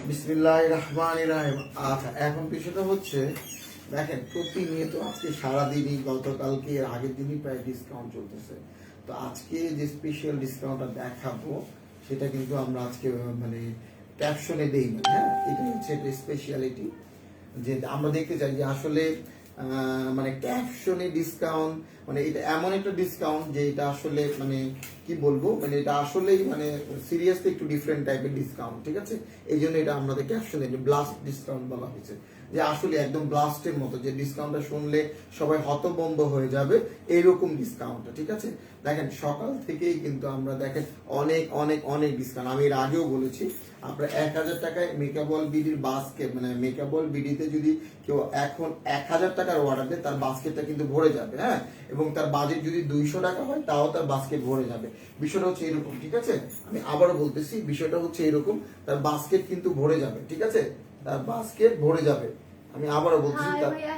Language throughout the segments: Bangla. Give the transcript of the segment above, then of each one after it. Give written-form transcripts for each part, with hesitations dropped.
বিসমিল্লাহির রহমানির রহিম। আচ্ছা, এখন বিষয়টা হচ্ছে দেখেন, প্রতিনিয়ত আজকে সারাদিনই, গতকালকে এর আগের দিনই প্রায় ডিসকাউন্ট চলতেছে। তো আজকে যে স্পেশাল ডিসকাউন্টটা দেখাবো সেটা কিন্তু আমরা আজকে মানে ক্যাপশনে দেই না। হ্যাঁ, এটা হচ্ছে একটা স্পেশালিটি যে আমরা দেখতে চাই যে আসলে মানে ক্যাপশনে ডিসকাউন্ট, মানে এটা এমন একটা ডিসকাউন্ট যে এটা আসলে মানে কি বলবো, মানে এটা আসলেই মানে সিরিয়াসলি একটু ডিফারেন্ট টাইপের ডিসকাউন্ট। ঠিক আছে, এই জন্য এটা আমাদের ক্যাপশনে ব্লাস্ট ডিসকাউন্ট বলা হয়েছে, যে আসলে একদম ব্লাস্টের মতো, যে ডিসকাউন্টটা শুনলে সবাই হতভম্ব হয়ে যাবে এইরকম ডিসকাউন্টটা। ঠিক আছে, দেখেন সকাল থেকেই কিন্তু আমরা দেখেন অনেক অনেক অনেক ডিসকাউন্ট। আমি এর আগেও বলেছি, আপনার 1000 টাকায় মেকআবল বিডির বাস্কেট, মানে মেকআবল বিডিতে যদি কেউ এখন 1000 টাকার অর্ডার দেয় তার বাস্কেটটা কিন্তু ভরে যাবে। হ্যাঁ, এবং তার বাজেট যদি 200 টাকা হয় তাও তার বাস্কেট ভরে যাবে। বিষয়টা হচ্ছে এরকম। ঠিক আছে, আমি আবারও বলতেছি, বিষয়টা হচ্ছে এরকম, তার বাস্কেট কিন্তু ভরে যাবে। ঠিক আছে, তার বাস্কেট ভরে যাবে। আমি আবারও বলছি,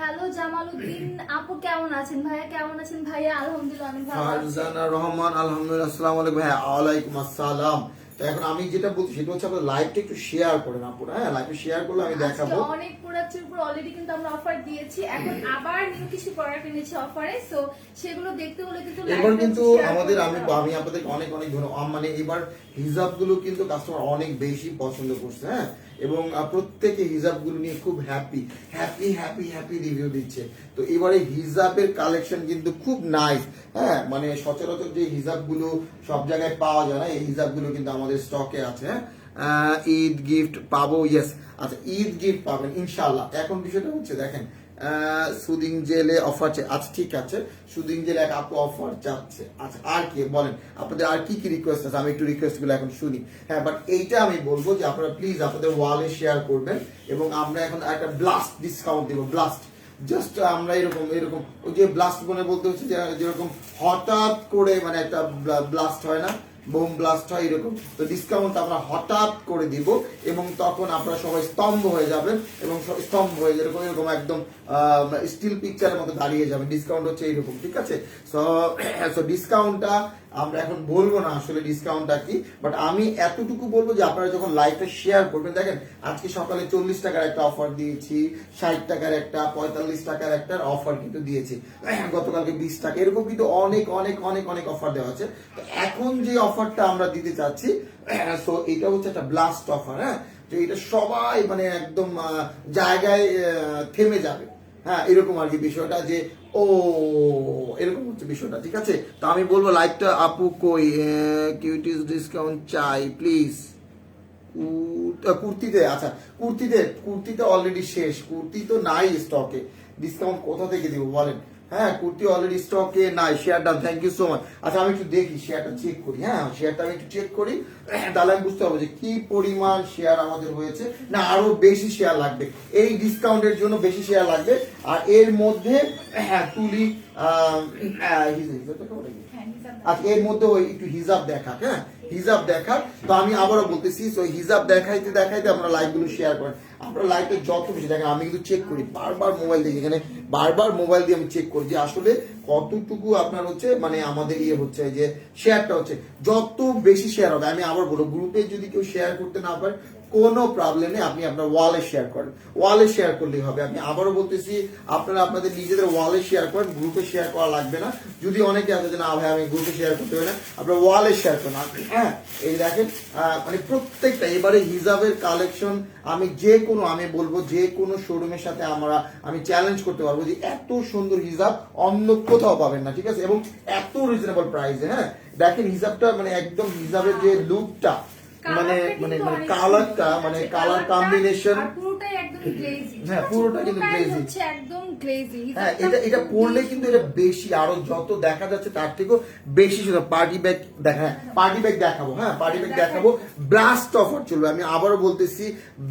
হ্যালো জামালউদ্দিন আপু, কেমন আছেন ভাইয়া? কেমন আছেন ভাইয়া? আলহামদুলিল্লাহ অনেক ভালো আছি। ফারজানা রহমান, আলহামদুলিল্লাহ, আসসালামু আলাইকুম ভাইয়া। ওয়ালাইকুম আসসালাম। তো এখন আমি যেটা বলছি সেটা হচ্ছে আপনার লাইভটা একটু শেয়ার করেন আপুরা। হ্যাঁ, লাইভে শেয়ার করলে আমি দেখাবো। অনেক প্রোডাক্টের উপর অলরেডি কিন্তু আমরা অফার দিয়েছি, এখন আবার নিউ কিছু প্রোডাক্ট এনেছি অফারে, সো সেগুলো দেখতে হলে কিন্তু এবার কিন্তু আমাদের আমি আপনাদের অনেক অনেক ধন্যবাদ। মানে এবার হিজাব গুলো কিন্তু কাস্টমার অনেক বেশি পছন্দ করছে। হ্যাঁ, এবং প্রত্যেকে হিজাব গুলো নিয়ে খুব happy happy happy happy review দিচ্ছে। তো এবারে হিজাবের কালেকশন কিন্তু খুব নাইস। হ্যাঁ, মানে সচরাচর যে হিজাব গুলো সব জায়গায় পাওয়া যায় না, এই হিজাব গুলো কিন্তু আমাদের স্টকে আছে। ঈদ গিফট পাবো, ইয়েস। আচ্ছা, ঈদ গিফট পাবেন ইনশাল্লাহ। এখন বিষয়টা হচ্ছে দেখেন, সুদিং জেলে অফার চাই। আচ্ছা ঠিক আছে, সুদিং জেলে এক আপু অফার চাচ্ছে। আচ্ছা, আর কি বলেন আপনাদের, আর কি কি রিকোয়েস্ট আছে? আমি একটু রিকোয়েস্ট গুলো এখন শুনি। হ্যাঁ, বাট এইটা আমি বলবো যে আপনারা প্লিজ আপনাদের ওয়ালে শেয়ার করবেন, এবং আমরা এখন একটা ব্লাস্ট ডিসকাউন্ট দিব। ব্লাস্ট জাস্ট আমরা এরকম এরকম ওই যে ব্লাস্ট বলে বলতে হচ্ছে যে যেরকম হঠাৎ করে মানে একটা ব্লাস্ট হয় না, বোম ব্লাস্ট হয়, এরকম। তো ডিসকাউন্ট আমরা হঠাৎ করে দিব, এবং তখন আপনারা সবাই স্তম্ভ হয়ে যাবেন, এবং স্তম্ভ হয়ে যেরকম এরকম একদম স্টিল পিকচারের মতো দাঁড়িয়ে যাবেন। ডিসকাউন্ট হচ্ছে এইরকম। ঠিক আছে, সো ডিসকাউন্টটা আমরা এখন বলবো না আসলে ডিসকাউন্টটা কি, বাট আমি এতটুকু বলবো যে আপনারা যখন লাইভটা শেয়ার করবেন, দেখেন আজকে সকালে 40 টাকার একটা অফার দিয়েছি, 60 টাকার একটা, 45 টাকার একটা অফার কিন্তু দিয়েছি, গতকালকে 20 টাকা, এরকম কিন্তু অনেক অনেক অনেক অনেক অফার দেওয়া আছে। তো এখন যে অফারটা আমরা দিতে চাচ্ছি, সো এটা হচ্ছে একটা ব্লাস্ট অফার। হ্যাঁ, যে এটা সবাই মানে একদম জায়গায় থেমে যাবে। হ্যাঁ, এরকম আর কি বিষয়টা, যে ও এরকম হচ্ছে বিষয়টা। ঠিক আছে, তো আমি বলবো লাইভটা আপু কই কিউটিস ডিসকাউন্ট চাই প্লিজ। কুর্তিতে, আচ্ছা কুর্তিতে অলরেডি শেষ, কুর্তি তো নাই স্টকে, ডিসকাউন্ট কোথা থেকে দিব বলেন? হ্যাঁ, কুর্তি অলরেডি স্টকে নাই। Share done, thank you so much. আচ্ছা, আমি একটু দেখি শেয়ারটা চেক করি। হ্যাঁ, শেয়ারটা আমি একটু চেক করি, তাহলে আমি বুঝতে পারবো যে কি পরিমাণ শেয়ার আমাদের হয়েছে। না, আরো বেশি শেয়ার লাগবে, এই ডিসকাউন্টের জন্য বেশি শেয়ার লাগবে। আর এর মধ্যে তুলি আচ্ছা, এর মধ্যে ওই একটু হিজাব দেখা। হ্যাঁ, হিজাব দেখা। তো আমি আবারও বলতেছি, তো হিজাব দেখাইতে দেখাইতে আমরা লাইভ গুলো শেয়ার করেন। আমরা লাইভে যত বেশি দেখেন, আমি কিন্তু চেক করি বারবার মোবাইল দিয়ে, এখানে বারবার মোবাইল দিয়ে আমি চেক করি যে আসলে কতটুকু আপনার হচ্ছে মানে আমাদের ইয়ে হচ্ছে, যে শেয়ারটা হচ্ছে যত বেশি শেয়ার হবে। আমি আবার বলবো, গ্রুপে যদি কেউ শেয়ার করতে না পারে কোনো প্রবলেম নেই, আপনি আপনার ওয়ালে শেয়ার করেন, ওয়ালে শেয়ার করলেই হবে। আমি আবারও বলতেছি, আপনারা আপনাদের নিজেদের ওয়ালে শেয়ার করেন, গ্রুপে শেয়ার করা লাগবে না। যদি অনেকে আছে যে না ভাই আমি গ্রুপে শেয়ার করতে হবে না, আপনার ওয়ালে শেয়ার করেন। হ্যাঁ, এই দেখেন মানে প্রত্যেকটা এবারে হিজাবের কালেকশন আমি যে কোনো, আমি বলবো যে কোনো শোরুমের সাথে আমি চ্যালেঞ্জ করতে পারবো যে এত সুন্দর হিজাব অন্য কোথাও পাবেন না। ঠিক আছে, এবং এত রিজনেবল প্রাইসে। হ্যাঁ, দেখেন হিজাবটা মানে একদম হিজাবের যে লুকটা, মানে মানে কালারটা, মানে কালার কম্বিনেশন পুরোটাই একদম গ্লেজি। হ্যাঁ, পুরোটা কিন্তু গ্লেজি, হচ্ছে একদম গ্লেজি। হ্যাঁ, এটা পরলে কিন্তু এটা বেশি, আরো যত দেখা যাচ্ছে তার থেকেও বেশি সুন্দর। পার্টি ব্যাগ দেখা, পার্টি ব্যাগ দেখাবো। হ্যাঁ, পার্টি ব্যাগ দেখাবো। ব্লাস্ট অফার চলবে, আমি আবারও বলতেছি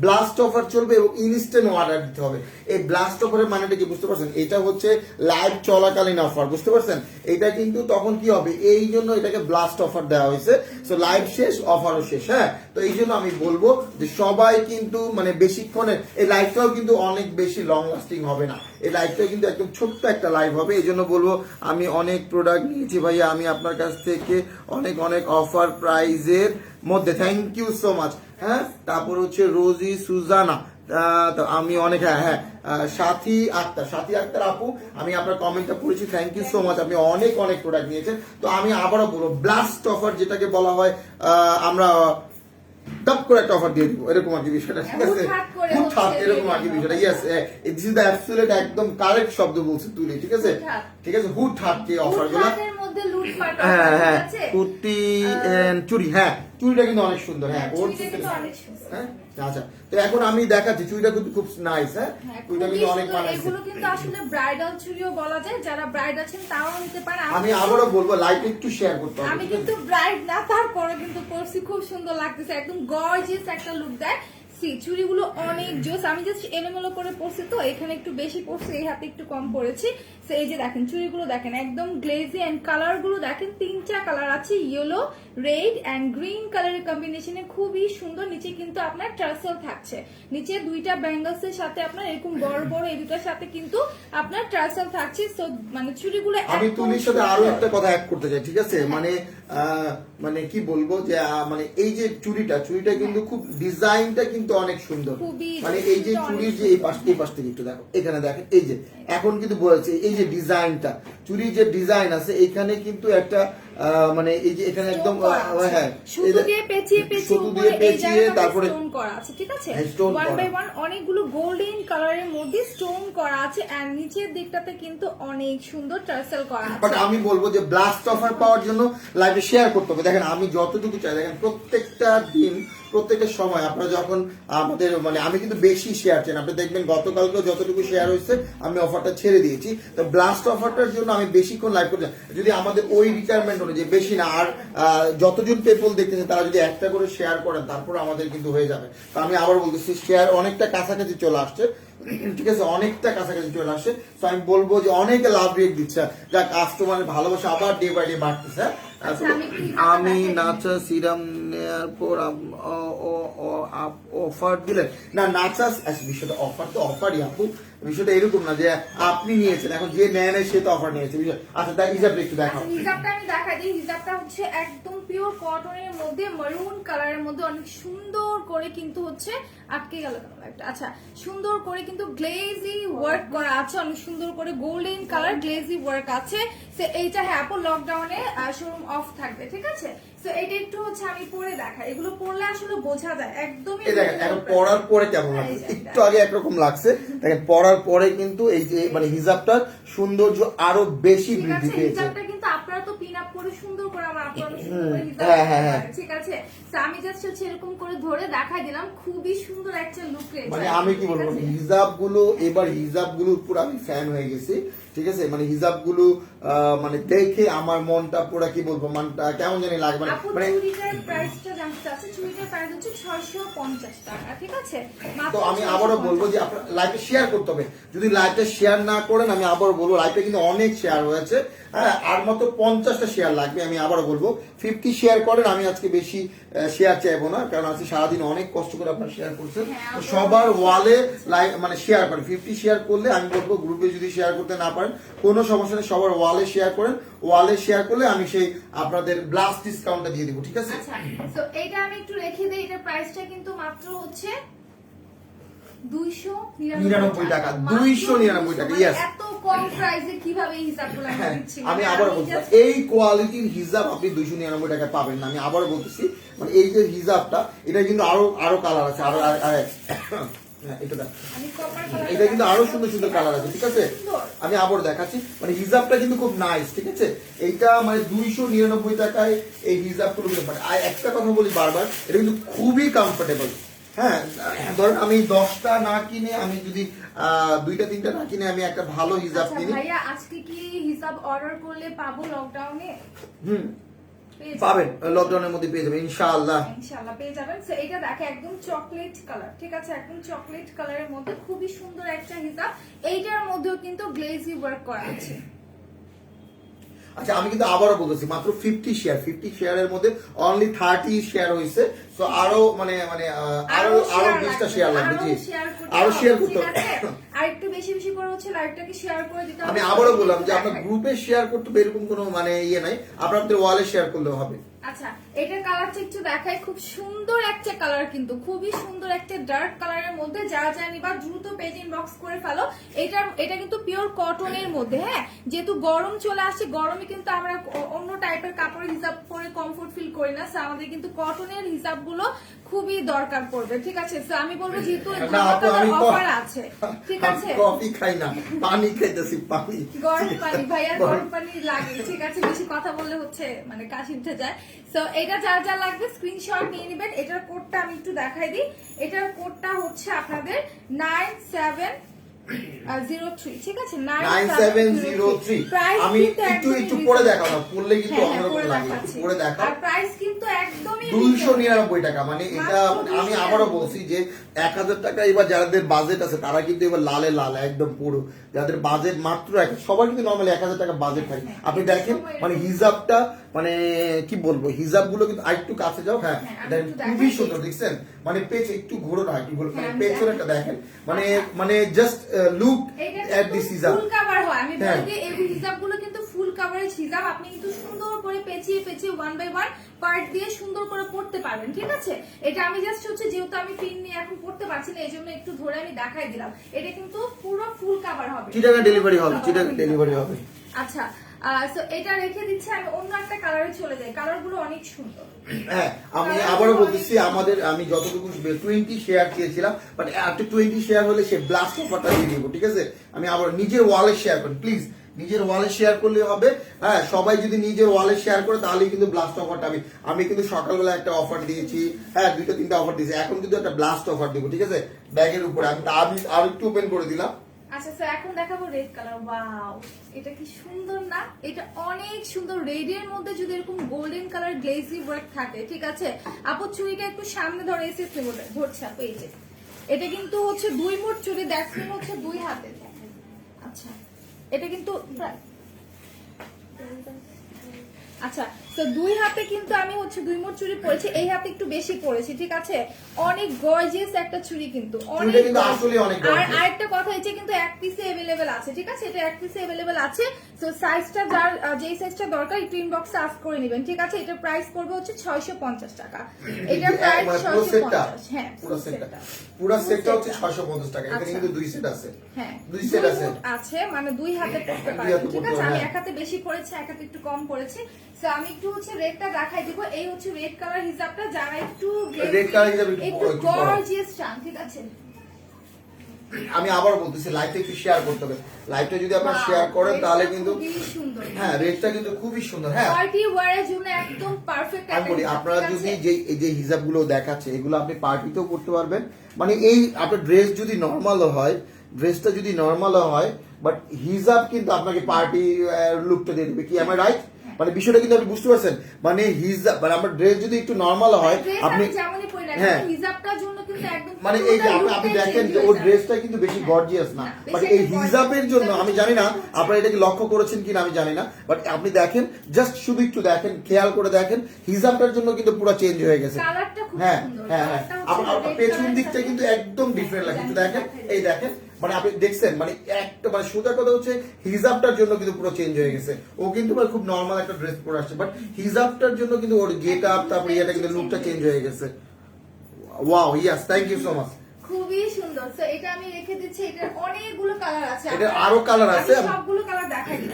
ব্লাস্ট অফার চলবে, এবং ইনস্ট্যান্ট অর্ডার দিতে হবে। এই ব্লাস্ট অফারের মানেটা কি বুঝতে পারছেন? এটা হচ্ছে লাইভ চলাকালীন অফার, বুঝতে পারছেন? এটা কিন্তু তখন কি হবে, এই জন্য এটাকে ব্লাস্ট অফার দেওয়া হয়েছে। সো লাইভ শেষ, অফারও শেষ। হ্যাঁ, তো এই জন্য আমি বলবো যে সবাই কিন্তু মানে বেশিক্ষণের এই লাইভটাও কিন্তু অনেক বেশি লং লাস্টিং হবে না, এই লাইভটা কিন্তু একদম ছোট্ট একটা লাইভ হবে। এই জন্য বলবো, আমি অনেক প্রোডাক্ট নিয়েছি ভাইয়া, আমি আপনার কাছ থেকে অনেক অনেক অফার প্রাইজের মধ্যে, থ্যাংক ইউ সো মাচ। হ্যাঁ, তারপর হচ্ছে রোজি সুজানা, তো আমি অনেক হ্যাঁ সাথী আক্তার আপু, আমি আপনার কমেন্টটা পড়েছি, থ্যাংক ইউ সো মাচ, আপনি অনেক অনেক প্রোডাক্ট নিয়েছেন। তো আমি আবারও বলবো ব্লাস্ট অফার যেটাকে বলা হয়, আমরা টপ করে একটা অফার দিয়ে দিব, এরকম আর কি বিষয়টা, ঠিক আছে, এরকম আর কি বিষয়টা। Yes, this is the absolute একদম কারেক্ট শব্দ বলছে তুলি, ঠিক আছে, ঠিক আছে, হুট হাট যে অফারগুলো, হ্যাঁ কুর্তি চুড়ি, হ্যাঁ চুড়িটা কিন্তু অনেক সুন্দর, হ্যাঁ ওর হ্যাঁ আচ্ছা। তো এখন আমি দেখাচ্ছি চুড়িটা কিন্তু খুব নাইস, হ্যাঁ চুড়িটা কিন্তু অনেক মানাইছে। এগুলো কিন্তু আসলে ব্রাইডাল চুড়িও বলা যায়, যারা ব্রাইড আছেন তারাও নিতে পারে। আমি আবারও বলবো লাইক একটু শেয়ার করতে হবে। আমি কিন্তু ব্রাইড না, তারপরে কিন্তু পরছি, খুব সুন্দর লাগতেছে, একদম গর্জিয়াস একটা লুক দেয়। চুড়িগুলো অনেক জোস, আমি জাস্ট এলোমেলো করে পরছি, তো এখানে একটু বেশি পরছি, এই হাতে একটু কম পড়েছি। এই যে দেখেন চুড়িগুলো দেখেন একদম গ্লেজি, এন্ড কালার গুলো দেখেন, 3টা কালার আছে, ইয়েলো, রেড এন্ড গ্রিন কালারের কম্বিনেশনে, খুবই সুন্দর। নিচে কিন্তু আপনার টার্সেল থাকছে, নিচে 2টা ব্যাঙ্গলস এর সাথে আপনার এরকম বড় বড় এই দুটার সাথে কিন্তু আপনার টার্সেল থাকছে। সো মানে চুড়িগুলো আমি তুলির সাথে আরো একটা কথা অ্যাড করতে চাই, ঠিক আছে, মানে কি বলবো যে মানে এই যে চুড়িটা কিন্তু খুব ডিজাইনটা কিন্তু অনেক সুন্দর, মানে এই যে চুড়ির যে এই পাশ থেকে একটু দেখো, এখানে দেখেন এই যে এখন কিন্তু বলেছে এই যে ডিজাইনটা, চুড়ির যে ডিজাইন আছে এখানে কিন্তু একটা মানে এই যে এখানে একদম হ্যাঁ সুতো দিয়ে পেঁচিয়ে তারপরে স্টোন করা আছে, ঠিক আছে, ওয়ান বাই ওয়ান অনেকগুলো গোল্ডেন কালারের মধ্যে স্টোন করা আছে, এন্ড নিচের দিকটাতে কিন্তু অনেক সুন্দর টার্সেল করা আছে। বাট আমি বলবো যে ব্লাস্ট অফার পাওয়ার জন্য লাইভে শেয়ার করতে হবে। দেখেন আমি যতটুকু চাই, দেখেন প্রত্যেকটা দিন প্রত্যেকটা সময় আপনারা যখন আমাদের মানে আমি কিন্তু বেশি শেয়ার চাই, আপনি দেখবেন গতকালকে যতটুকু শেয়ার হয়েছে আমি অফারটা ছেড়ে দিয়েছি। তো ব্লাস্ট অফারটার জন্য আমি বেশিক্ষণ লাইভ করতে, যদি আমাদের ওই রিকোয়ারমেন্ট অনুযায়ী বেশি না, আর যতজন পেপল দেখতেছে তারা যদি একটা করে শেয়ার করেন তারপর আমাদের কিন্তু হয়ে যাবে। তো আমি আবার বলতেছি শেয়ার অনেকটা কাছাকাছি চলে আসছে, ঠিক আছে, অনেকটা কাছাকাছি চলে আসছে। তো আমি বলবো যে অনেকে লাভ রেট দিচ্ছে, যা কাস্টমারের ভালোবাসা আবার ডে বাই ডে বাড়তেছে। আমি নাচা সিরাম নেওয়ার পর অফার দিলেন না, নাচা বিষয়টা অফার তো অফারই আপু, বিষয়টা এরকম না যে আপনি নিয়েছেন, এখন যে নেয় না সে তো অফার নিয়েছে। আচ্ছা তাই হিসাবটা একটু দেখাও। হিজাবটা আমি দেখাই দিই, হিজাবটা হচ্ছে একদম পিওর কটনের মধ্যে মেরুন কালারের মধ্যে অনেক সুন্দর করে কিন্তু হচ্ছে আটকে গেল একটা, আচ্ছা সুন্দর করে কিন্তু গ্লেজি ওয়ার্ক করা আছে, অনেক সুন্দর করে গোল্ডেন কালার গ্লেজি ওয়ার্ক আছে। সো এইটা হ্যাঁ আপু লকডাউনে শোরুম অফ থাকবে, ঠিক আছে। সো এটা একটু হচ্ছে আমি পরে দেখাই, এগুলো পরলে আসলে বোঝা যায় একদমই। দেখেন এখন পরার পরে কেমন লাগছে, একটু আগে একরকম লাগছে, দেখেন পরার পরে কিন্তু এই যে মানে হিজাবটার সৌন্দর্য আরো বেশি বৃদ্ধি পেয়েছে। হিজাবটা কিন্তু আপনারা তো পিন আপ করে সুন্দর করে আমার আপনারা সুন্দর করে হিজাব, ঠিক আছে। সো আমি জাস্ট হচ্ছে এরকম করে ধরে দেখাই দিলাম, খুবই সুন্দর একটা লুক রয়েছে। মানে আমি কি বলবো, হিজাবগুলো এবার হিজাবগুলোর পুরো আমি ফ্যান হয়ে গেছি, ঠিক আছে, মানে হিজাবগুলো মানে দেখে আমার মনটা পুরো কি বলবো, মনটা কেমন জানি লাগে। মানে চুড়িটার প্রাইসটা জানতে চাচ্ছি, চুড়িটার প্রাইস হচ্ছে 650 টাকা, ঠিক আছে। তো আমি আবারও বলবো যে আপনার লাইভে শেয়ার করতে হবে, যদি লাইভে শেয়ার না করেন আমি আবারও বলবো লাইভে কিন্তু অনেক শেয়ার হয়েছে, হ্যাঁ আর মতো 50টা শেয়ার লাগবে। আমি আবারও বলবো 50 শেয়ার করেন, আমি আজকে বেশি শেয়ার চাইবো না, কারণ আজকে সারাদিন অনেক কষ্ট করে আপনারা শেয়ার করছেন। সবার ওয়ালে লাইভ মানে শেয়ার করেন, 50 শেয়ার করলে আমি বলবো, গ্রুপে যদি শেয়ার করতে না পারেন কোনো সমস্যা নেই, সবার ওয়ালে শেয়ার করেন, ওয়ালে শেয়ার করলে আমি সেই আপনাদের ব্লাস্ট ডিসকাউন্টটা দিয়ে দিব, ঠিক আছে। আচ্ছা সো এইটা আমি একটু রেখে দেই, এটার প্রাইসটা কিন্তু মাত্র হচ্ছে 299 টাকা, 299 টাকা, ইয়েস। এত কম প্রাইসে কিভাবে এই হিসাবগুলো আমি দিচ্ছি। আমি আবারও বলছি এই কোয়ালিটির হিজাব আপনি 299 টাকা পাবেন না, আমি আবারও বলতেছি, মানে এই যে হিজাবটা এটা কিন্তু আরো কালার আছে, আরো এটা কিন্তু আরো সুন্দর সুন্দর কালার আছে, ঠিক আছে। আমি আবার দেখাচ্ছি, মানে হিজাবটা কিন্তু খুব নাইস, ঠিক আছে। এইটা মানে 299 টাকায় এই হিজাব গুলো, মানে একটা কথা বলি বারবার, এটা কিন্তু খুবই কমফোর্টেবল। হ্যাঁ ধরেন আমি 10টা না কিনে, আমি যদি 2টা 3টা না কিনে আমি একটা ভালো হিজাব কিনি। ভাইয়া আজকে কি হিজাব অর্ডার করলে পাবো লকডাউনে? পাবেন, লকডাউনের মধ্যে পেয়ে যাবেন ইনশাআল্লাহ, ইনশাআল্লাহ পেয়ে যাবেন। সো এটা দেখে একদম চকলেট কালার, ঠিক আছে, একদম চকলেট কালারের মধ্যে খুবই সুন্দর একটা হিজাব, এইটার মধ্যেও কিন্তু গ্লেজি ওয়ার্ক করা আছে। আচ্ছা আমি কিন্তু আবারও বলতেছি মাত্র 50 শেয়ারের মধ্যে অনলি 30 শেয়ার হয়েছে। সো আরো মানে আরো 20টা শেয়ার লাগবে, জি আরো শেয়ার করতে হবে। আর একটু বেশি বেশি করে হচ্ছে লাইভটাকে শেয়ার করে দিতে হবে। আমি আবারও বললাম যে আপনার গ্রুপে শেয়ার করতে হবে এরকম কোনো মানে ইয়ে নাই, আপনাদের ওয়ালে শেয়ার করলেও হবে। আচ্ছা, এটার কালারটা একটু দেখাই, খুব সুন্দর একটা কালার, কিন্তু খুবই সুন্দর একটা ডার্ক কালারের মধ্যে। যারা যা নিবা দ্রুত পেজ ইনবক্স করে ফেলো। এটা কিন্তু পিওর কটনের মধ্যে, হ্যাঁ, যেহেতু গরম চলে আসছে, গরমে কিন্তু আমরা অন্য টাইপের কাপড়ের হিসাব করে কমফোর্ট ফিল করি না, আমাদের কিন্তু কটনের হিসাব গুলো খুবই দরকার পড়বে, ঠিক আছে? আমি বলবো যেহেতু অফার আছে, ঠিক আছে, কফি খাই না, পানি খাইতেছি, পানি, গরম পানি, ভাইয়া গরম পানি লাগে, ঠিক আছে? বেশি কথা বললে হচ্ছে মানে কাশি উঠে যায়। সো এটা যার যা লাগবে স্ক্রিনশট নিয়ে নেবেন। এটার কোডটা আমি একটু দেখাই দিই। এটার কোডটা হচ্ছে আপনাদের 9703, ঠিক আছে? 9703। আমি একটু পরে দেখাবো, পড়লে কিন্তু অন্যরকম লাগে, একটু পরে দেখাও। আর প্রাইস কিন্তু একদমই 299 টাকা। মানে এটা আমি আবারও বলছি যে 1000 টাকা এবার যাদের বাজেট আছে তারা কিন্তু এবার লালে লাল একদম পুরো, যাদের বাজেট মাত্র সবার কিন্তু নর্মালি 1000 টাকা বাজেট থাকে। আপনি দেখেন মানে হিজাবটা মানে কি বলবো, হিজাব গুলো কিন্তু আরেকটু কাছে যাও, হ্যাঁ খুবই সুন্দর, দেখছেন? মানে পেজ একটু ঘোরো না, কি বলবো, মানে পেছনেরটা দেখেন, মানে জাস্ট লুক এট দিস হিজাব। ফুল কভার হয়, আমি বলি যে এই হিজাবগুলো কিন্তু ফুল কভারেজ হিজাব। আপনি কিন্তু সুন্দর করে পেঁচিয়ে ওয়ান বাই ওয়ান পার্ট দিয়ে সুন্দর করে পড়তে পারবেন, ঠিক আছে? এটা আমি জাস্ট হচ্ছে যেহেতু আমি পিন নিয়ে এখন পড়তে পারছি না, এই জন্য একটু ধরে আমি দেখাই দিলাম। এটা কিন্তু পুরো ফুল কভার হবে। চিটাগাং ডেলিভারি হবে, চিটাগাং ডেলিভারি হবে। আচ্ছা, সো এটা রেখে দিচ্ছি। আমি অন্য একটা কালারে চলে যাই, কালারগুলো অনেক সুন্দর। হ্যাঁ, আমি আবারও বলতেছি, আমি যতটুকু 20 শেয়ার চেয়েছিলাম, বাট আফটার 20 শেয়ার হলে সে ব্লাস্ট অফারটা দিয়ে দিব, ঠিক আছে? আমি আবার নিজের ওয়ালে শেয়ার করেন প্লিজ, নিজের ওয়ালে শেয়ার করলে হবে। হ্যাঁ, সবাই যদি নিজের ওয়ালে শেয়ার করে তাহলে কিন্তু ব্লাস্ট অফারটা আমি কিন্তু সকালবেলা একটা অফার দিয়েছি, হ্যাঁ 2-3টা অফার দিয়েছি, এখন কিন্তু একটা ব্লাস্ট অফার দিব, ঠিক আছে? ব্যাগের উপরে আমি আর একটু ওপেন করে দিলাম। আচ্ছা স্যার, এখন দেখাবো রেড কালার। ওয়াও, এটা কি সুন্দর না? এটা অনেক সুন্দর। রেড এর মধ্যে যদি এরকম গোল্ডেন কালার গ্লেজি ওয়ার্ক থাকে, ঠিক আছে? আপু চুড়িটা একটু সামনে ধরে এসেছে, ধরছে আপু, এই যে এটা কিন্তু হচ্ছে 2 মুঠ চুড়ি, দ্যাটস মিন হচ্ছে 2 হাতে। আচ্ছা, এটা কিন্তু আচ্ছা, তো 2 হাতে কিন্তু আমি হচ্ছে 2 মুঠ চুড়ি পরেছি, এই হাতে একটু বেশি পরেছি, ঠিক আছে? অনেক গর্জিয়াস একটা চুড়ি, কিন্তু অনেক। আর আরেকটা কথা হচ্ছে কিন্তু এক পিসে अवेलेबल আছে, ঠিক আছে? এটা এক পিসে अवेलेबल আছে। সো সাইজটা যার যেই সাইজটা দরকার একটু ইনবক্সে আস্ক করে নেবেন, ঠিক আছে? এটার প্রাইস পড়বে হচ্ছে 650 টাকা। এটার প্রাইস 650। হ্যাঁ, পুরো সেটটা হচ্ছে 650 টাকা। এখানে কিন্তু 2 সেট আছে। হ্যাঁ, 2 সেট আছে, মানে 2 হাতে পড়তে পারবেন, ঠিক আছে? আমি এক হাতে বেশি পড়েছি, এক হাতে একটু কম পড়েছি। সো আমি একটু হচ্ছে রেডটা দেখাই দিব। এই হচ্ছে রেড কালার হিজাবটা, যারা একটু রেড কালার হিজাব একটু গর্জিয়াস চান, ঠিক আছে? আমি আবার বলতেছি, লাইভটা একটু শেয়ার করতে হবে। লাইভটা যদি আপনারা শেয়ার করেন তাহলে কিন্তু হ্যাঁ, রেডটা কিন্তু খুবই সুন্দর। হ্যাঁ, পার্টি ওয়্যারের জন্য একদম পারফেক্ট। আমি বলি, আপনারা যদি এই যে হিজাবগুলো দেখাচ্ছে, এগুলো আপনি পার্টিতেও করতে পারবেন। মানে এই আপনার ড্রেস যদি নরমালও হয়, ড্রেসটা যদি নরমালও হয়, বাট হিজাব কিন্তু আপনাকে পার্টি লুকটা দিয়ে দেবে। কি আমার রাইট? মানে বিষয়টা কিন্তু আপনি বুঝতে পারছেন। মানে হিজাব মানে আমার ড্রেস যদি একটু নরমাল হয়, আপনি হ্যাঁ, হিজাবটার জন্য কিন্তু একদম মানে এই যে আপনি দেখেন যে ওর ড্রেসটা কিন্তু বেশি গর্জিয়াস না, বাট এই হিজাবের জন্য আমি জানি না আপনারা এটাকে লক্ষ্য করেছেন কিনা আমি জানি না, বাট আপনি দেখেন, জাস্ট শুধু একটু দেখেন, খেয়াল করে দেখেন, হিজাবটার জন্য কিন্তু পুরো চেঞ্জ হয়ে গেছে। হ্যাঁ হ্যাঁ হ্যাঁ, আপনার পেছন দিকটা কিন্তু একদম ডিফারেন্ট লাগে, একটু দেখেন, এই দেখেন, মানে আপনি দেখছেন, মানে একটা মানে সোজা কথা হচ্ছে হিজাবটার জন্য কিন্তু পুরো চেঞ্জ হয়ে গেছে। ও কিন্তু মানে খুব নরমাল একটা ড্রেস পরে আসছে, বাট হিজাবটার জন্য কিন্তু ওর গেট আপ, তারপরে এটা কিন্তু লুকটা চেঞ্জ হয়ে গেছে। Wow, yes, thank you so much. খুবই সুন্দর। সো এটা আমি রেখে দিচ্ছি। এটার অনেকগুলো কালার আছে, এটা আরো কালার আছে, সবগুলো কালার দেখাই দিব,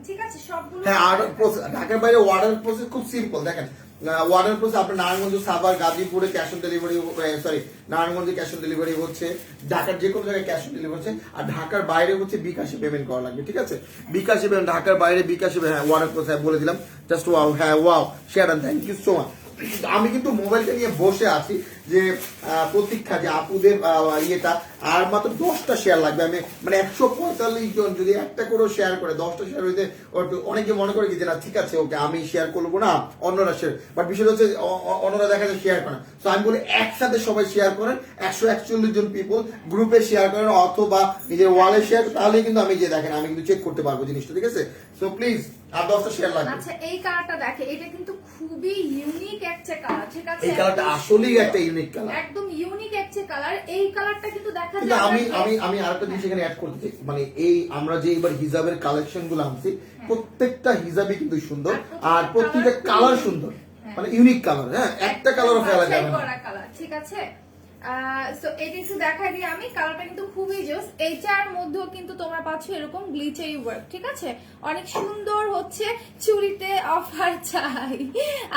ঠিক আছে? সবগুলো। হ্যাঁ, আর ঢাকার বাইরে অর্ডার প্রসেস খুব সিম্পল। দেখেন, অর্ডার প্রসেস আপনার নারায়ণগঞ্জ, সাভার, গাজীপুরে ক্যাশ অন ডেলিভারি, সরি নারায়ণগঞ্জে ক্যাশ অন ডেলিভারি হচ্ছে, ঢাকার যে কোনো জায়গায় ক্যাশ অন ডেলিভারি হচ্ছে, আর ঢাকার বাইরে হচ্ছে বিকাশে পেমেন্ট করা লাগবে, ঠিক আছে? বিকাশে পেমেন্ট, ঢাকার বাইরে বিকাশে, হ্যাঁ অর্ডার প্রসেস বলে দিলাম। জাস্ট ওয়াও, হ্যাঁ wow, share, thank you so much. আমি কিন্তু মোবাইলটা নিয়ে বসে আছি যে প্রতীক্ষা যে আপুদের ইয়েটা, আর মাত্র 10টা শেয়ার লাগবে। আমি মানে 145 জন যদি একটা করে শেয়ার করে, 10টা শেয়ার হইতে অনেকে মনে করে কি যে না ঠিক আছে, ওকে আমি শেয়ার করবো না, অন্যরা শেয়ার, বাট বিষয়টা হচ্ছে অন্যরা দেখা যায় শেয়ার করে। তো আমি বলি একসাথে সবাই শেয়ার করেন, 141 জন পিপল গ্রুপে শেয়ার করেন অথবা নিজের ওয়ালে শেয়ার, তাহলে কিন্তু আমি যে দেখেন আমি কিন্তু চেক করতে পারবো জিনিসটা, ঠিক আছে? সো প্লিজ আর 10টা শেয়ার লাগবে। আচ্ছা, এই কালারটা দেখে, এটা কিন্তু খুবই ইউনিক একটা কালার, ঠিক আছে? এই কালারটা আসলেই একটা ইউনিক কালার। একদম ইউনিক একটা কালার। এই কালারটা কিন্তু দেখা কিন্তু যায় আমি আরেকটা জিনিস এখানে অ্যাড করতে চাই, মানে এই আমরা যে এবার হিজাবের কালেকশন গুলো আনছি প্রত্যেকটা হিজাবই কিন্তু সুন্দর, আর প্রত্যেকটা কালার সুন্দর, মানে ইউনিক কালার। হ্যাঁ, একটা কালারও ফেলা যাবে না। কালার, ঠিক আছে। সো এটা একটু দেখাই দিই আমি, কালারটা কিন্তু খুবই জোস। এইটার মধ্যেও কিন্তু তোমরা পাচ্ছ এরকম গ্লিটারি ওয়ার্ক, ঠিক আছে, অনেক সুন্দর হচ্ছে। চুড়িতে অফার চাই।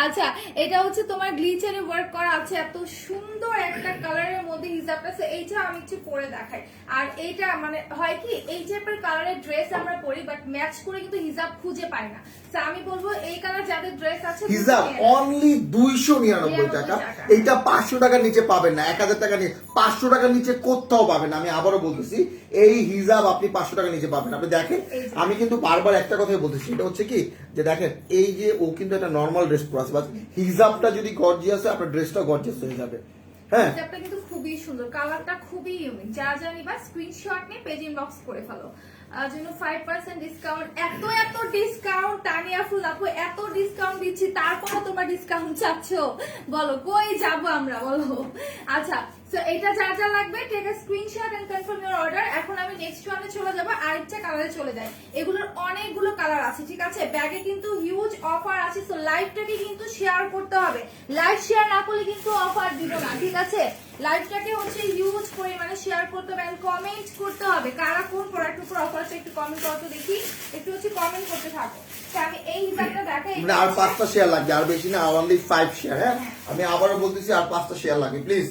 আচ্ছা, এটা হচ্ছে তোমার গ্লিটারি ওয়ার্ক করা আছে, এত সুন্দর একটা কালারের মধ্যে হিজাবটা। এইটা আমি একটু পরে দেখাই। আর এইটা মানে হয় কি, এই টাইপের কালারের ড্রেস আমরা পরি বাট ম্যাচ করে কিন্তু হিজাব খুঁজে পাই না। তো আমি বলবো এই কালার যাদের ড্রেস আছে, হিজাব অনলি 299 টাকা। এইটা 500 টাকার নিচে পাবেন না, 1000 টাকা নিচে, 500 টাকার নিচে কোথাও পাবেন না। আমি আবারও বলতেছি, এই হিজাব আপনি 500 টাকার নিচে পাবেন। আপনি দেখেন, আমি কিন্তু বারবার একটা কথাই বলতেছি, এটা হচ্ছে কি যে দেখেন, এই যে ও কিন্তু একটা নর্মাল ড্রেস পরে আছে, বাট হিজাবটা যদি গর্জিয়াস হয় আপনার ড্রেসটা গর্জিয়াস হয়ে যাবে। হ্যাঁ, হিজাবটা কিন্তু খুবই সুন্দর, কালারটা খুবই ইউনিক। যা জানি বা স্ক্রিনশট নিয়ে পেজ ইনবক্স করে ফেলো। জন্য 5% ডিসকাউন্ট, এত ডিসকাউন্ট। তানিয়া ফুল আপু এত ডিসকাউন্ট দিচ্ছি, তারপরও তোমরা ডিসকাউন্ট চাচ্ছ, বলো কই যাব আমরা, বলো। আচ্ছা, সো এটা যা যা লাগবে take a screenshot and confirm your order. এখন আমি নেক্সট ওয়ানে চলে যাব, আরেকটা কালারে চলে যাই। এগুলোর অনেকগুলো কালার আছে, ঠিক আছে। ব্যাগে কিন্তু হিউজ অফার আছে, সো লাইভটাকে কিন্তু শেয়ার করতে হবে। লাইভ শেয়ার না করলে কিন্তু অফার দিব না, ঠিক আছে। লাইভটাকে হচ্ছে হিউজ পরিমাণে শেয়ার করতে হবে এন্ড কমেন্ট করতে হবে। কারা কোন প্রোডাক্টের উপর অফার আছে একটু কমেন্ট করতে দেখি, একটু হচ্ছে কমেন্ট করতে থাকো। আমি এই হিসাবটা দেখাই, মানে আর 5টা শেয়ার লাগবে, আর বেশি না, অনলি 5 শেয়ার। হ্যাঁ, আমি আবারও বলতেছি আর 5টা শেয়ার লাগবে প্লিজ।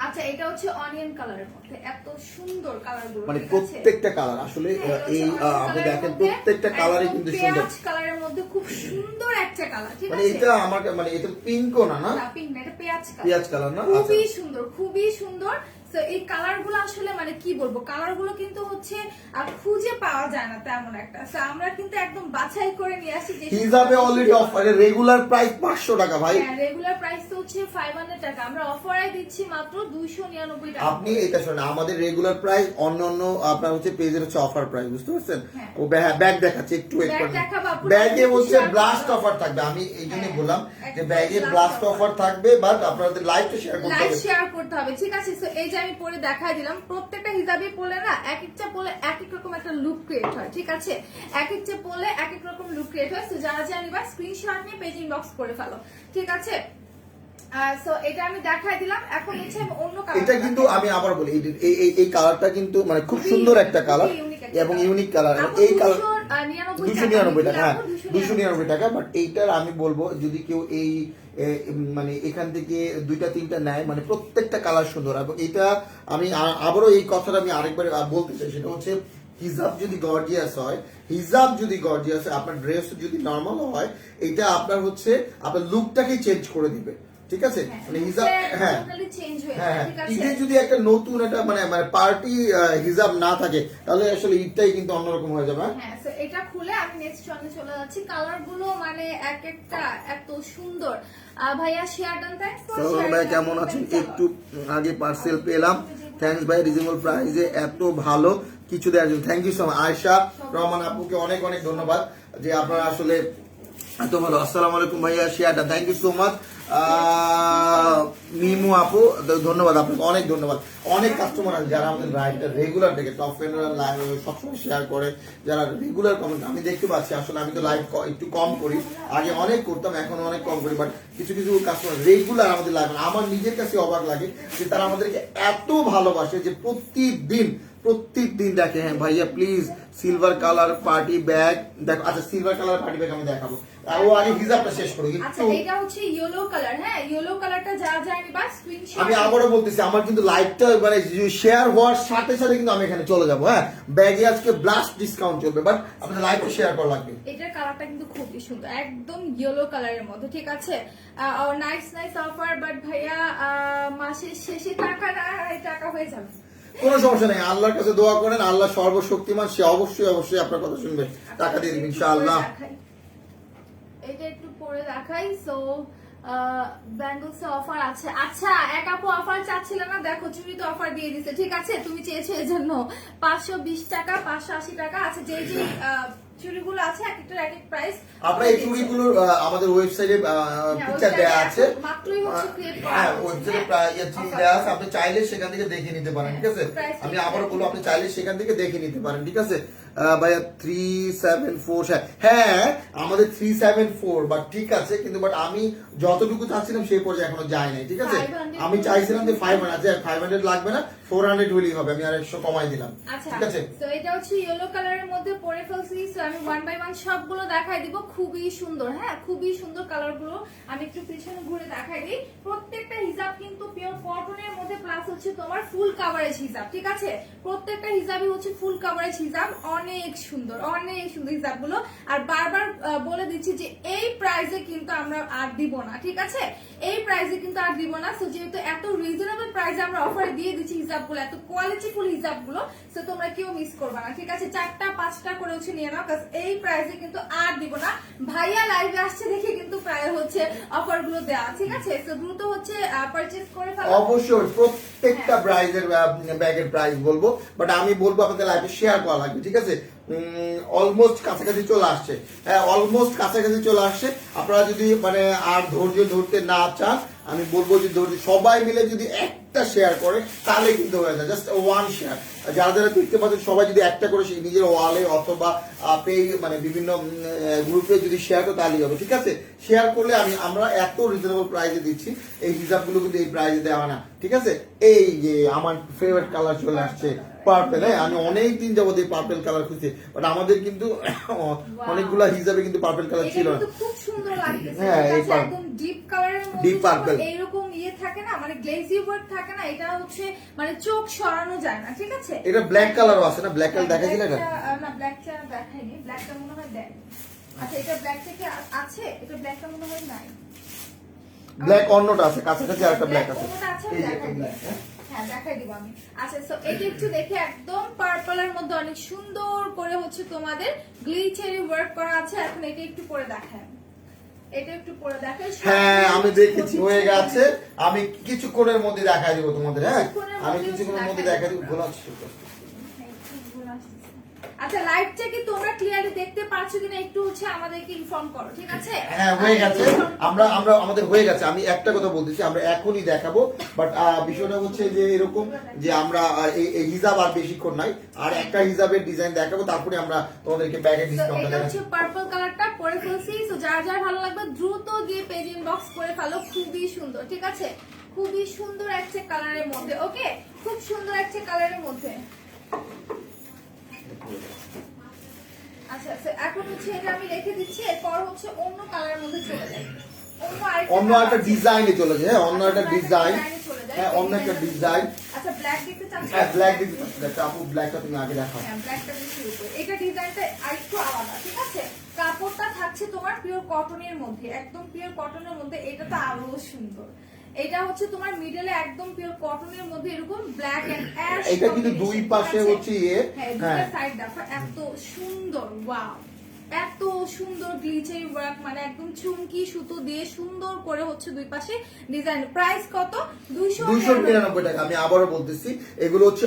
আচ্ছা, এটা হচ্ছে অনিয়ন কালারের মধ্যে, এত সুন্দর কালারগুলো, মানে ঠিক আছে? প্রত্যেকটা কালার আসলে এই আপনি দেখেন প্রত্যেকটা কালারই কিন্তু সুন্দর। পেঁয়াজ কালারের মধ্যে খুব সুন্দর একটা কালার, ঠিক মানে আছে। এটা আমার মানে এটা পিঙ্কও না, না না পিঙ্ক না, এটা পেঁয়াজ কালার। পেঁয়াজ কালার না, খুবই আচ্ছা। সুন্দর, খুবই সুন্দর। তো এই কালারগুলো আসলে মানে কি বলবো, কালারগুলো কিন্তু হচ্ছে খুঁজে পাওয়া যায় না তেমন একটা। তো আমরা কিন্তু একদম বাছাই করে নিয়ে আসি। হিজাবে অলরেডি অফার, রেগুলার প্রাইস 500 টাকা ভাই। হ্যাঁ, রেগুলার প্রাইস তো হচ্ছে 500 টাকা, আমরা অফারে দিচ্ছি মাত্র 299 টাকা। আপনি এটা শুনুন, আমাদের রেগুলার প্রাইস অন্যান্য আপনার হচ্ছে পেজের হচ্ছে অফার প্রাইস, বুঝতে পারছেন? হ্যাঁ। ও ব্যাগ দেখাচ্ছে একটু ব্যাগ দেখাবো আপু, ব্যাগে হচ্ছে শেয়ার ব্লাস্ট করবো। অফার থাকবে। আমি এই জন্যই হ্যাঁ, বললাম যে একদম ব্যাগে blast ব্লাস্ট offer। অফার থাকবে, বাট আপনাদের লাইভটা শেয়ার করতে লাইভ হবে। শেয়ার করতে হবে, ঠিক আছে। সো এই যে আমি পরে দেখাই দিলাম, প্রত্যেকটা হিসাবে পড়লে না এক একটা পড়লে এক এক রকম একটা লুক ক্রিয়েট হয়, ঠিক আছে। এক একটা পড়লে এক এক রকম লুক ক্রিয়েট হয়। তো যারা জানিবা স্ক্রিনশট নিয়ে পেজ ইনবক্স করে ফেলো, ঠিক আছে। সো এটা আমি দেখাই দিলাম, এখন হচ্ছে আমি অন্য কালার। এটা কিন্তু আমি আবার বলি, এই কালারটা কিন্তু মানে খুব সুন্দর একটা কালার এবং ইউনিক কালার। এই কালার 299 টাকা, হ্যাঁ 299 টাকা। বাট এইটার আমি বলবো যদি কেউ এই মানে এখান থেকে 2টা-3টা নেয়, মানে প্রত্যেকটা কালার সুন্দর। এবং এটা আমি আবারও এই কথাটা আমি আরেকবার বলতে চাই, সেটা হচ্ছে হিজাব যদি গর্জিয়াস হয়, হিজাব যদি গর্জিয়াস হয়, আপনার ড্রেস যদি নর্মাল হয়, এটা আপনার হচ্ছে আপনার লুকটাকে চেঞ্জ করে দিবে, ঠিক আছে। মানে হিজাব, হ্যাঁ হ্যাঁ, ঈদে যদি একটা নতুন একটা মানে পার্টি হিজাব না থাকে, তাহলে আসলে ঈদটাই কিন্তু অন্যরকম হয়ে যাবে। হ্যাঁ, সো এটা খুলে আমি নেক্সট ওয়ানে চলে যাচ্ছি। কালারগুলো মানে এক একটা এত সুন্দর। ভাইয়া share done, thanks for sharing. ভাই কেমন আছেন? একটু আগে পার্সেল পেলাম, থ্যাঙ্কস ভাই, রিজনেবল প্রাইসে এত ভালো কিছু দেওয়ার জন্য thank you so much. Ayesha Rahman আপুকে অনেক অনেক ধন্যবাদ যে আপনারা আসলে এত ভালো। আসসালামু আলাইকুম ভাইয়া, শেয়ারটা thank you so much. Mimu আপু ধন্যবাদ, আপনাকে অনেক ধন্যবাদ। অনেক কাস্টমার আছে যারা আমাদের রাইডটা রেগুলার দেখে, টপ ফ্রেন্ডরা সবসময় শেয়ার করে, যারা রেগুলার কমেন্ট আমি দেখতে পাচ্ছি। আসলে আমি তো লাইভ একটু কম করি, আগে অনেক করতাম, এখন অনেক কম করি, বাট কিছু কিছু কাস্টমার রেগুলার আমাদের লাইভ, আমার নিজের কাছে অবাক লাগে যে তারা আমাদেরকে এত ভালোবাসে যে প্রত্যেকদিন দেখে। হ্যাঁ ভাইয়া please silver colour party bag দেখো। আচ্ছা, সিলভার কালার পার্টি ব্যাগ আমি দেখাবো, ও আগে হিজাবটা শেষ করি। আচ্ছা, এটা হচ্ছে ইয়েলো কালার। হ্যাঁ, ইয়েলো কালারটা যা জানি বা স্ক্রিনশট। আমি আবারও বলতেছি, আমার কিন্তু লাইভটা মানে শেয়ার হওয়ার সাথে সাথে কিন্তু আমি এখানে চলে যাবো। হ্যাঁ, ব্যাগে আজকে ব্লাস্ট ডিসকাউন্ট চলবে, বাট আপনাদের লাইভটা শেয়ার করা লাগবে। এটার কালারটা কিন্তু খুবই সুন্দর, একদম ইয়েলো কালারের মধ্যে, ঠিক আছে। নাইস অফার, বাট ভাইয়া মাসের শেষে টাকা না, টাকা হয়ে যাবে। কোনো সমস্যা নেই, আল্লাহর কাছে দোয়া করেন, আল্লাহ সর্বশক্তিমান, সে অবশ্যই আপনার কথা শুনবে, টাকা দিয়ে দিবেন ইনশাআল্লাহ। এটা একটু পরে দেখাই। সো ব্যাঙ্গলস অফার আছে। আচ্ছা, এক আপু অফার চাচ্ছিল না, দেখো চুরি তো অফার দিয়ে দিছে, ঠিক আছে। তুমি চেয়েছো এর জন্য 520 টাকা, 580 টাকা। আচ্ছা, যে চুড়িগুলো আছে এক একটার এক এক প্রাইস। আপনারা এই চুড়িগুলোর আমাদের ওয়েবসাইটে পিকচার দেওয়া আছে, মাত্রই হচ্ছে ক্রিয়েট করা হ্যাঁ হয়েছে, ওয়েবসাইটে হ্যাঁ? দেওয়া আছে, আপনি চাইলে সেখান থেকে দেখে নিতে পারেন, ঠিক আছে? Price আমি ঠিক আবারও আছে। বলবো, আপনি চাইলে সেখান থেকে দেখে নিতে পারেন, ঠিক আছে? ভাইয়া 374, হ্যাঁ আমাদের 374, বাট ঠিক আছে, কিন্তু বাট আমি যতটুকু চাচ্ছিলাম সেই পর্যায়ে এখনো যাই নাই, ঠিক আছে? 500 আমি চাইছিলাম যে 500, আচ্ছা 500 লাগবে না, 400 হলেই হবে, আমি আর 100 কমাই দিলাম, আচ্ছা, ঠিক আছে? তো এটা হচ্ছে ইয়েলো কালারের মধ্যে পরে ফেলছি, সো আমি ওয়ান বাই ওয়ান সবগুলো দেখাই দিব, খুবই সুন্দর, হ্যাঁ খুবই সুন্দর কালারগুলো। আমি একটু পিছনে ঘুরে দেখাই দিই। প্রত্যেকটা হিজাব কিন্তু পিওর কটনের মধ্যে, প্লাস হচ্ছে তোমার ফুল কাভারেজ হিজাব, ঠিক আছে? প্রত্যেকটা হিজাবই হচ্ছে ফুল কাভারেজ হিজাব, অনেক সুন্দর হিজাবগুলো। আর বারবার বলে দিচ্ছি যে এই প্রাইসে কিন্তু আমরা আর দিব না, ঠিক আছে? এই প্রাইসে কিন্তু আর দিব না। সো যেহেতু এত রিজনেবল প্রাইসে আমরা অফারে দিয়ে দিচ্ছি হিজাবগুলো, এত কোয়ালিটিফুল হিজাবগুলো, সো তোমরা কেউ মিস করবে না, ঠিক আছে? 4টা 5টা করে হচ্ছে নিয়ে নাও, কারণ এই প্রাইসে কিন্তু আর দিব না। ভাইয়া লাইভে আসছে দেখে কিন্তু প্রায় হচ্ছে অফার গুলো দেওয়া, ঠিক আছে? সো দ্রুত হচ্ছে পারচেজ করে ফেলো। অবশ্যই প্রত্যেকটা ব্রাইজের ব্যাগের প্রাইস বলবো, বাট আমি বলবো আপনাদের লাইভে শেয়ার করা লাগবে, ঠিক আছে? অলমোস্ট কাছাকাছি চলে আসছে, হ্যাঁ অলমোস্ট কাছাকাছি চলে আসছে। আপনারা যদি মানে আর ধৈর্য ধরতে না চান, আমি বলবো যে সবাই মিলে যদি একটা শেয়ার করে তাহলে কিন্তু হয়ে যায়, জাস্ট ওয়ান শেয়ার। যারা যারা দেখতে পাচ্ছেন সবাই যদি একটা করে সেই নিজের ওয়ালে অথবা মানে বিভিন্ন গ্রুপে যদি শেয়ার করে তাহলেই হবে, ঠিক আছে? শেয়ার করলে আমরা এত রিজনেবল প্রাইসে দিচ্ছি, এই হিসাবগুলো কিন্তু এই প্রাইসে দেওয়া না, ঠিক আছে? এই যে আমার ফেভারিট কালার চলে আসছে পার্পেল, হ্যাঁ আমি অনেক দিন যাবত এই পার্পেল কালার খুঁজছি, বাট আমাদের কিন্তু অনেকগুলা হিসাবে কিন্তু পার্পেল কালার ছিল না। এটা কিন্তু খুব সুন্দর লাগতেছে, হ্যাঁ, ঠিক এই আছে? একদম ডিপ কালারের মধ্যে Deep purple। এইরকম থাকে না, মানে গ্লেজি ওয়ার্ক থাকে না, এটা হচ্ছে মানে চোখ সরানো যায় না, ঠিক আছে? এটা ব্ল্যাক কালারও আছে না? ব্ল্যাক কালার দেখাইছিল এটা? না ব্ল্যাকটা দেখাইনি, ব্ল্যাকটা মনে হয় দেয়। আচ্ছা এটা ব্ল্যাক থেকে আছে, এটা ব্ল্যাকটা মনে হয় নাই। ব্ল্যাক অন্যটা আছে, কাছাকাছি আরেকটা ব্ল্যাক আছে, অন্যটা আছে, এই যে দেখাই দিই। ব্ল্যাক, হ্যাঁ দেখাই দিব আমি। আচ্ছা সো এটা একটু দেখে একদম পার্পলের মধ্যে অনেক সুন্দর করে হচ্ছে তোমাদের গ্লিটারি ওয়ার্ক করা আছে। এখন এটা একটু পরে দেখাই, এটা একটু পরে দেখাই। হ্যাঁ আমি দেখেছি, হয়ে গেছে। আমি কিছুক্ষণের মধ্যে দেখাই দিব তোমাদের, হ্যাঁ আমি কিছুক্ষণের মধ্যে দেখাই দিব। ভোলা আচ্ছা লাইভটা কি তোমরা ক্লিয়ারলি দেখতে পাচ্ছ কিনা একটু হচ্ছে আমাদেরকে ইনফর্ম করো, ঠিক আছে? হ্যাঁ হয়ে গেছে, আমরা আমাদের হয়ে গেছে। আমি একটা কথা বলতেছি, আমরা এখনই দেখাবো, বাট বিষয়টা হচ্ছে যে এরকম যে আমরা এই হিসাব আর বেশিক্ষণ নাই, আর একটা হিসাবের ডিজাইন দেখাবো, তারপরে আমরা তোমাদেরকে ব্যাগের তো ডিসকাউন্ট এটা দেখাবো। হচ্ছে পার্পল কালারটা পরে ফেলছি, তো যার যার ভালো লাগবে দ্রুত গিয়ে পেজ ইনবক্স করে ফেলো। খুবই সুন্দর, ঠিক আছে? খুবই সুন্দর একটা কালারের মধ্যে, ওকে খুব সুন্দর একটা কালারের মধ্যে। আচ্ছা এখন হচ্ছে এটা আমি রেখে দিচ্ছি, এরপর হচ্ছে অন্য কালারের মধ্যে চলে যাই। অন্য একটা ডিজাইনে চলে যায়, অন্য একটা ডিজাইন, হ্যাঁ অন্য একটা ডিজাইন। আচ্ছা ব্ল্যাক দেখতে চাচ্ছি? হ্যাঁ ব্ল্যাক দিতে পারছি, আপু ব্ল্যাকটা তুমি আগে দেখাও। হ্যাঁ ব্ল্যাকটা দিয়ে শুরু করি। এটা ডিজাইনটা আরেকটু আলাদা, ঠিক আছে? কাপড়টা থাকছে তোমার পিওর কটনের মধ্যে, একদম পিওর কটনের মধ্যে। এটা তো আরো সুন্দর। এটা হচ্ছে তোমার মিডলে একদম পিওর কটনের মধ্যে এরকম ব্ল্যাক এন্ড অ্যাশ। এটা কিন্তু দুই পাশে হচ্ছে হ্যাঁ দুটো সাইড দেখো এত সুন্দর, ওয়াও এত সুন্দর গ্লিটারি ওয়ার্ক, মানে একদম চুমকি সুতো দিয়ে সুন্দর করে হচ্ছে দুই পাশে ডিজাইন। প্রাইস কত? 299 টাকা। আমি আবারও বলতেছি, এগুলো হচ্ছে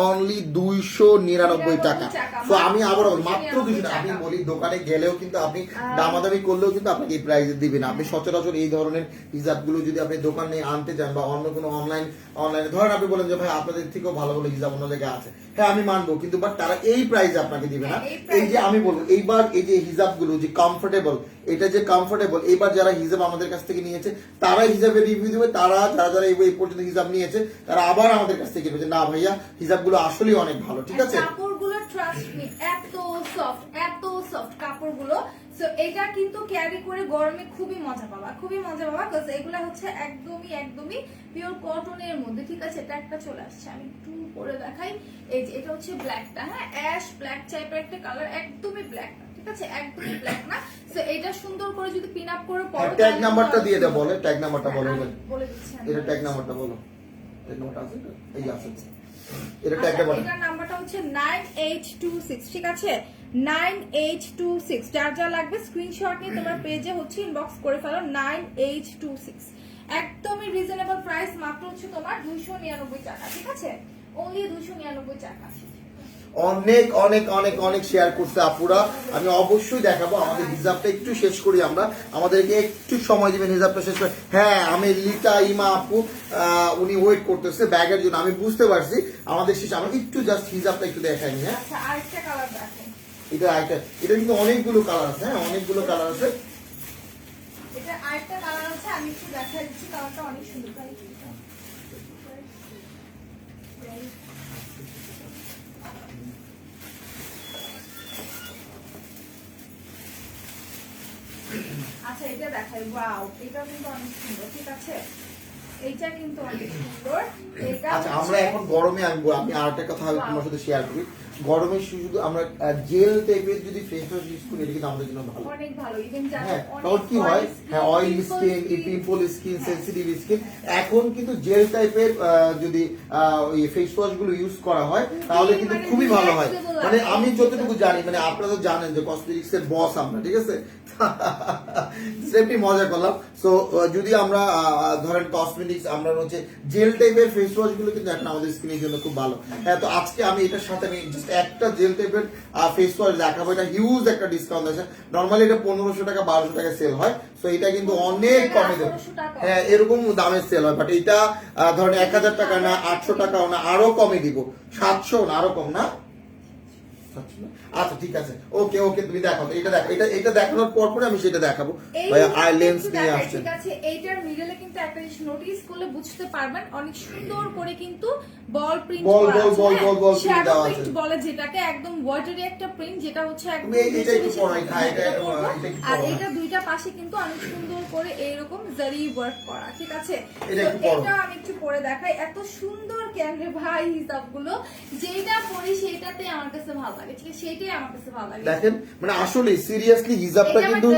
অনলি 299 টাকা। তো আমি আবারও মাত্র 200 টাকা। আমি বলি দোকানে গেলেও কিন্তু আপনি দামাদামি করলেও কিন্তু আপনাকে এই প্রাইসে দিবেন। আপনি সচরাচর এই ধরনের হিজাবগুলো যদি আপনি দোকানে আনতে চান বা অন্য কোনো অনলাইনে ধরেন আপনি বলেন যে ভাই আপনাদের থেকেও ভালো ভালো হিজাব অন্য জায়গায় আছে, হ্যাঁ আমি মানবো, কিন্তু বাট তারা এই প্রাইসে আপনাকে দিবে না। এই যে আমি বলবো এইবার এই যে হিজাবগুলো যে কমফোর্টেবল, এটা যে কমফোর্টেবল, এইবার যারা হিজাব আমাদের কাছ থেকে নিয়েছে তারা হিজাবের রিভিউ দেবে, তারা যারা এই পর্যন্ত হিজাব নিয়েছে তারা আবার আমাদের কাছ থেকে কিনবে যে না ভাইয়া হিজাবগুলো আসলেই অনেক ভালো, ঠিক আছে? কাপড়গুলো ট্রাস্ট মি এত সফট কাপড়গুলো। সো এটা কিন্তু ক্যারি করে গরমে খুবই মজা পাবা, কারণ এগুলা হচ্ছে একদমই পিওর কটনের মধ্যে, ঠিক আছে? এটা একটা চলে আসছে, আমি একটু পরে দেখাই। এই যে এটা হচ্ছে ব্ল্যাকটা, হ্যাঁ অ্যাশ ব্ল্যাক টাইপের একটা কালার, একদমই ব্ল্যাক না, ঠিক আছে? একদমই ব্ল্যাক না। সো এটা সুন্দর করে যদি পিন আপ করে পরো, ট্যাগ নাম্বারটা দিয়ে দাও, বলে ট্যাগ নাম্বারটা বলো, বলে দিচ্ছি আমি। এটা ট্যাগ নাম্বারটা বলো, ট্যাগ নাম্বারটা আছে তো? এই যে আছে, এটা ট্যাগ নাম্বার। এটার নাম্বারটা হচ্ছে 9826, ঠিক আছে? 9826। যার যা লাগবে স্ক্রিনশট নিয়ে তোমার পেজে হচ্ছে ইনবক্স করে ফেলো। 9826 একদমই রিজনেবল প্রাইস, মাত্র হচ্ছে তোমার 299 টাকা, ঠিক আছে? অনলি 299 টাকা। অনেক অনেক অনেক অনেক শেয়ার করছে আপুরা। আমি অবশ্যই দেখাবো। আমাদের হিজাবটা একটু শেষ করি আমরা, আমাদেরকে একটু সময় দিবেন হিজাবটা শেষ করে। হ্যাঁ, আমি লিটা ইমা আপু উনি ওয়েট করতেছে ব্যাগের জন্য, আমি বুঝতে পারছি। আমাদের শেষ, আমরা একটু জাস্ট হিজাবটা একটু দেখাই। হ্যাঁ, আচ্ছা আরেকটা কালার দেখেন, এটা কিন্তু অনেকগুলো কালার আছে। হ্যাঁ, অনেকগুলো কালার আছে। এটা আরেকটা কালার আছে, আমি একটু দেখা দিচ্ছি, কালারটা অনেক সুন্দর। আচ্ছা এটা দেখাই, ওয়াও এটা কিন্তু অনেক সুন্দর, ঠিক আছে এইটা কিন্তু অনেক সুন্দর। এটা আচ্ছা, আমরা এখন গরমে আমি আরেকটা কথা আমি তোমার সাথে শেয়ার করি। গরমে শুধু আমরা জেল টাইপের যদি ফেস ওয়াশ ইউজ করি, এটা কিন্তু আমাদের জন্য ভালো, অনেক ভালো। ইভেন হ্যাঁ, কারণ কি হয়, হ্যাঁ, oil skin, pimple skin, sensitive skin, এখন কিন্তু জেল টাইপের যদি ওই ফেস ওয়াশ গুলো ইউজ করা হয় তাহলে কিন্তু খুবই ভালো হয়। মানে আমি যতটুকু জানি, মানে আপনারা তো জানেন যে কসমেটিক্স এর বস আমরা, ঠিক আছে। সেমনি মজা করলাম। সো যদি আমরা ধরেন কসমেটিক্স, আমরা হচ্ছে জেল টাইপের ফেস ওয়াশ গুলো কিন্তু এখন আমাদের স্কিনের জন্য খুব ভালো। হ্যাঁ, তো আজকে আমি এটার সাথে আমি জাস্ট একটা জেল টাইপের ফেস ওয়াশ দেখাবো। এটা হিউজ একটা ডিসকাউন্ট আছে। নর্মালি এটা 1500 টাকা 1200 টাকা সেল হয়। সো এটা কিন্তু অনেক কমে দেবে। হ্যাঁ, এরকম দামের সেল হয়, বাট এটা ধরেন 1000 টাকা না, 800 টাকাও না, আরো কমে দিব, 700 না, আরো কম না। আচ্ছা ঠিক আছে, ওকে ওকে, তুমি দেখো এটা, দেখো এটা দেখানোর পর পরে আমি সেটা দেখাবো। ভাইয়া আই লেন্স নিয়ে আসছেন, ঠিক আছে। এইটার মিডলে কিন্তু একটা জিনিস নোটিস করলে বুঝতে পারবেন, অনেক সুন্দর করে কিন্তু বল প্রিন্ট করা আছে। বল প্রিন্ট দেওয়া আছে, প্রিন্ট বলে যেটাকে, একদম ওয়াটারি একটা প্রিন্ট, যেটা হচ্ছে একদম এটা একটু পড়াই। হ্যাঁ, এটা আর এটা দুইটা পাশে কিন্তু অনেক সুন্দর করে এইরকম জারি ওয়ার্ক করা, ঠিক আছে। এটা তো একটু পড়ো। এটা আমি একটু পরে দেখাই, এত সুন্দর ক্যামেরা ভাই হিসাবগুলো, যেটা পরি সেটাতে আমার কাছে ভালো লাগে, ঠিক আছে, সেটাই আমার কাছে ভালো লাগে। দেখেন, মানে আসলে সিরিয়াসলি হিজাবটা কিন্তু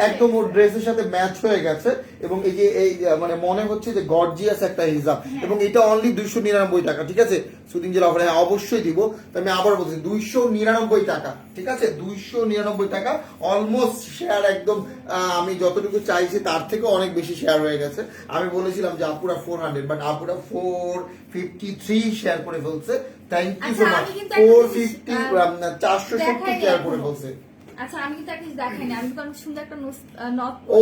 একদম ওর ড্রেসের সাথে ম্যাচ হয়ে গেছে। এবং এই যে এই মানে মনে হচ্ছে যে গর্জিয়াস একটা হিজাব। এবং এটা অনলি 299 টাকা, ঠিক আছে। সুদিন জেলা অফারে অবশ্যই দিব। তো আমি আবার বলছি 299 টাকা, ঠিক আছে, 299 টাকা। অলমোস্ট শেয়ার একদম আমি যতটুকু চাইছি তার থেকে অনেক বেশি শেয়ার হয়ে গেছে। আমি বলেছিলাম যে আপুরা 400, বাট আপুরা 453 শেয়ার করে ফেলছে। Thank you so much. 450 share করে ফেলছে। আচ্ছা, আমি কিন্তু একটা দেখাই না, আমি কিন্তু অনেক সুন্দর একটা নট। ও,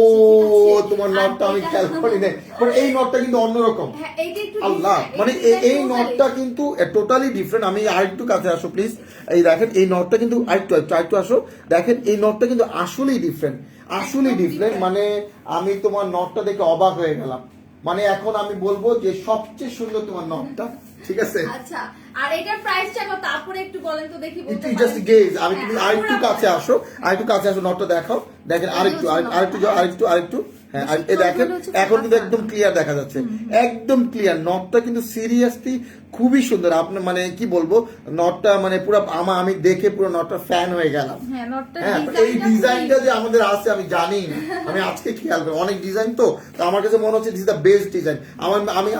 তোমার নটটা আমি খেয়াল করি না, বাট এই নটটা কিন্তু অন্যরকম। হ্যাঁ, এইটা একটু আল্লাহ, মানে এই নটটা কিন্তু টোটালি ডিফারেন্ট। আমি আরেকটু কাছে আসো প্লিজ। এই দেখেন, এই নটটা কিন্তু আরেকটু আসো। দেখেন, এই নটটা কিন্তু আসলেই ডিফারেন্ট, আসলেই ডিফারেন্ট। মানে আমি তোমার নটটা দেখে অবাক হয়ে গেলাম। মানে এখন আমি বলবো যে সবচেয়ে সুন্দর তোমার নটটা, ঠিক আছে। আচ্ছা, আর এটার প্রাইসটা কত তারপরে একটু বলেন তো দেখি, বলতে একটু পারেন। জাস্ট গেজ, আমি তুমি আরেকটু কাছে আসো, নটটা দেখাও। দেখেন, আরেকটু হ্যাঁ, এই দেখেন, এখন কিন্তু একদম ক্লিয়ার দেখা যাচ্ছে, একদম ক্লিয়ার। নটটা কিন্তু সিরিয়াসলি খুবই সুন্দর। আপনার মানে কি বলবো, নটটা মানে পুরো আমি দেখে পুরো নটটা ফ্যান হয়ে গেলাম। হ্যাঁ, নটটা হ্যাঁ, এই ডিজাইনটা যে আমাদের আছে আমি জানি না, আমি আজকে খেয়াল করি। অনেক ডিজাইন তো আমার কাছে মনে হচ্ছে দিস দ্য বেস্ট ডিজাইন।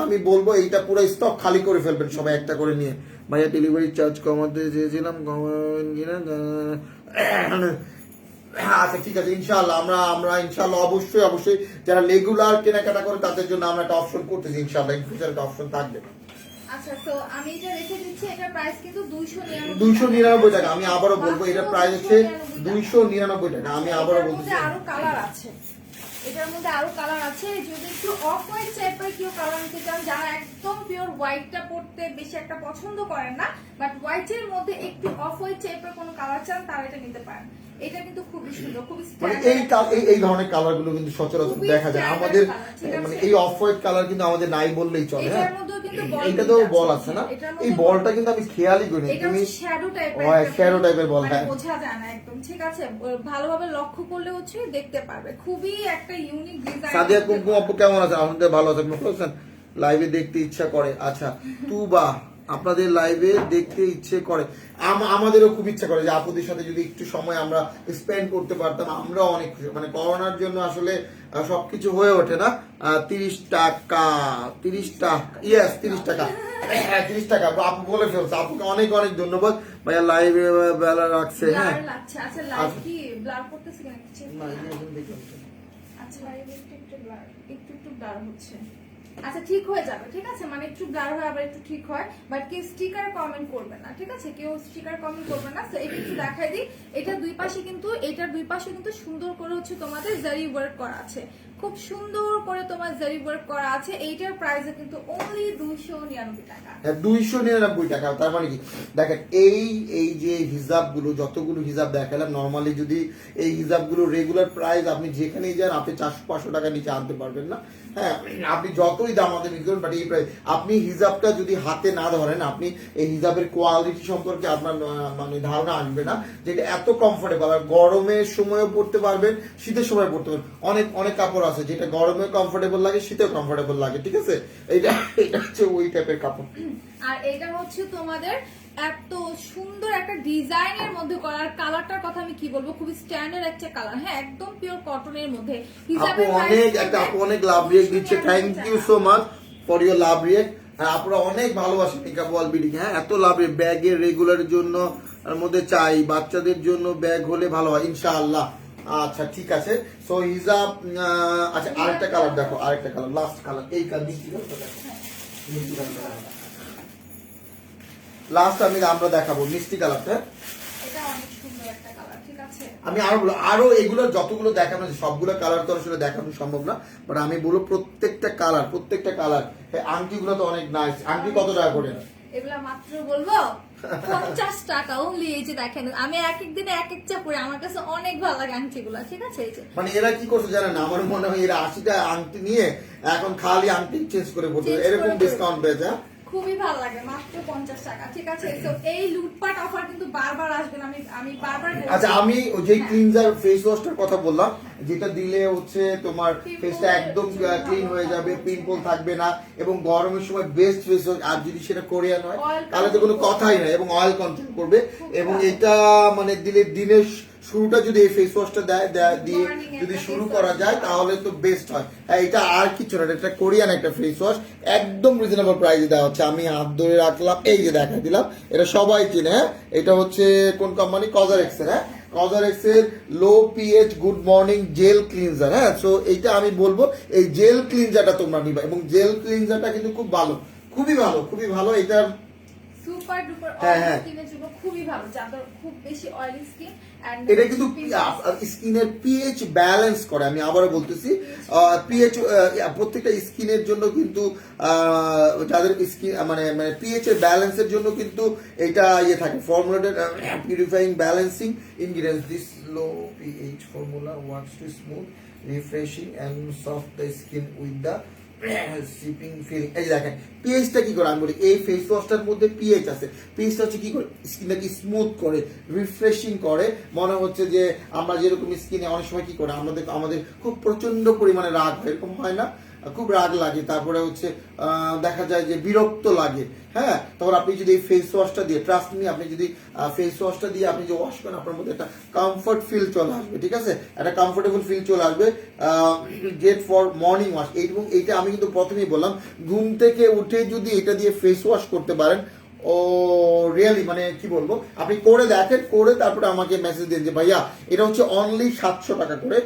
আমি বলবো এইটা পুরো স্টক খালি করে ফেলবেন সবাই একটা করে নিয়ে। ভাইয়া ডেলিভারি চার্জ কমাতে চেয়েছিলাম, কমান কিনা। আচ্ছা ঠিক আছে, ইনশাআল্লাহ আমরা ইনশাআল্লাহ অবশ্যই যারা রেগুলার কেনাকাটা করে তাদের জন্য আমরা একটা অপশন করতেছি। ইনশাআল্লাহ ইন ফিউচার একটা অপশন থাকবে। আচ্ছা, তো আমি এটা রেখে দিচ্ছি, এটার প্রাইস কিন্তু 299 টাকা। আমি আবারও বলবো এটার প্রাইস হচ্ছে 299 টাকা। আমি আবারও বলতেছি আরো কালার আছে, এটার মধ্যে আরো কালার আছে। যদি একটু অফ হোয়াইট টাইপের কেউ কালার নিতে চান, যারা একদম পিওর হোয়াইটটা পড়তে বেশি একটা পছন্দ করেন না, বাট হোয়াইটের মধ্যে একটু অফ হোয়াইট টাইপের কোনো কালার চান, তারা এটা নিতে পারেন। এটা কিন্তু খুবই সুন্দর, খুবই মানে এই ধরনের কালার গুলো কিন্তু সচরাচর দেখা যায় আমাদের। মানে এই অফ হোয়াইট কালার কিন্তু আমাদের নাই বললেই চলে। হ্যাঁ, এটা তো বল আছে না, এই বলটা কিন্তু আমি খেয়ালই করিনি। তুমি শ্যাডো টাইপের বল, হ্যাঁ, বোঝা যায় না একদম, ঠিক আছে, ভালোভাবে লক্ষ্য করলে হচ্ছে দেখতে পারবে। খুবই একটা ইউনিক ডিজাইন। সাদিয়া কুমকুম আপু কেমন আছেন? আলহামদুলিল্লাহ ভালো আছেন। বলছেন লাইভে দেখতে ইচ্ছা করে। আচ্ছা, তুবা আপনাদের লাইভে দেখতে ইচ্ছে করে, আমাদেরও খুব ইচ্ছা করে যে আপুদের সাথে যদি একটু সময় আমরা স্পেন্ড করতে পারতাম। আমরা অনেক খুশি। মানে করোনার জন্য আসলে সবকিছু হয়ে ওঠে না। 30 টাকা, 30 টাকা, ইয়েস 30 টাকা, 30 টাকা আপু বলে ফেলছে। আপুকে অনেক অনেক ধন্যবাদ ভাইয়া, লাইভে বেলা রাখছে। হ্যাঁ, আচ্ছা, লাইভ কি ব্লার করতেছে কেন? না, এখন দেখলাম। আচ্ছা, লাইভ একটু ব্লার হচ্ছে। আচ্ছা ঠিক হয়ে যাবে, ঠিক আছে, মানে একটু ব্লার হয় আবার একটু ঠিক হয়, বাট কেউ স্টিকার কমেন্ট করবে না, ঠিক আছে, কেউ স্টিকার কমেন্ট করবে না। তো এটা একটু দেখাই দিই, এটা দুই পাশে কিন্তু, এটার দুই পাশে কিন্তু সুন্দর করে হচ্ছে তোমাদের জারি ওয়ার্ক করা আছে, খুব সুন্দর করে তোমার জারি ওয়ার্ক করা আছে। এইটার প্রাইস কিন্তু অনলি 299 টাকা। হ্যাঁ 299 টাকা। তার মানে কি দেখেন, এই যে হিজাব গুলো, যতগুলো হিজাব দেখালাম, নর্মালি যদি এই হিজাব গুলো রেগুলার প্রাইস আপনি যেখানেই যান আপনি 400-500 টাকা নিচে আনতে পারবেন না। হ্যাঁ আপনি যতই দাম আমাদের বিক্রি করেন, বাট এই প্রাইস আপনি হিজাবটা যদি হাতে না ধরেন, আপনি এই হিজাবের কোয়ালিটি সম্পর্কে আপনার মানে ধারণা আসবে না, যেটা এত কমফোর্টেবল। আর গরমের সময়ও পড়তে পারবেন, শীতের সময় পড়তে পারবেন। অনেক অনেক কাপড় আছে যেটা গরমে কমফোর্টেবল লাগে, শীতেও কমফোর্টেবল লাগে, ঠিক আছে। এটা হচ্ছে ওই টাইপের কাপড়। আর এটা হচ্ছে তোমাদের এত সুন্দর একটা ডিজাইনের মধ্যে করার, কালারটার কথা আমি কি বলবো, খুবই স্ট্যান্ডার্ড একটা কালার, হ্যাঁ একদম পিওর কটনের মধ্যে। আপু অনেক লাভ রিয়েক্ট দিচ্ছে, thank you so much for your love react. আপনারা অনেক ভালোবাসেন মেকআপ ওয়াল বিডি, হ্যাঁ এত লাভ রিয়েক্ট। ব্যাগের রেগুলারের জন্য মধ্যে চাই, বাচ্চাদের জন্য ব্যাগ হলে ভালো হয় ইনশাআল্লাহ। আচ্ছা ঠিক আছে। সো হিজাব, আচ্ছা আরেকটা কালার দেখো, আরেকটা কালার, লাস্ট কালার, এই কালার লাস্ট আমরা দেখাবো মিষ্টি কালারটা। এটা অনেক সুন্দর একটা কালার, ঠিক আছে। আমি আরো এগুলো যতগুলো দেখানো সবগুলো কালার তো আসলে দেখানো সম্ভব না, বাট আমি বলবো প্রত্যেকটা কালার। আংটি গুলো তো অনেক নাইস। আংটি কত টাকা করে? এগুলা মাত্র বলবো 50 টাকা অনলি। এই যে দেখেন, আমি এক এক দিনে এক একটা পরে, আমার কাছে অনেক ভালো লাগে আংটিগুলো, ঠিক আছে। এই যে মানে এরা কি করছে জানেন, আমার মনে হয় এরা 80টা আংটি নিয়ে এখন খালি আংটি চেঞ্জ করে পড়ছে, এরকম ডিসকাউন্ট পেয়েছে। খুবই ভালো লাগে, মাত্র 50 টাকা, ঠিক আছে। তো এই লুটপাট অফার কিন্তু বারবার আসবে না, আমি বারবার বলছি। আচ্ছা আমি যে ক্লিনজার ফেস ওয়াশটার কথা বললাম, যেটা দিলে হচ্ছে তোমার ফেসটা একদম ক্লিন হয়ে যাবে, পিম্পল থাকবে না, এবং গরমের সময় বেস্ট ফেস ওয়াশ। আর যদি সেটা কোরিয়ান হয় তাহলে তো কোনো কথাই নাই, এবং অয়েল কন্ট্রোল করবে। এবং এটা মানে দিলে দিনের শুরুটা যদি এই ফেস ওয়াশটা দিয়ে যদি শুরু করা যায় তাহলে তো বেস্ট হয়। হ্যাঁ এটা আর কিছু না, এটা কোরিয়ান একটা ফেস ওয়াশ, একদম রিজনেবল প্রাইসে দেওয়া হচ্ছে। আমি হাত ধরে রাখলাম, এই যে দেখা দিলাম, এটা সবাই চিনে। হ্যাঁ এটা হচ্ছে কোন কোম্পানি? কজারেক্স এর। হ্যাঁ কজারেক্স এর low pH good morning gel cleanser. হ্যাঁ সো এইটা আমি বলবো এই জেল ক্লিনজারটা তোমরা নিবা, এবং জেল ক্লিনজারটা কিন্তু খুব ভালো, খুবই ভালো। এটা সুপার ডুপার অয়েলি স্কিনের জন্য খুবই ভালো, যাদের খুব বেশি অয়েলি স্কিন। এটা কিন্তু স্কিনের পিএইচ ব্যালেন্স করে। আমি আবারও বলতেছি, পিএইচ প্রত্যেকটা স্কিনের জন্য কিন্তু যাদের স্কিন মানে পিএইচ এর ব্যালেন্সের জন্য কিন্তু এটা ইয়ে থাকে, formulated purifying balancing ingredients. This low pH formula works to smooth refreshing and soft the skin with the sipping feeling. এই দেখেন পিএইচটা কি করে, আমি বলি এই ফেস ওয়াশটার মধ্যে পিএইচ আছে। পিএইচটা হচ্ছে কি করে, স্কিনটাকে স্মুথ করে, রিফ্রেশিং করে। মনে হচ্ছে যে আমরা যেরকম স্কিনে অনেক সময় কি করে, আমাদের খুব প্রচন্ড পরিমাণে রাগ হয়, এরকম হয় না? খুব রাগ লাগে, তারপরে হচ্ছে দেখা যায় যে বিরক্ত লাগে। হ্যাঁ তখন আপনি যদি এই ফেস ওয়াশটা দিয়ে, ট্রাস্ট মি, আপনি যদি ফেস ওয়াশটা দিয়ে আপনি যে ওয়াশ করেন, আপনার মধ্যে একটা কমফর্ট ফিল চলে আসবে, ঠিক আছে, একটা কমফোর্টেবল ফিল চলে আসবে। Get for morning wash. এবং এইটা আমি কিন্তু প্রথমেই বললাম, ঘুম থেকে উঠে যদি এটা দিয়ে ফেস ওয়াশ করতে পারেন, ও রিয়েলি মানে কি বলবো, আপনি করে দেখেন, করে তারপরে আমাকে মেসেজ দিন যে ভাইয়া এটা হচ্ছে অনলি 700 টাকা করে,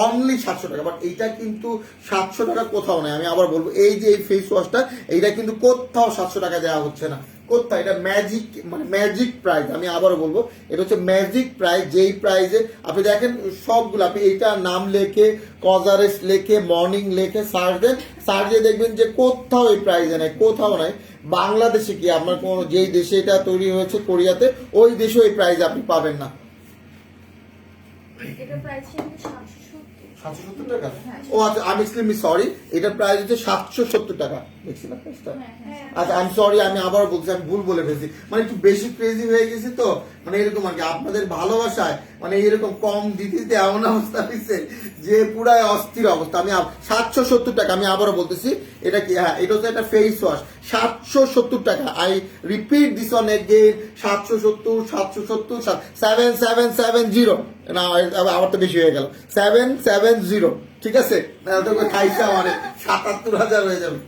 অনলি 700 টাকা। বাট এইটা কিন্তু 700 টাকা কোথাও নাই। আমি আবার বলবো, এই যে এই ফেস ওয়াশটা, এইটা কিন্তু কোথাও 700 টাকা দেওয়া হচ্ছে না, কোথায়। এটা ম্যাজিক, মানে ম্যাজিক প্রাইস। আমি আবারও বলবো, এটা হচ্ছে ম্যাজিক প্রাইস, যেই প্রাইসে আপনি দেখেন সবগুলো, আপনি এইটা নাম লেখে, কজারেস লেখে, মর্নিং লেখে সার্চ দেন, সার্চে দেখবেন যে কোথাও এই প্রাইসে নাই, কোথাও নাই। বাংলাদেশে কি আপনার কোন, যেই দেশে এটা তৈরি হয়েছে কোরিয়াতে, ওই দেশে এই প্রাইস আপনি পাবেন না। এটার প্রাইস কিন্তু 770 টাকা। ও আচ্ছা, আমি এক্সট্রিমলি সরি, এটার প্রাইস হচ্ছে 770 টাকা। দেখছি না প্রাইসটা? আচ্ছা আমি সরি, আমি আবার বলছি, আমি ভুল বলে ফেলছি, মানে একটু বেশি ক্রেজি হয়ে গেছি তো, মানে এরকম আর কি। আপনাদের ভালোবাসায় মানে এরকম কম দিতে দিতে এমন অবস্থা হয়েছে যে পুরাই অস্থির অবস্থা। আমি 770 টাকা, আমি আবারও বলতেছি, এটা কি, হ্যাঁ এটা হচ্ছে একটা ফেস ওয়াশ, 770 টাকা। I repeat this on again, 770 7770। না আবার তো বেশি হয়ে গেল, 770, ঠিক আছে। খাইছে মানে 77,000 হয়ে যাবে।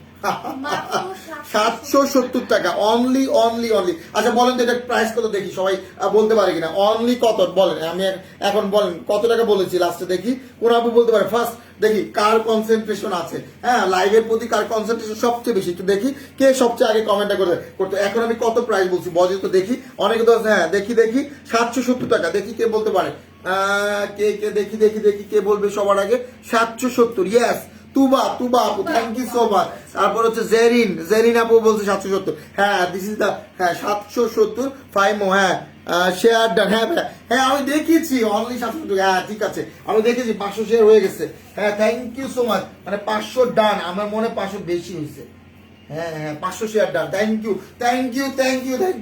770 টাকা অনলি। আচ্ছা বলেন তো এটা প্রাইস কত, দেখি সবাই বলতে পারে কিনা। অনলি কত বলেন, আমি এখন বলেন কত টাকা বলেছি লাস্টে, দেখি কোন আপু বলতে পারে। ফার্স্ট দেখি কার কনসেন্ট্রেশন আছে, হ্যাঁ লাইভের প্রতি কার কনসেন্ট্রেশন সবচেয়ে বেশি, একটু দেখি কে সবচেয়ে আগে কমেন্টটা করতে। এখন আমি কত প্রাইস বলছি বজে তো দেখি, অনেকে তো হ্যাঁ দেখি 770 টাকা, দেখি কে বলতে পারে, কে কে দেখি কে বলবে সবার আগে 770। ইয়েস, তুবা আপু, থ্যাংক ইউ সো মাচ। তারপর হচ্ছে জেরিন আপু বলছে 770। হ্যাঁ দিস ইজ দা, হ্যাঁ 770 ফাইমো, হ্যাঁ শেয়ার ডান, হ্যাঁ হ্যাঁ আমি দেখেছি অনলি 770, হ্যাঁ ঠিক আছে আমি দেখেছি 500 শেয়ার হয়ে গেছে। হ্যাঁ থ্যাংক ইউ সো মাচ, মানে 500 ডান, আমার মনে 500 বেশি হয়েছে। হ্যাঁ 500 share done, thank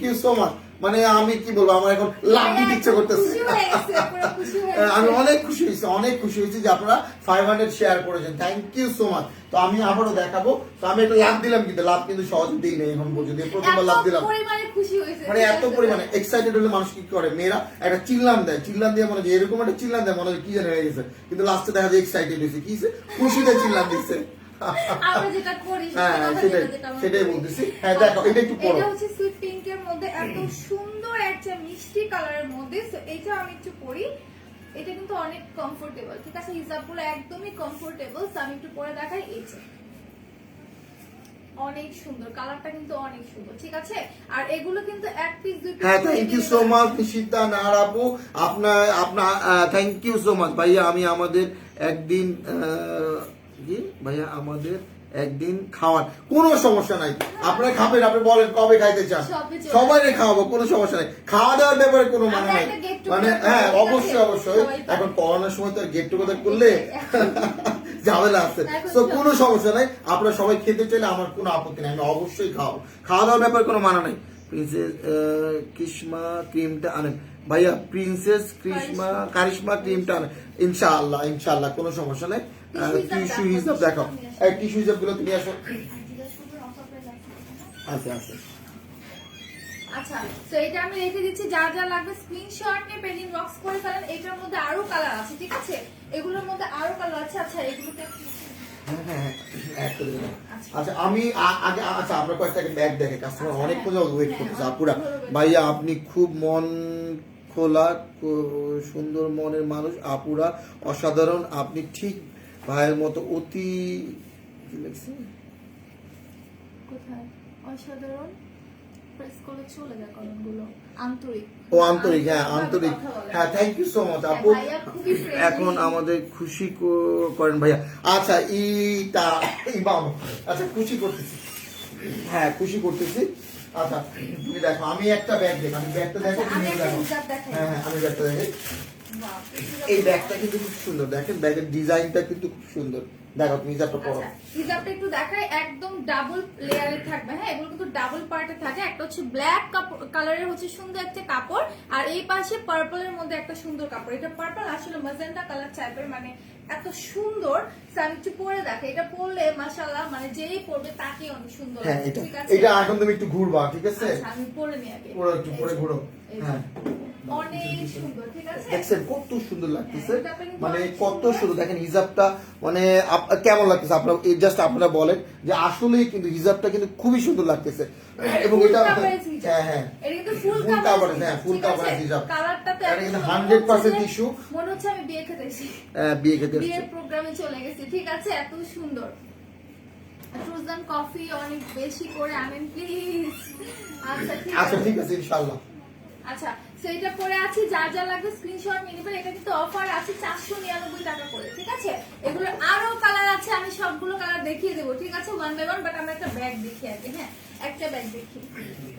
you so much. মানে আমি কি বলবো, আমার এখন লাভ দিতে ইচ্ছে করতেছে। আমি অনেক খুশি হয়েছি যে আপনারা 500 শেয়ার করেছেন, থ্যাংক ইউ সো মাচ। তো আমি আবারও দেখাবো, তো আমি একটা লাভ দিলাম, কিন্তু লাভ কিন্তু সহজে দিই নেই এখন পর্যন্ত, প্রথমবার লাভ দিলাম। মানে এত পরিমাণে এক্সাইটেড হলে মানুষ কি করে, মেয়েরা একটা চিল্লান দিয়ে মনে হয় এরকম একটা চিল্লান দেয় মনে হয় কি জানে হয়ে গেছে, কিন্তু লাস্টে দেখা যায় এক্সাইটেড হয়েছে, কি খুশিতে চিল্লান দিচ্ছে। আমরা যেটা করি সেটাই বলতেছি। হ্যাঁ দেখো এটা একটু পড়ো, এটা হচ্ছে সুইট পিঙ্কের মধ্যে এত সুন্দর একটা মিষ্টি কালারের মধ্যে। সো এটা আমি একটু পরি, এটা কিন্তু অনেক কমফোর্টেবল, ঠিক আছে হিজাবগুলো একদমই কমফোর্টেবল। সো আমি একটু পরে দেখাই, এই যে অনেক সুন্দর কালারটা, কিন্তু অনেক সুন্দর, ঠিক আছে। আর এগুলো কিন্তু এক পিস দুই পিস। হ্যাঁ thank you so much Nishita Nahar আপু, আপনার থ্যাংক ইউ সো মাচ ভাইয়া। আমি আমাদের একদিন একদিন খাওয়ান, কোনো সমস্যা নাই, আপনারা খাবেন, আপনি বলেন কবে খাইতে চান, সবাই খাওয়াবো, কোনো সমস্যা নাই, খাওয়া দাওয়ার ব্যাপারে কোনো মানে নাই, মানে হ্যাঁ অবশ্যই। এখন করোনার সময় তো গেট টুগেদার করলে ঝামেলা আছে, তো কোনো সমস্যা নাই, আপনারা সবাই খেতে চাইলে আমার কোনো আপত্তি নাই, আমি অবশ্যই খাওয়াবো, খাওয়া দাওয়ার ব্যাপারে কোনো মানা নাই। প্রিন্সেস কৃষ্মা ক্রিমটা আনেন ভাইয়া, প্রিন্সেস কারিশমা ক্রিমটা আনেন, ইনশাআল্লাহ কোনো সমস্যা নাই। টিস্যু হিসাব দেখাও, এই টিস্যু হিসাব গুলো তুমি আসো। আচ্ছা তো এটা আমি রেখে দিচ্ছি, যা যা লাগবে স্ক্রিনশট নিয়ে পেন ইনবক্স করে ফেলেন। এটার মধ্যে আরো কালার আছে, ঠিক আছে, এগুলোর মধ্যে আরো কালার আছে। আচ্ছা এগুলোতে আচ্ছা আমি আগে, আচ্ছা আমরা কয়েকটা ব্যাগ দেখে কাস্টমার অনেকক্ষণ ওয়েট করতেছে। আপুরা ভাইয়া আপনি খুব মন খোলা সুন্দর মনের মানুষ, আপুরা অসাধারণ, আপনি ঠিক ভাইয়ের মতো অতি কোথায় অসাধারণ প্রেস করে চলে যায় কলমগুলো, আন্তরিক হ্যাঁ আন্তরিক, হ্যাঁ থ্যাংক ইউ সো মাচ আপু, এখন আমাদের খুশি করেন ভাইয়া। আচ্ছা আচ্ছা খুশি করতেছি, হ্যাঁ খুশি করতেছি। আচ্ছা তুমি দেখো, আমি একটা ব্যাগ দেখো, আমি ব্যাগটা দেখো, তুমি দেখো, হ্যাঁ আমি ব্যাগটা দেখি, এই ব্যাগটা কিন্তু খুব সুন্দর, দেখেন ব্যাগের ডিজাইনটা কিন্তু খুব সুন্দর, দেখো তুমি হিজাবটা পরো। হিজাবটা একটু দেখাই, একদম ডাবল লেয়ারে থাকবে, হ্যাঁ এগুলো কিন্তু ডাবল পার্টে থাকে। একটা হচ্ছে ব্ল্যাক কালারের হচ্ছে সুন্দর একটা কাপড়, আর এই পাশে পার্পলের মধ্যে একটা সুন্দর কাপড়, এটা পার্পল আসলে ম্যাজেন্টা কালার টাইপের, মানে এত সুন্দর। আমি একটু পরে দেখে, এটা পরলে মাশাআল্লাহ মানে যেই পরবে তাকে অনেক সুন্দর হ্যাঁ লাগবে, ঠিক আছে। এটা এখন তুমি একটু ঘুরবা, ঠিক আছে, আচ্ছা আমি পরে নিয়ে আগে একটু পরে ঘুরো, হ্যাঁ অনেক সুন্দর, ঠিক আছে। দেখছেন কত সুন্দর লাগতেছে, মানে কত সুন্দর, দেখেন হিজাবটা মানে কেমন লাগতেছে আপনারা জাস্ট আপনারা বলেন যে আসলেই কিন্তু হিজাবটা কিন্তু খুবই সুন্দর লাগতেছে, এবং এটা হ্যাঁ ফুল কাভারেজ হিজাব, কালারটা তো একদম 100% টিস্যু, মনে হচ্ছে আমি বিয়ে খেতে এসেছি, বিয়ের প্রোগ্রামে চলে গেছি, ঠিক আছে, এত সুন্দর। ফ্রোজেন কফি অনেক বেশি করে আনেন প্লিজ। আচ্ছা ঠিক আছে ইনশাআল্লাহ। আচ্ছা সেইটা পরে আছি, যা যা লাগবে স্ক্রিনশট নিয়ে নেবেন। এটা কিন্তু অফার আছে 499 টাকা করে, ঠিক আছে। এগুলো আরো কালার আছে, আমি সবগুলো কালার দেখিয়ে দেবো, ঠিক আছে, ওয়ান বাই ওয়ান। বাট আমরা একটা ব্যাগ দেখি আগে, হ্যাঁ একটা ব্যাগ দেখি,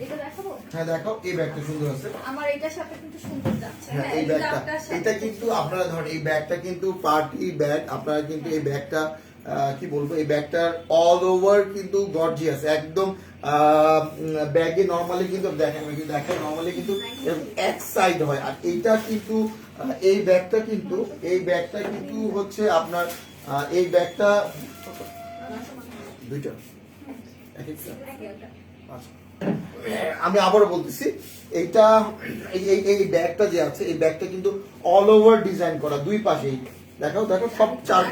এটা দেখাবো, হ্যাঁ দেখো এই ব্যাগটা সুন্দর আছে, আমার এটার সাথে কিন্তু সুন্দর যাচ্ছে, হ্যাঁ এই ব্যাগটা, এটা কিন্তু আপনারা ধরেন এই ব্যাগটা কিন্তু পার্টি ব্যাগ, আপনারা কিন্তু এই ব্যাগটা কি বলবো, এই ব্যাগটার অল ওভার কিন্তু গর্জিয়াস একদম। ব্যাগে নরমালি কিন্তু দেখেন নরমালি কিন্তু এক সাইড হয়, আর এইটা কিন্তু এই ব্যাগটা কিন্তু হচ্ছে আপনার এই ব্যাগটা দুইটা আমি আবারও বলতেছি, এইটা এই ব্যাগটা যে আছে, এই ব্যাগটা কিন্তু অল ওভার ডিজাইন করা, দুই পাশেই দেখো সব চার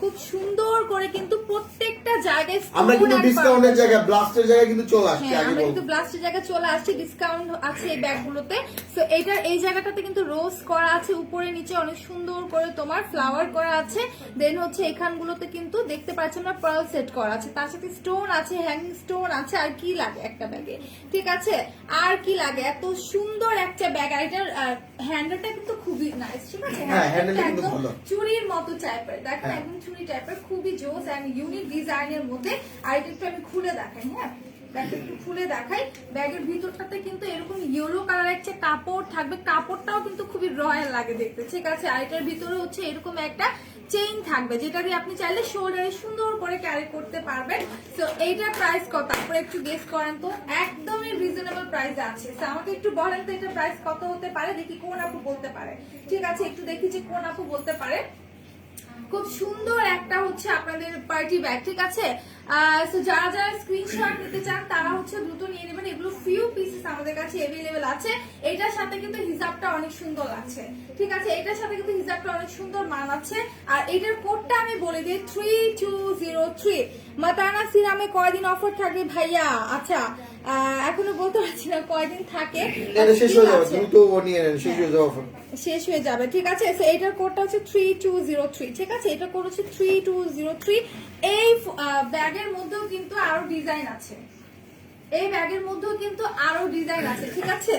খুব সুন্দর করে কিন্তু প্রত্যেক প্রত্যেকটা জায়গায় আমরা stone কিন্তু and ডিসকাউন্টের pearl। জায়গায় ব্লাস্টের জায়গায় কিন্তু চলে আসছে হ্যাঁ, আগে আমরা বলবো। কিন্তু ব্লাস্টের জায়গায় চলে আসছি, ডিসকাউন্ট আছে এই ব্যাগগুলোতে। সো এইটার এই জায়গাটাতে কিন্তু রোজ করা আছে, উপরে নিচে অনেক সুন্দর করে তোমার ফ্লাওয়ার করা আছে। দেন হচ্ছে এখানগুলোতে কিন্তু দেখতে পাচ্ছি আমরা পার্ল সেট করা আছে, তার সাথে স্টোন আছে, হ্যাঙ্গিং স্টোন আছে। আর কি লাগে একটা ব্যাগে, ঠিক আছে, আর কি লাগে, এত সুন্দর একটা ব্যাগ। আর এটার হ্যান্ডেলটা কিন্তু খুবই নাইস, ঠিক আছে, হ্যাঁ, হ্যান্ডেলটা হ্যান্ডেলটা কিন্তু একদম ভালো। চুরির মতো টাইপের, দেখেন হ্যাঁ। একদম চুরি টাইপের, খুবই জোস এন্ড ইউনিক ডিজাইনের মধ্যে। আর এটা একটু আমি খুলে দেখাই, হ্যাঁ ব্যাগটা একটু খুলে দেখাই। ব্যাগের ভিতরটাতে কিন্তু এরকম ইয়েলো কালারের একটা কাপড় থাকবে, কাপড়টাও কিন্তু খুবই রয়্যাল লাগে দেখতে, ঠিক আছে। আর এটার ভিতরে হচ্ছে এরকম একটা চেইন থাকবে, যেটা দিয়ে আপনি চাইলে শোল্ডারে সুন্দর করে ক্যারি করতে পারবেন। তো এইটার প্রাইস কত আপনারা একটু গেস করেন তো, একদমই রিজনেবল প্রাইস আছে। তো আমাকে একটু বলেন তো এটা প্রাইস কত হতে পারে, দেখি কোন আপু বলতে পারে, ঠিক আছে, একটু দেখি যে কোন আপু বলতে পারে। খুব সুন্দর একটা হচ্ছে আপনাদের পার্টি ব্যাগ, ঠিক আছে। সো যারা যারা স্ক্রিনশট নিতে চান তারা হচ্ছে দ্রুত নিয়ে নেবেন, এগুলো ফিউ পিসেস আমাদের কাছে अवेलेबल আছে। এটার সাথে কিন্তু হিজাবটা অনেক সুন্দর আছে, ঠিক আছে, এটার সাথে কিন্তু হিজাবটা অনেক সুন্দর মানাচ্ছে। আর এটার কোডটা আমি বলে দিই 3203। মাতানা সিরামে কয়দিন অফার থাকবে ভাইয়া? আচ্ছা এখনো বলতে পারছি না কয়দিন থাকে, এটা শেষ হয়ে যাবে, আছে। দ্রুত নিয়ে নেন, শেষ হয়ে যাবে offer। শেষ হয়ে যাবে, ঠিক আছে। So, এটার কোডটা হচ্ছে 3203, ঠিক আছে, এটা কোড হচ্ছে 3203। এই ব্যাগের মধ্যেও কিন্তু আরো ডিজাইন আছে, এই ব্যাগের মধ্যেও কিন্তু আরো ডিজাইন আছে, ঠিক আছে,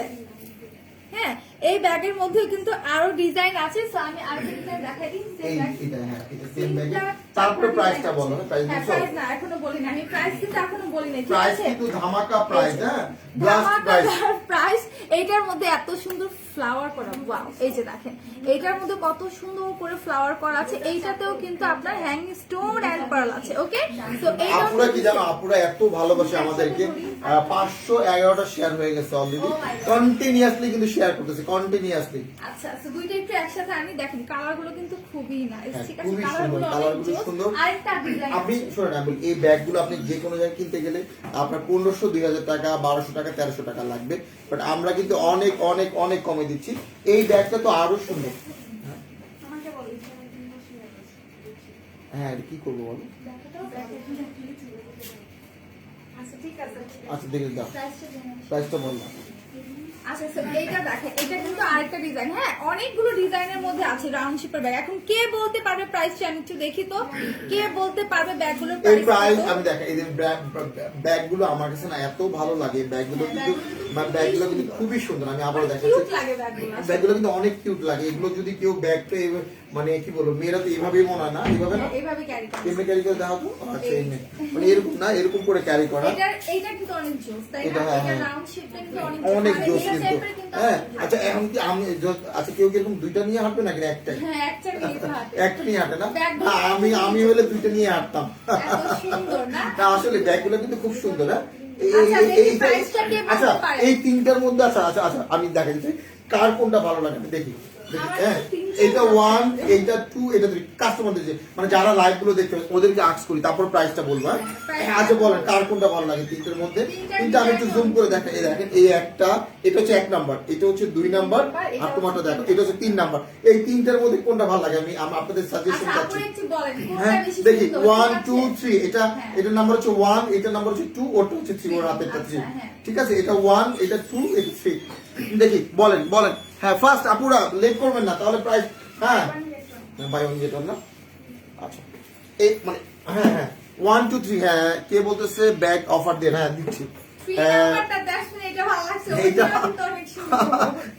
হ্যাঁ এই ব্যাগের মধ্যেও কিন্তু আরো ডিজাইন আছে। So, আমি আরেকটা ডিজাইন দেখাই দিই। এই এটা হ্যাঁ, এটা সেম ব্যাগে। তারপরে প্রাইসটা বলো, প্রাইস হ্যাঁ, দিছো? প্রাইস না এখনো বলি না, আমি প্রাইস কিন্তু এখনো বলি না, ঠিক প্রাইস আছে। কিন্তু ধামাকা প্রাইস, হ্যাঁ, ব্লাস্ট প্রাইস। প্রাইস এইটার মধ্যে এত সুন্দর ফ্লাওয়ার করা, ওয়াও, এই যে দেখেন এইটার মধ্যে কত সুন্দর করে ফ্লাওয়ার করা আছে। এইটাতেও কিন্তু আপনার হ্যাঙ্গিং স্টোন এন্ড পার্ল আছে, ওকে। তো এইটা আপুরা কি জানো, আপুরা এত ভালোবাসে আমাদেরকে, 511টা শেয়ার হয়ে গেছে already, Oh my God. Continuously কিন্তু শেয়ার করতেছে, কন্টিনিউয়াসলি। আচ্ছা, তো দুইটা একটু একসাথে আমি দেখেন, কালারগুলো কিন্তু খুবই নাইস, হ্যাঁ, ঠিক আছে, খুবই কালারগুলো সুন্দর, অনেক কালারগুলো জোস। সুন্দর। আরেকটা ডিজাইন আপনি শোনেন, আমি এই ব্যাগগুলো আপনি যে কোনো জায়গায় কিনতে গেলে আপনার 1500, 2000 টাকা, 1200 টাকা, 1300 টাকা লাগবে, বাট আমরা কিন্তু অনেক অনেক অনেক কমে দিচ্ছি। এই ব্যাগটা তো আরো সুন্দর। আমাকে বলি, হ্যাঁ, এটা কি করবো বলো? আচ্ছা ঠিক আছে, আচ্ছা দেখে দাও, প্রাইসটা জেনে নিই। প্রাইসটা বললাম। আচ্ছা স্যার এইটা দেখেন, এটা কিন্তু আরেকটা ডিজাইন, হ্যাঁ অনেকগুলো ডিজাইনের মধ্যে আছে রাউন্ড শেপের ব্যাগ। এখন কে বলতে পারবে প্রাইসটা, আমি একটু দেখি তো, কে বলতে পারবে ব্যাগগুলোর এই প্রাইস প্রাইস? আমি দেখেন, এই যে ব্যাগগুলো আমার কাছে না এত ভালো লাগে, ব্যাগগুলো কিন্তু ব্যাগগুলো কিন্তু খুবই সুন্দর। আমি আবার দেখাচ্ছি, কিউট লাগে ব্যাগগুলো আসলে। ব্যাগগুলো কিন্তু অনেক কিউট লাগে। এগুলো যদি কেউ ব্যাগটা মানে কি বলবো, মেয়েরা তো এইভাবেই মনে হয় না, এইভাবে না, হ্যাঁ, এইভাবে ক্যারি করে। এমনি ক্যারি করে দেখা তো, আচ্ছা এমনি মানে এরকম না, এরকম করে ক্যারি করা এইটা কিন্তু অনেক জোস, তাই এটা না? হ্যাঁ, এটা হ্যাঁ। রাউন্ড শেপটা কিন্তু অনেক আর জোস এটা কিন্তু, shape-এর কিন্তু হ্যাঁ। অনেক আচ্ছা এখন কি আমি আচ্ছা কেউ কি এরকম দুইটা নিয়ে হাঁটবে নাকি একটাই? হ্যাঁ, একটা নিয়ে হাঁটে। একটা নিয়ে হাঁটে না? ব্যাগগুলো না, আমি হলে দুইটা নিয়ে হাঁটতাম। এত সুন্দর না? না আসলে ব্যাগগুলো কিন্তু খুব সুন্দর, হ্যাঁ। আচ্ছা, দেখি price-টা কে বলতে আচ্ছা পারে? এই তিনটার মধ্যে আচ্ছা আচ্ছা আচ্ছা আমি দেখা যাচ্ছে কার কোনটা ভালো লাগে আমি দেখি। আমার হ্যাঁ, তো তিনটা এটা ভালো 1, লাগছে। এটা 2, এটা 3 কাস্টমারদের যে মানে যারা লাইভ গুলো দেখতে পাচ্ছে ওদেরকে আস্ক করি, তারপর প্রাইসটা বলবো, হ্যাঁ। price- আচ্ছা বলেন কার কোনটা ভালো লাগে তিনটার মধ্যে? তিনটা তিনটা আমি একটু জুম করে দেখেন, এই দেখেন এই একটা, এটা হচ্ছে 1 নাম্বার, এটা হচ্ছে 2 নাম্বার, আর তোমারটা দেখো এটা হচ্ছে 3 নাম্বার। এই তিনটার মধ্যে কোনটা ভালো লাগে আমি আপনাদের সাজেশন আচ্ছা, চাচ্ছি। আপনি একটু বলেন কোনটা হ্যাঁ বেশি দেখি সুন্দর, 1 ঠিক 2 আছে? 3, এটা হ্যাঁ। এটা নাম্বার হচ্ছে 1, এটা নাম্বার হচ্ছে 2, ওটা হচ্ছে 3, ওর হাতেরটা 3, আচ্ছা, হ্যাঁ। ঠিক আছে। এটা 1, এটা 2, এটা 3। দেখি বলেন বলেন, হ্যাঁ ফার্স্ট আপুরা লেট করবেন না, তাহলে প্রাইস, হ্যাঁ বাই ওয়ান গেট ওয়ান না, আচ্ছা এই মানে হ্যাঁ হ্যাঁ 1 2 3, হ্যাঁ কে বলতেছে ব্যাগ অফার দেন, হ্যাঁ দিচ্ছি। Free হ্যাঁ, নাম্বারটা দেখুন, এটা ভালো লাগছে, এইটা ওইটা কিন্তু অনেক সুন্দর।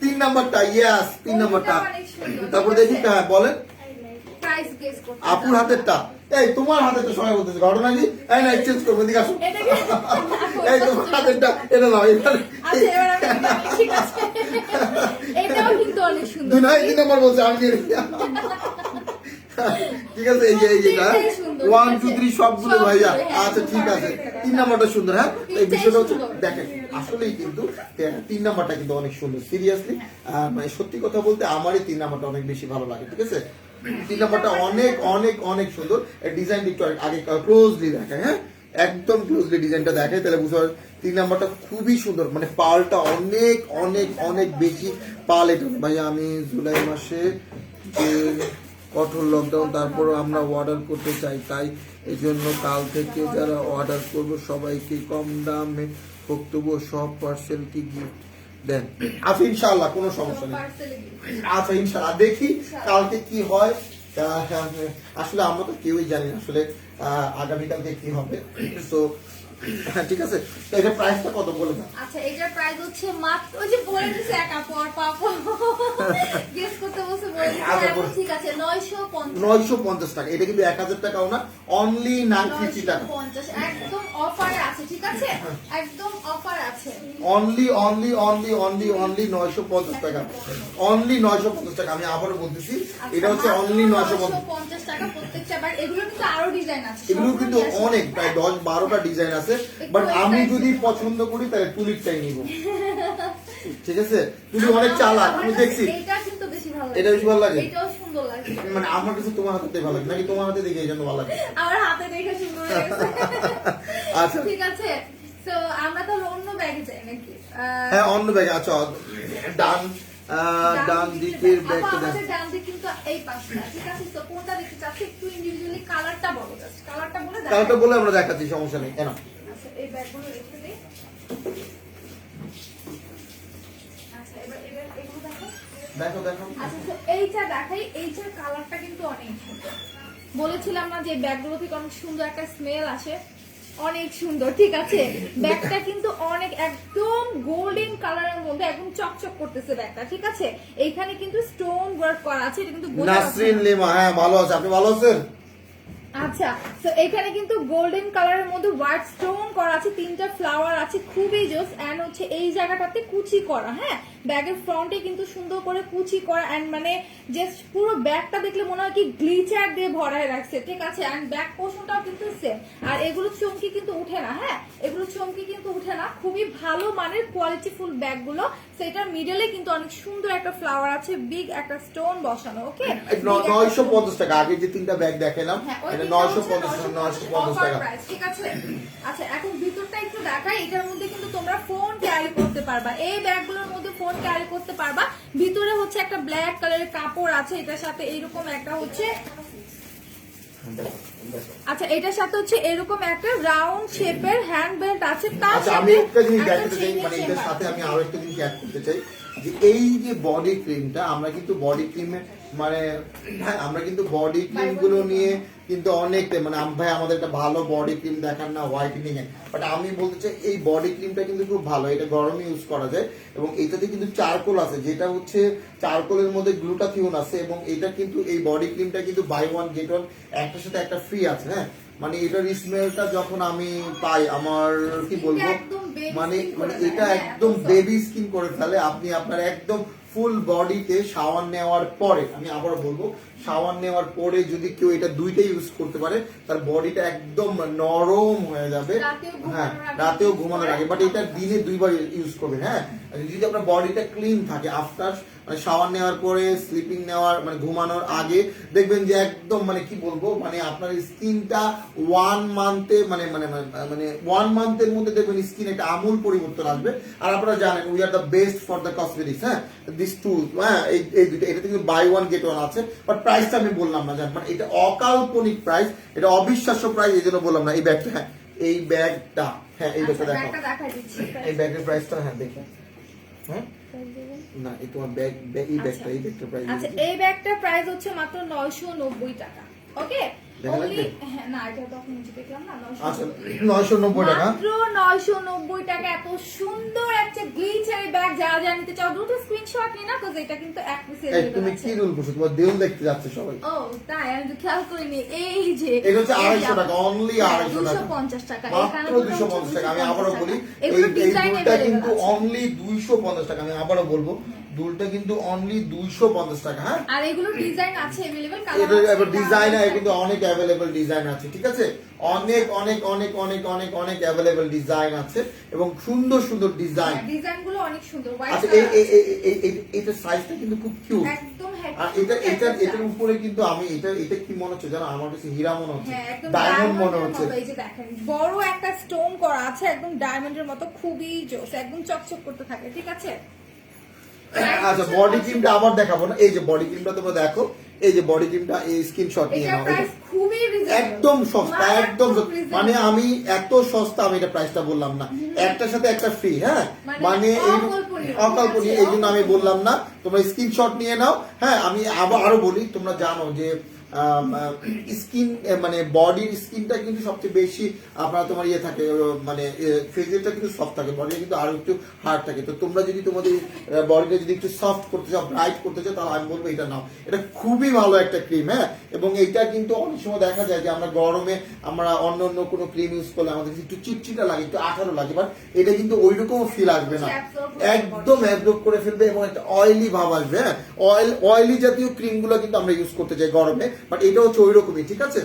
3 নাম্বারটা, ইয়েস 3 নাম্বারটা। ওইটা অনেক সুন্দর, তারপর ঠিক দেখি আছে? হ্যাঁ বলেন প্রাইস গেস করতে আপুর হাতেরটা। এই তোমার হাতেরটা সবাই বলতেছে ঘটনা কি, এই না এক্সচেঞ্জ করবো, এদিকে আসো। এটা কি? এই তোমার হাতেরটা এটা নাও, এবার আচ্ছা, এবার আমি বলি, ঠিক আছে। এটাও কিন্তু অনেক সুন্দর। 2 নাম্বার বলছে আমি কি ঠিক আছে, এই যে যেটা তিনটাই সুন্দর, 1 ঠিক 2 আছে? 3 সবগুলো ভাইয়া, সবগুলো, হ্যাঁ, আচ্ছা ঠিক আছে। perfect। 3 নাম্বারটা সুন্দর, হ্যাঁ। এই তিনটাই বিষয়টা হচ্ছে সুন্দর। দেখেন আসলেই কিন্তু 3 নাম্বারটা কিন্তু অনেক সুন্দর, সিরিয়াসলি মানে সত্যি কথা বলতে আমারই 3 নাম্বারটা অনেক বেশি ভালো লাগে, ঠিক আছে। 3 নাম্বারটা অনেক অনেক অনেক সুন্দর। ডিজাইন একটু আগে ক্লোজলি দেখায়, হ্যাঁ একদম ক্লোজলি ডিজাইনটা দেখায়, তাহলে বুঝতে পারবেন 3 নাম্বারটা খুবই সুন্দর, মানে পালটা অনেক অনেক অনেক বেশি পাল। এটা ভাইয়া আমি জুলাই মাসে যে কঠোর লকডাউন, তারপরও আমরা অর্ডার করতে চাই, তাই এই জন্য কাল থেকে যারা অর্ডার করবো সবাইকে কম দামে বক্তব্য সব পার্সেল কি গিফট দেন। আচ্ছা ইনশাআল্লাহ কোনো সমস্যা নেই। আচ্ছা ইনশাআল্লাহ দেখি কালকে কি হয়। আসলে আমরা তো কেউই জানি না আসলে আগামীকালকে কি হবে। তো হ্যাঁ ঠিক আছে, তো এটার প্রাইসটা কত বলে দাও। আচ্ছা এটার প্রাইস হচ্ছে মাত্র ওই যে বলে দিছে এক আপু আর পাপু গেস করতে বসে বলে দিছে আচ্ছা, এখন ঠিক আছে 950 950 টাকা। এটা কিন্তু 1000 টাকাও না, অনলি 950 টাকা। 950 একদম অফারে আছে, ঠিক আছে একদম অফার আছে। Only only only only only 950 টাকা, অনলি 950 টাকা। আমি আবারও বলতেছি এটা হচ্ছে অনলি 950 টাকা প্রত্যেকটা। বাট এগুলো কিন্তু আরো ডিজাইন আছে, এগুলো কিন্তু অনেক প্রায় 10-12টা ডিজাইন আছে। বাট আমি যদি পছন্দ করি তাহলে তুলিরটাই নিব, ঠিক আছে। তুলি অনেক চালাক, আমি দেখছি। এটা কিন্তু বেশি ভালো লাগে, এটা বেশি ভালো লাগে, এটাও সুন্দর লাগে। মানে আমার কাছে তোমার হাতে ভালো লাগে নাকি তোমার হাতে দেখে এই জন্য ভালো লাগে? আমার হাতে দেখে সুন্দর লাগছে। আচ্ছা ঠিক আছে, তো আমরা তো অন্য ব্যাগে যাই নাকি? হ্যাঁ অন্য ব্যাগ। আচ্ছা ডান দিকের ব্যাগটা দেখ। আমাদের ডান দিক কিন্তু এই পাশটা, ঠিক আছে। তো কোনটা দেখতে চাচ্ছি একটু ইন্ডিভিজুয়ালি কালারটা বলো, জাস্ট কালারটা বলে দাও। কালারটা বলে আমরা দেখাচ্ছি, সমস্যা নেই কেন। আচ্ছা এই ব্যাগগুলো রেখে দেই। আচ্ছা এবার এগুলো দেখো। দেখো দেখো। আচ্ছা তো এইটা দেখাই, এইটার কালারটা কিন্তু অনেক সুন্দর। বলেছিলাম না যে ব্যাগগুলো থেকে অনেক সুন্দর একটা স্মেল আসে, অনেক সুন্দর, ঠিক আছে। ব্যাগটা কিন্তু অনেক একদম গোল্ডেন কালারের মধ্যে একদম চকচক করতেছে ব্যাগটা, ঠিক আছে। এইখানে কিন্তু স্টোন ওয়ার্ক করা আছে, এটা কিন্তু বোঝা যাচ্ছে নাসরিন না। লিমা, হ্যাঁ ভালো আছে, আপনি ভালো আছেন? আচ্ছা তো এখানে কিন্তু গোল্ডেন কালারের মধ্যে হোয়াইট স্টোন করা আছে, তিনটা ফ্লাওয়ার আছে, খুবই জোস। এন্ড হচ্ছে এই জায়গাটাতে কুচি করা, হ্যাঁ ব্যাগের ফ্রন্টে কিন্তু সুন্দর করে কুচি করা। এন্ড মানে জাস্ট পুরো ব্যাগটা দেখলে মনে হয় কি গ্লিচার দিয়ে ভরায় রাখছে, ঠিক আছে। এন্ড ব্যাক পোর্শনটাও কিন্তু সেম। আর এগুলো চমকি কিন্তু উঠে না, হ্যাঁ এগুলো চমকি কিন্তু উঠে না, খুবই ভালো মানের কোয়ালিটি ফুল ব্যাগগুলো। সেটার মিডলে কিন্তু অনেক সুন্দর একটা ফ্লাওয়ার আছে, বিগ একটা স্টোন বসানো, ওকে। 950 টাকা। আগে যে তিনটা ব্যাগ দেখালাম এটা 950 টাকা, ঠিক আছে। আচ্ছা এখন ভিতরটা একটু দেখাই। এটার মধ্যে কিন্তু তোমরা ফোন ক্যারি করতে পারবা, এই ব্যাগগুলোর মধ্যে ফোন ক্যারি করতে পারবা। ভিতরে হচ্ছে একটা ব্ল্যাক কালারের কাপড় আছে, এটার সাথে এইরকম একটা হচ্ছে, আচ্ছা এটার সাথে হচ্ছে এরকম একটা রাউন্ড শেপের হ্যান্ড বেল্ট আছে। তার আচ্ছা আমি একটা জিনিস দেখাতে চাই, মানে এটার সাথে আমি আরো একটা জিনিস অ্যাড করতে চাই যে এই যে বডি ক্রিমটা, আমরা কিন্তু বডি ক্রিমে মানে হ্যাঁ আমরা কিন্তু বডি ক্রিম গুলো নিয়ে কিন্তু অনেক মানে ভাই আমাদের একটা ভালো বডি ক্রিম দেখান না হোয়াইটেনিং এ, বাট আমি বলতে চাই এই বডি ক্রিমটা কিন্তু খুব ভালো, এটা গরমে ইউজ করা যায়। এবং এটাতে কিন্তু চারকোল আছে, যেটা হচ্ছে চারকোলের মধ্যে গ্লুটাথিওন আছে। এবং এটা কিন্তু এই বডি ক্রিমটা কিন্তু বাই ওয়ান গেট ওয়ান, একটার সাথে একটা ফ্রি আছে, হ্যাঁ। মানে এটার স্মেলটা যখন আমি পাই আমার কি বলবো, মানে মানে এটা একদম বেবি স্কিন করে ফেলে। আপনি আপনার একদম ফুল বডিতে শাওয়ার নেওয়ার পরে, আমি আবার বলবো শাওয়ার নেওয়ার পরে যদি কেউ এটা দুইটাই ইউজ করতে পারে তার বডিটা একদম নরম হয়ে যাবে, হ্যাঁ রাতেও ঘুমানোর আগে। বাট এটা দিনে দুইবার ইউজ করবেন, হ্যাঁ। যদি আপনার বডিটা ক্লিন থাকে আফটার মানে শাওয়ার নেওয়ার পরে, স্লিপিং নেওয়ার মানে ঘুমানোর আগে, দেখবেন যে একদম মানে কি বলবো, মানে আপনার স্কিনটা 1 মান্থে মানে মানে মানে 1 মান্থের মধ্যে দেখবেন স্কিন একটা আমূল পরিবর্তন আসবে। আর আপনারা জানেন we are the best for the cosmetics, হ্যাঁ দিস টু, হ্যাঁ এই দুটো, এটা কিন্তু বাই ওয়ান গেট ওয়ান আছে। বাট প্রাইসটা আমি বললাম না, জান মানে এটা অকাল্পনিক প্রাইস, এটা অবিশ্বাস্য প্রাইস, এই জন্য বললাম না। এই ব্যাগটা, হ্যাঁ এই ব্যাগটা, হ্যাঁ এই ব্যাগটা দেখো, এই ব্যাগের প্রাইসটা, হ্যাঁ দেখো, হ্যাঁ না এই তোমার ব্যাগ এই ব্যাগটা, এই ব্যাগটার প্রাইস, আচ্ছা এই ব্যাগটার প্রাইস হচ্ছে মাত্র 990 টাকা, ওকে। অনলি হ্যাঁ না এটা তখন নিচে দেখলাম না, 990 আচ্ছা 990 টাকা, মাত্র 990 টাকা। এত সুন্দর একটা গ্লিটারি ব্যাগ, যারা যা নিতে চাও দ্রুত স্ক্রিনশট নিন না, কারণ এটা কিন্তু এক পিস এই তুমি কি রুল করছো, তোমার দেউল দেখতে যাচ্ছে সবাই। ও তাই আমি তো খেয়াল করিনি। এই যে এটা হচ্ছে 250 টাকা, অনলি 250 টাকা, 250 টাকা, মাত্র 250 টাকা। আমি আবারও বলি এই দুলটা কিন্তু অনলি 250 টাকা। আমি আবারও বলবো দুলটা কিন্তু অনলি 250 টাকা, হ্যাঁ। আর এগুলো ডিজাইন আছে अवेलेबल, এটা ডিজাইন আছে কিন্তু অনেক अवेलेबल ডিজাইন আছে, ঠিক আছে। অনেক অনেক অনেক অনেক অনেক অনেক अवेलेबल ডিজাইন আছে এবং সুন্দর সুন্দর ডিজাইন, ডিজাইনগুলো অনেক সুন্দর। আচ্ছা এটা সাইজটা কিন্তু খুব কিউট একদম। আর এটার উপরে কিন্তু আমি এটা কি মনে হচ্ছে জানো, আমার কাছে হীরা মনে হচ্ছে, হ্যাঁ একদম ডায়মন্ড মনে হচ্ছে। এই যে দেখেন বড় একটা স্টোন করা আছে, একদম ডায়মন্ডের মতো, খুবই জোস, একদম চকচক করতে থাকে, ঠিক আছে। আচ্ছা বডি ক্রিমটা আবার দেখাবো না, এই যে বডি ক্রিমটা তোমরা দেখো, এই যে বডি ক্রিমটা, এই স্ক্রিনশট নিয়ে এটা নাও। প্রাইস খুবই রিজনেবল, একদম সস্তা, একদম মানে আমি এত সস্তা আমি এটা প্রাইসটা বললাম না, একটার সাথে একটা ফ্রি। হ্যাঁ, মানে এই অকল্পনীয়, এই জন্য আমি বললাম না। তোমরা স্ক্রিনশট নিয়ে নাও। হ্যাঁ, আমি আরো বলি, তোমরা জানো যে স্কিন মানে বডির স্কিনটা কিন্তু সবচেয়ে বেশি আপনার তোমার ইয়ে থাকে, মানে ফেসিয়ালটা কিন্তু সফট থাকে, বডিটা কিন্তু আরো একটু হার্ড থাকে। তো তোমরা যদি তোমাদের বডিটা যদি একটু সফট করতে চাও, ব্রাইট করতে চাও, তাহলে আমি বলবো এটা নাও। এটা খুবই ভালো একটা ক্রিম। হ্যাঁ, এবং এটা কিন্তু অনেক সময় দেখা যায় যে আমরা গরমে আমরা অন্য অন্য কোনো ক্রিম ইউজ করলে আমাদের একটু চিটচিটা লাগে, একটু আঠারো লাগে, বাট এটা কিন্তু ওইরকম ফিল আসবে না, একদম অ্যাবজর্ব করে ফেলবে এবং একটা অয়েলি ভাব আসবে। হ্যাঁ, অয়েলি জাতীয় ক্রিম গুলো কিন্তু আমরা ইউজ করতে চাই গরমে, বাট এটা হচ্ছে ওই রকমই। ঠিক আছে,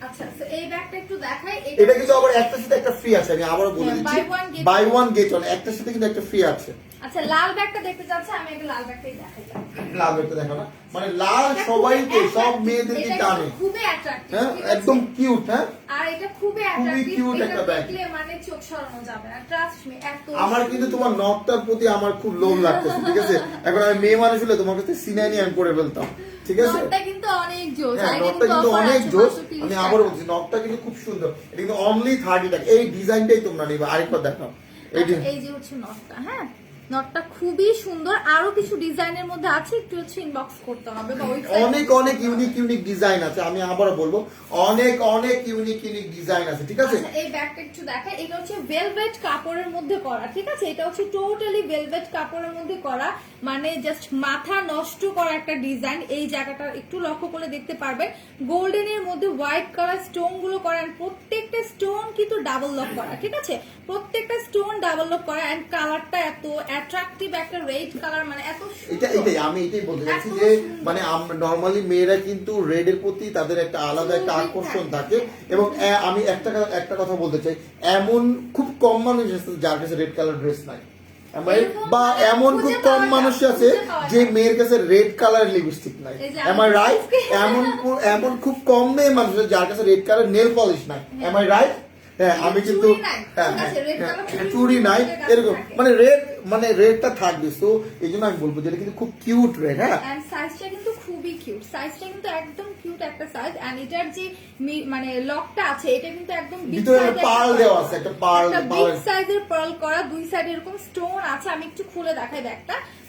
আচ্ছা এই ব্যাগটা একটু দেখাই। এটা কিন্তু আবার একটার সাথে একটা ফ্রি আছে, আমি আবারও বলে দিচ্ছি, বাই ওয়ান গেট ওয়ান, একটার সাথে কিন্তু একটা ফ্রি আছে। আচ্ছা লাল ব্যাগটা দেখতে চাচ্ছি, আমি একটা লাল ব্যাগটাই দেখাই। লাল ব্যাগটা দেখো না, মানে লাল সবাইকে, সব মেয়েদেরকে টানে। খুবই অ্যাট্রাক্টিভ, হ্যাঁ, একদম কিউট। হ্যাঁ, আর এটা খুবই অ্যাট্রাক্টিভ, কিউট একটা ব্যাগ, দেখলে মানে চোখ সরানো যাবে না, ট্রাস্ট মি। এত আমার কিন্তু তোমার নখটার প্রতি আমার খুব লোভ লাগতেছে। ঠিক আছে, এখন আমি মেয়ে মানুষ হলে তোমার কাছে সিনাই আমি করে ফেলতাম। ঠিক আছে, নখটা কিন্তু অনেক জোস, হ্যাঁ, নখটা কিন্তু অনেক জোস। আমি আবার বলছি, নখটা কিন্তু খুব সুন্দর। এটা কিন্তু অনলি 30 টাকা। এই ডিজাইনটাই তোমরা নিবে। আরেকবার দেখাও, এই যে হচ্ছে নখটা। হ্যাঁ, নটটা খুবই সুন্দর, আরো কিছু ডিজাইনের মধ্যে আছে, একটু হচ্ছে ইনবক্স করতে হবে বা অনেক অনেক ইউনিক ইউনিক ডিজাইন আছে। আমি আবারও বলবো, অনেক অনেক ইউনিক ইউনিক ডিজাইন আছে। ঠিক আছে, এই ব্যাগটা একটু দেখাই। এটা হচ্ছে ভেলভেট কাপড়ের মধ্যে করা। ঠিক আছে, এটা হচ্ছে টোটালি ভেলভেট কাপড়ের মধ্যে করা, মানে জাস্ট মাথা নষ্ট করা একটা ডিজাইন। এই জায়গাটা একটু লক্ষ্য করে দেখতে পারবেন, গোল্ডেন এর মধ্যে হোয়াইট কালার স্টোন গুলো করা, প্রত্যেকটা স্টোন কিন্তু ডাবল লক করা। ঠিক আছে, প্রত্যেকটা স্টোন ডাবল লক করা, এন্ড কালারটা এত অ্যাট্রাকটিভ একটা রেড কালার, মানে এত এটাই আমি এটাই বলতে চাচ্ছি যে মানে নরমালি মেয়েরা কিন্তু রেড এর প্রতি তাদের একটা আলাদা একটা আকর্ষণ থাকে। এবং আমি একটা কথা বলতে চাই, এমন খুব কম মানুষ আছে যার কাছে রেড কালার ড্রেস নাই, বা এমন খুব কম মানুষ আছে যে মেয়ের কাছে রেড কালার লিপস্টিক নাই। Am I right? এমন খুব কম মেয়ে মানুষ আছে যার কাছে রেড কালার নেল পলিশ নাই। Am I right? হ্যাঁ, আমি কিন্তু চুড়ি নাই, এরকম মানে রেডটা থাকবে। সো এই জন্য আমি বলবো যেটা কিন্তু খুব কিউট রেড। হ্যাঁ, এন্ড সাইজটা কিন্তু খুবই কিউট, সাইজটা কিন্তু একদম কিউট একটা সাইজ। এন্ড এটার যে মানে লকটা আছে, এটা কিন্তু একদম ভিতরে পার্ল দেওয়া আছে, একটা পার্ল বিগ সাইজের পার্ল করা, দুই সাইডে এরকম স্টোন আছে। আমি একটু খুলে দেখাই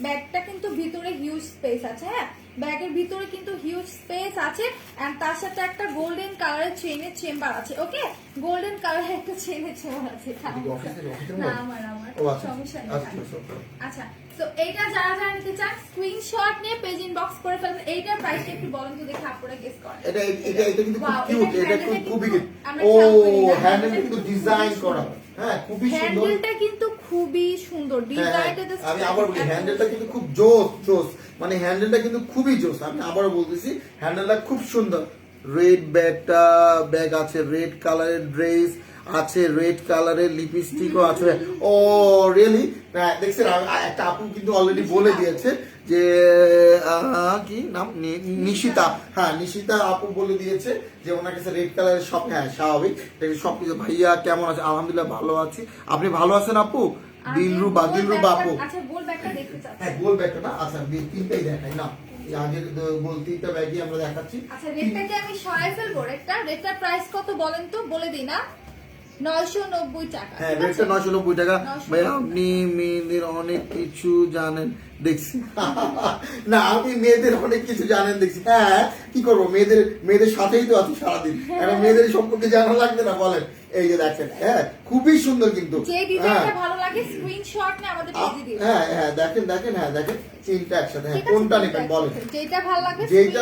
ব্যাগটা কিন্তু ভিতরে হিউজ স্পেস আছে। হ্যাঁ, ব্যাগের ভিতরে কিন্তু হিউজ স্পেস আছে, এন্ড তার সাথে একটা গোল্ডেন কালারের চেইনের চেম্বার আছে। ওকে, গোল্ডেন কালারের একটা চেইনের চেম্বার আছে। না আমার সমস্যা নেই। আচ্ছা, তো এইটা যারা যারা নিতে চান স্ক্রিনশট নিয়ে পেজ ইনবক্স করে ফেলবেন। এইটার প্রাইসটা একটু বলেন তো দেখি আপনারা গেস করেন। এটা কিন্তু খুব কিউট, এটা খুবই কিউট। ও, হ্যান্ডেল কিন্তু ডিজাইন করা। হ্যাঁ, খুবই সুন্দর, হ্যান্ডেলটা কিন্তু খুবই সুন্দর ডিজাইনটা। আমি আবার বলি, হ্যান্ডেলটা কিন্তু খুব জোস, মানে হ্যান্ডেলটা কিন্তু খুবই জোস। আমি আবারও বলতেছি, হ্যান্ডেলটা খুব সুন্দর। রেড ব্যাগ আছে, রেড কালারের ড্রেস আছে, রেড কালারের লিপস্টিকও আছে। ও রিয়েলি, দেখছেন একটা আপু কিন্তু অলরেডি বলে দিয়েছে যে কি নাম, নিশিতা। হ্যাঁ, নিশিতা আপু বলে দিয়েছে যে ওনার কাছে রেড কালারের সব। হ্যাঁ, স্বাভাবিক, সবকিছু। ভাইয়া কেমন আছে? আলহামদুলিল্লাহ ভালো আছি। আপনি ভালো আছেন আপু? দিলরুবা আপু। আচ্ছা, গোল ব্যাগটা দেখতে চাচ্ছি। হ্যাঁ, গোল ব্যাগটা না, আচ্ছা তিনটাই দেখাই না, আগের গোল তিনটা ব্যাগই আমরা দেখাচ্ছি। আচ্ছা, রেটটাকে আমি সরাই ফেলবো। রেটটার প্রাইস কত বলেন তো, বলে দিই না? 990 টাকা। হ্যাঁ, রেটটা 990 টাকা। ভাই আপনি মেয়েদের অনেক কিছু জানেন দেখছি। না, আমি মেয়েদের অনেক কিছু জানেন দেখছি। হ্যাঁ, কি করবো, মেয়েদের সাথেই তো আছি সারাদিন, এখন মেয়েদের সম্পর্কে জানা লাগবে না বলেন? এই যে দেখেন, হ্যাঁ খুবই সুন্দর কিন্তু। যে ডিজাইনটা ভালো লাগে স্ক্রিনশট নিয়ে আমাদের পেজে দিন। হ্যাঁ দেখেন, হ্যাঁ দেখেন, তিনটা একসাথে। হ্যাঁ, কোনটা নেবেন বলেন? যেটা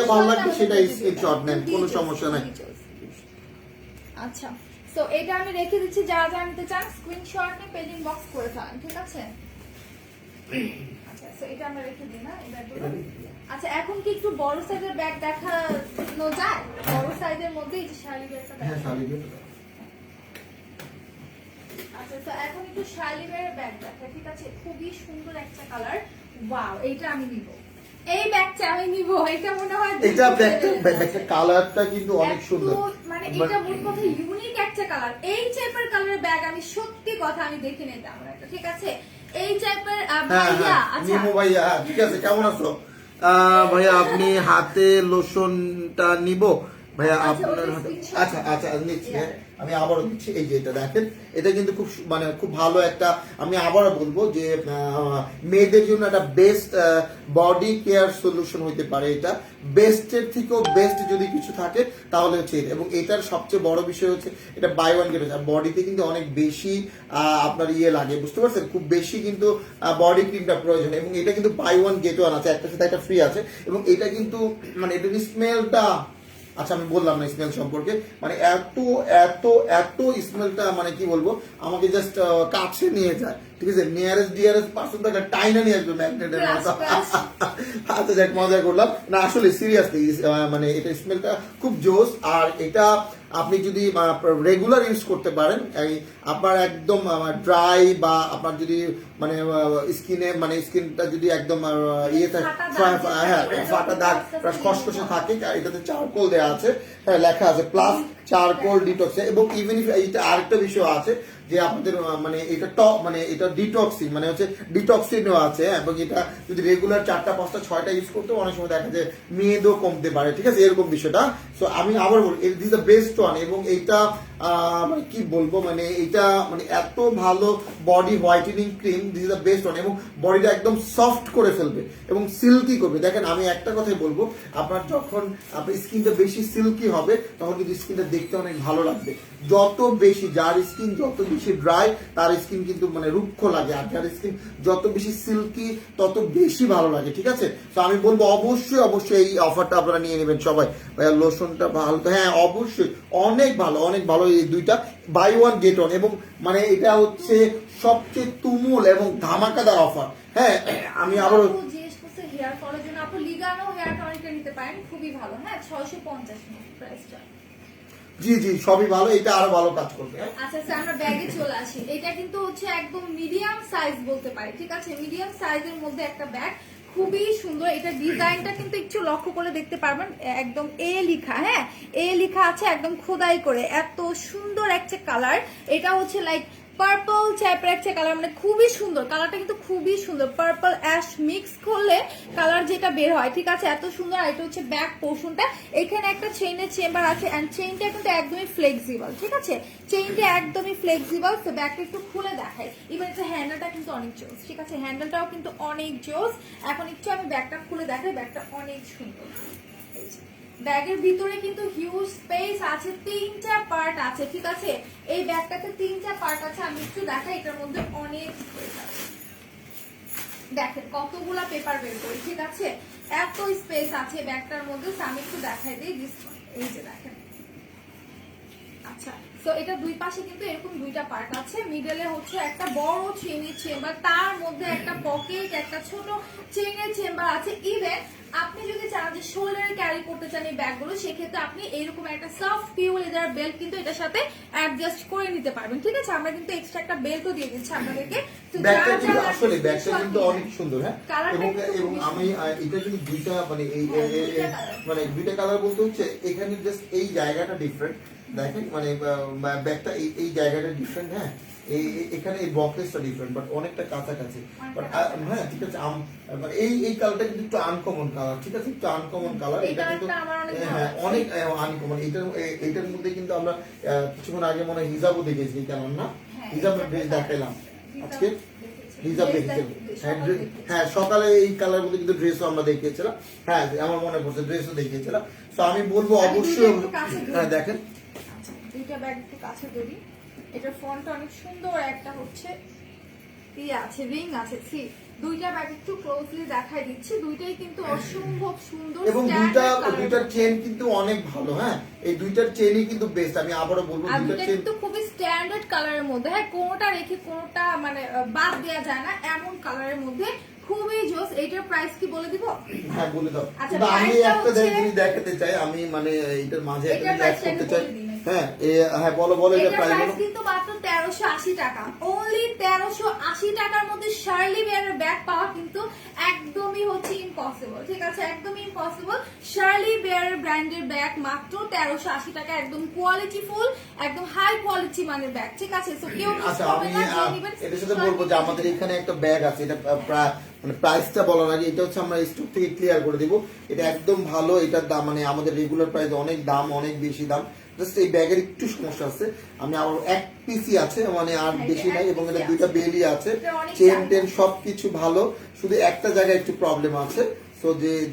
ভালো লাগে সেটাই স্ক্রিনশট নেন, কোনো সমস্যা নাই। আচ্ছা, তো এটা আমি রেখে দিচ্ছি, যারা যারা নিতে চান স্ক্রিনশট নিয়ে পেজ ইনবক্স করে ফেলেন। ঠিক আছে, আচ্ছা, তো এটা আমরা রেখে দিই না এই ব্যাগগুলো। আচ্ছা, এখন কি একটু বড় সাইজের ব্যাগ দেখানো যায়? বড় সাইজের মধ্যে এই যে শাড়ি ব্যাগটা। হ্যাঁ, শাড়ি ব্যাগ। আচ্ছা, তো এখন একটু শাড়ি ব্যাগ দেখা। ঠিক আছে, খুবই সুন্দর একটা কালার। ওয়াও, এইটা আমি নিব, এই ব্যাগটা আমি নিব। এটা মনে হয় এটা ব্যাগটা কালারটা কিন্তু অনেক সুন্দর, মানে এটা মোট কথা ইউনিক একটা কালার। এই টাইপের কালারের ব্যাগ আমি সত্যি কথা আমি দেখি নাই তেমন একটা। ঠিক আছে, এই টাইপের ভাইয়া। আচ্ছা, নিমো ভাইয়া, ঠিক আছে, কেমন আছো? ভাইয়া আপনি হাতে লোশনটা নিব ভাইয়া আচ্ছা, আপনার ওটা হাতে screenshot আচ্ছা আচ্ছা নিচ্ছি হ্যাঁ আমি আবারও দিচ্ছি এই যে এটা দেখেন এটা কিন্তু খুব মানে খুব ভালো একটা আমি আবারও বলবো যে মেয়েদের জন্য একটা বেস্ট বডি কেয়ার সলিউশন হতে পারে এটা বেস্টের থেকেও বেস্ট যদি কিছু থাকে তাহলে হচ্ছে এটা। এবং এটার সবচেয়ে বড় বিষয় হচ্ছে এটা বাই ওয়ান গেট বডিতে কিন্তু অনেক বেশি আপনার ইয়ে লাগে বুঝতে পারছেন খুব বেশি কিন্তু বডি ক্রিমটা প্রয়োজন এবং এটা কিন্তু বাই ওয়ান গেট ওয়ান আছে একটা সাথে একটা ফ্রি আছে এবং এটা কিন্তু মানে এটা স্মেলটা আচ্ছা আমি বললাম না স্মেল সম্পর্কে মানে এত এত এত স্মেলটা মানে কি বলবো আমাকে জাস্ট কাছে নিয়ে যায় ঠিক আছে নিয়ারেস্ট ডিয়ারেস্ট পার্সন তো একটা টাইনা নিয়ে আসবে ম্যাগনেটের মতো আচ্ছা যাক মজা করলাম না আসলে সিরিয়াসলি মানে এটা স্মেলটা খুব জোস আর এটা আপনি যদি রেগুলার ইউজ করতে পারেন এই আপনার একদম ড্রাই বা আপনার যদি মানে স্কিনে মানে স্কিনটা যদি একদম ইয়ে থাকে হ্যাঁ ফাটা দাগ খসখসে থাকে এটাতে চারকোল দেওয়া আছে হ্যাঁ লেখা আছে প্লাস চারকোল ডিটক্স এবং ইভেন ইফ এইটা আরেকটা বিষয় আছে যে আপনাদের মানে এটা টপ মানে এটা ডিটক্সিং মানে হচ্ছে ডিটক্সিনও আছে এবং এটা যদি রেগুলার 4টা 5টা 6টা ইউজ করতে অনেক সময় দেখা যায় মেদও কমতে পারে ঠিক আছে এরকম বিষয়টা সো আমি আবার বলি দিস দ্য বেস্ট ওয়ান এবং এইটা মানে কি বলবো মানে এটা মানে এত ভালো body whitening cream this is the best one এবং বডিটা একদম সফট করে ফেলবে এবং সিল্কি করবে দেখেন আমি একটা কথাই বলবো আপনার যখন আপনার স্কিনটা বেশি সিল্কি হবে তখন কিন্তু স্কিনটা দেখতে অনেক ভালো লাগবে যত বেশি যার স্কিন যত বেশি ড্রাই তার স্কিন কিন্তু মানে রুক্ষ লাগে আর যার স্কিন যত বেশি সিল্কি তত বেশি ভালো লাগে ঠিক আছে তো আমি বলবো অবশ্যই অবশ্যই এই অফারটা আপনারা নিয়ে নেবেন সবাই ভাইয়া লোশনটা ভালো তো হ্যাঁ অবশ্যই অনেক ভালো এই দুইটা বাই ওয়ান গেট ওয়ান এবং মানে এটা হচ্ছে সবচেয়ে তুমুল এবং ধামাকাদার অফার হ্যাঁ আমি আবারও জিজ্ঞেস করছে হেয়ার ফলের জন্য আপু লিগানো হেয়ার টনিকটা নিতে পারেন খুবই ভালো হ্যাঁ 650 প্রাইসটা জি জি সবই ভালো এটা আরো ভালো কাজ করবে হ্যাঁ আচ্ছা স্যার আমরা ব্যাগে চলে আসি এটা কিন্তু হচ্ছে একদম মিডিয়াম সাইজ বলতে পারি ঠিক আছে মিডিয়াম সাইজের মধ্যে একটা ব্যাগ খুবই সুন্দর এটা ডিজাইনটা কিন্তু একটু লক্ষ্য করে দেখতে পারবেন একদম এ লেখা হ্যাঁ এ লেখা আছে একদম খোদাই করে এত সুন্দর একটা কালার এটা হচ্ছে লাইক পার্পল টাইপের একটা কালার মানে খুবই সুন্দর কালারটা কিন্তু খুবই সুন্দর পার্পল অ্যাশ মিক্স করলে কালার যেটা বের হয় ঠিক আছে এত সুন্দর আর এটা হচ্ছে ব্যাক পোর্শনটা এখানে একটা চেইনের চেম্বার আছে এন্ড চেইনটা কিন্তু একদমই ফ্লেক্সিবল ঠিক আছে চেইনটা একদমই ফ্লেক্সিবল তো ব্যাগটা একটু খুলে দেখাই এবার এটা হ্যান্ডেলটা কিন্তু অনেক জোস ঠিক আছে হ্যান্ডেলটাও কিন্তু অনেক জোস এখন একটু আমি ব্যাগটা খুলে দেখাই ব্যাগটা অনেক সুন্দর ব্যাগের ভিতরে কিন্তু হিউজ স্পেস আছে 3টা পার্ট আছে ঠিক আছে এই ব্যাগটাতে 3টা পার্ট আছে আমি একটু দেখাই এটার মধ্যে অনেক স্পেস আছে দেখেন কতগুলা পেপার বের করি ঠিক আছে এত স্পেস আছে ব্যাগটার মধ্যে আমি একটু দেখাই দিই এই যে দেখেন আচ্ছা তো এটা দুই পাশে কিন্তু এরকম দুইটা পার্ট আছে মিডলে হচ্ছে একটা বড় চেইনের চেম্বার তার মধ্যে একটা পকেট একটা ছোট চেইনের চেম্বার আছে ইভেন আপনি যদি চান যে শোল্ডারে ক্যারি করতে চান এই ব্যাগগুলো সেক্ষেত্রে আপনি এরকম একটা সফট পিউ লেদার বেল্ট কিন্তু এটার সাথে অ্যাডজাস্ট করে নিতে পারবেন ঠিক আছে আমরা কিন্তু এক্সট্রা একটা বেল্টও দিয়ে দিচ্ছি আপনাদেরকে তো ব্যাগটা কিন্তু আসলে ব্যাগটা কিন্তু অনেক সুন্দর হ্যাঁ এবং আমি এটা কিন্তু দুইটা মানে এই মানে দুইটা কালার বলতে হচ্ছে এখানে জাস্ট এই জায়গাটা ডিফারেন্ট দেখেন মানে ব্যাগটা এই জায়গাটা ডিফারেন্ট হ্যাঁ এখানে এই বক্সটা ডিফারেন্ট বাট অনেকটা কাছাকাছি বাট হ্যাঁ ঠিক আছে এই কালারটা কিন্তু একটু আনকমন কালার ঠিক আছে একটু আনকমন কালার এটা কিন্তু হ্যাঁ অনেক আনকমন এইটার মধ্যে কিন্তু আমরা কিছুক্ষণ আগে মনে হয় হিজাবও দেখেছি কেমন না হিজাবের ড্রেস দেখাইলাম আজকে হিজাব দেখেছিলাম হ্যাঁ সকালে এই কালার মধ্যে কিন্তু ড্রেসও আমরা দেখিয়েছিলাম হ্যাঁ আমার মনে পড়ছে ড্রেসও দেখিয়েছিলাম তো আমি বলবো অবশ্যই হ্যাঁ দেখেন দুইটা ব্যাগ একটু কাছে ধরি এটার ফন্টটা অনেক সুন্দর একটা হচ্ছে আছে রিং আছে সি দুইটা ব্যাগ একটু ক্লোজলি দেখাই দিচ্ছি দুইটাই কিন্তু অসম্ভব সুন্দর এবং দুইটার চেন কিন্তু অনেক ভালো হ্যাঁ এই দুইটার চেনই কিন্তু বেস্ট আমি আবারো বলবো দুইটা চেন কিন্তু খুবই স্ট্যান্ডার্ড কালারের মধ্যে হ্যাঁ কোনটা রেখে কোনটা মানে বাদ দেওয়া যায় না এমন কালারের মধ্যে খুবই জোস এইটার প্রাইস কি বলে দিব হ্যাঁ বলে দাও কিন্তু আমি একটা জিনিস দেখাতে চাই আমি মানে এইটার মাঝে একটা জিনিস করতে চাই হ্যাঁ হ্যাঁ বলো এটা প্রাইস কিন্তু মাত্র 1380 টাকা অনলি 1380 টাকার মধ্যে শার্লি বিয়ারের ব্যাগ পাওয়া কিন্তু একদম একদমই হচ্ছে ইম্পসিবল, ঠিক আছে, একদমই ইম্পসিবল। শার্লি বেয়ার ব্র্যান্ডের ব্যাগ মাত্র 1380 টাকা, একদম কোয়ালিটি ফুল, একদম হাই কোয়ালিটি মানের ব্যাগ, ঠিক আছে। সো কেউ মিস আচ্ছা, করবেন আমি না, যে নেবেন এটার সাথে বলবো যে আমাদের এখানে একটা ব্যাগ আছে, এটা প্রায় মানে প্রাইসটা বলার আগে এটা হচ্ছে আমরা স্টক থেকে ক্লিয়ার করে দিব। এটা একদম ভালো, এটার দাম মানে আমাদের রেগুলার প্রাইস অনেক দাম, অনেক বেশি দাম। জাস্ট এই ব্যাগের একটু সমস্যা আছে, আমি আমার এক পিসি আছে মানে আর বেশি নাই, এবং এটা দুইটা বেলি আছে, চেন টেন সবকিছু ভালো, শুধু একটা জায়গায় একটু প্রবলেম আছে। সো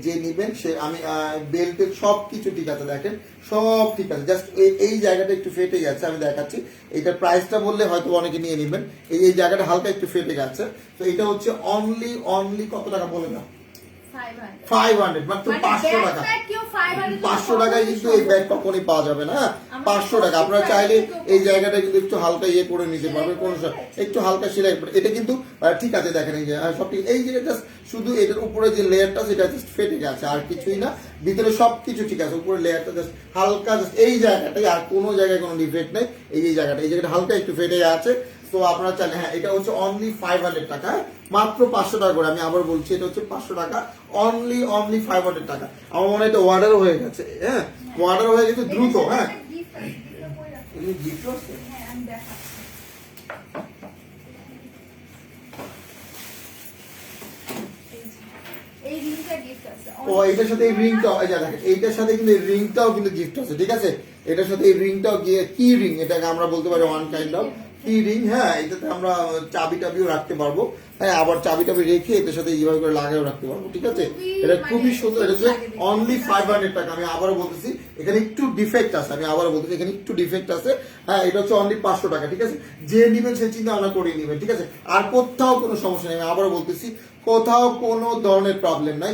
যে নিবেন সে, আমি বেল্টের সবকিছু ঠিক আছে, দেখেন সব ঠিক আছে, জাস্ট এই জায়গাটা একটু ফেটে গেছে, আমি দেখাচ্ছি। এটার প্রাইসটা বললে হয়তো অনেকে নিয়ে নেবেন। এই জায়গাটা হালকা একটু ফেটে গেছে। তো এটা হচ্ছে অনলি কত টাকা বলে না, 500, মাত্র 500 টাকা। 500 টাকায় কিন্তু এই ব্যাগ কখনই পাওয়া যাবে না। 500 টাকা আপনারা চাইলে এই জায়গাটা কিন্তু একটু হালকা ইয়ে করে নিতে পারবেন, কোনো একটু হালকা সেলাই করে। এটা কিন্তু ঠিক আছে, দেখেন এই যে সব ঠিক, এই যে জাস্ট শুধু এটার উপরে যে লেয়ারটা সেটা জাস্ট ফেটে গেছে, আর কিছুই না। ভিতরে সবকিছু ঠিক আছে, উপরে লেয়ারটা জাস্ট হালকা, জাস্ট এই জায়গাটাই, আর কোনো জায়গায় কোনো ডিফেক্ট নেই। এই জায়গাটা হালকা একটু ফেটে আছে। তো আপনারা চাইলে, হ্যাঁ এটা হচ্ছে অনলি 500 টাকা, মাত্র 500 টাকা করে। আমি আবার বলছি, এটা হচ্ছে 500 টাকা, অনলি 500 টাকা। আমার মনে হয় এটা অর্ডারও হয়ে গেছে, হ্যাঁ অর্ডার হয়ে গেছে দ্রুত। হ্যাঁ গিফট আছে, ও এটার সাথে এই রিংটাও, এই যে দেখেন এইটার সাথে কিন্তু এই রিংটাও কিন্তু গিফট আছে, ঠিক আছে। এটার সাথে এই রিংটাও কি রিং, এটাকে আমরা বলতে পারি ওয়ান কাইন্ড অফ কি রিং। হ্যাঁ এটাতে আমরা চাবি টাবিও রাখতে পারবো, হ্যাঁ আবার চাবি টাবি রেখে এটার সাথে এইভাবে করে লাগিয়েও রাখতে পারবো, ঠিক আছে। এটা খুবই সুন্দর, এটা হচ্ছে অনলি 500 টাকা। আমি আবারও বলতেছি এখানে একটু ডিফেক্ট আছে, এখানে একটু ডিফেক্ট আছে। হ্যাঁ এটা হচ্ছে অনলি 500 টাকা, ঠিক আছে। যে নিবেন সে চিন্তা ভাবনা করে নিবেন, ঠিক আছে। আর কোথাও কোনো সমস্যা নেই, আমি আবারও বলতেছি কোথাও কোনো ধরনের প্রবলেম নাই।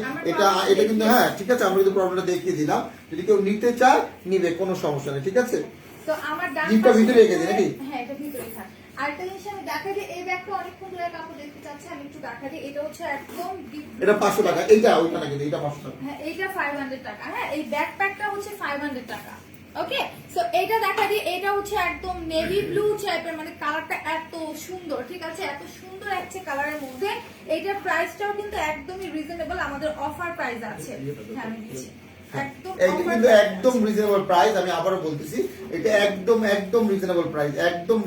এটা কিন্তু হ্যাঁ ঠিক আছে, আমরা কিন্তু প্রবলেমটা দেখিয়ে দিলাম। যদি কেউ নিতে চায় নিবে, কোনো সমস্যা নেই, ঠিক আছে। তো আমার জিপটা ভিতরে রেখে দিই নাকি? হ্যাঁ এটা ভিতরে থাক। আরেকটা জিনিস আমি দেখা দিই, এই ব্যাগটা অনেকক্ষণ ধরে কাপড় দেখতে চাচ্ছে, আমি একটু দেখা দিই। এটা হচ্ছে একদম এটা 500 টাকা, এইটা ওইটা নাকি, এটা 500 টাকা। হ্যাঁ এইটা 500 টাকা। হ্যাঁ এই ব্যাকপ্যাকটা হচ্ছে 500 টাকা। ওকে, সো এটা দেখা দিই, এটা হচ্ছে একদম নেভি ব্লু টাইপের, মানে কালারটা এত সুন্দর, ঠিক আছে, এত সুন্দর একটা কালারের মধ্যে। এইটার প্রাইসটাও কিন্তু একদমই রিজনেবল, আমাদের অফার প্রাইস আছে। হ্যাঁ আমি দিচ্ছি একদম রিজনেবল প্রাইস। আমি আবারও বলতেছি এটা একদম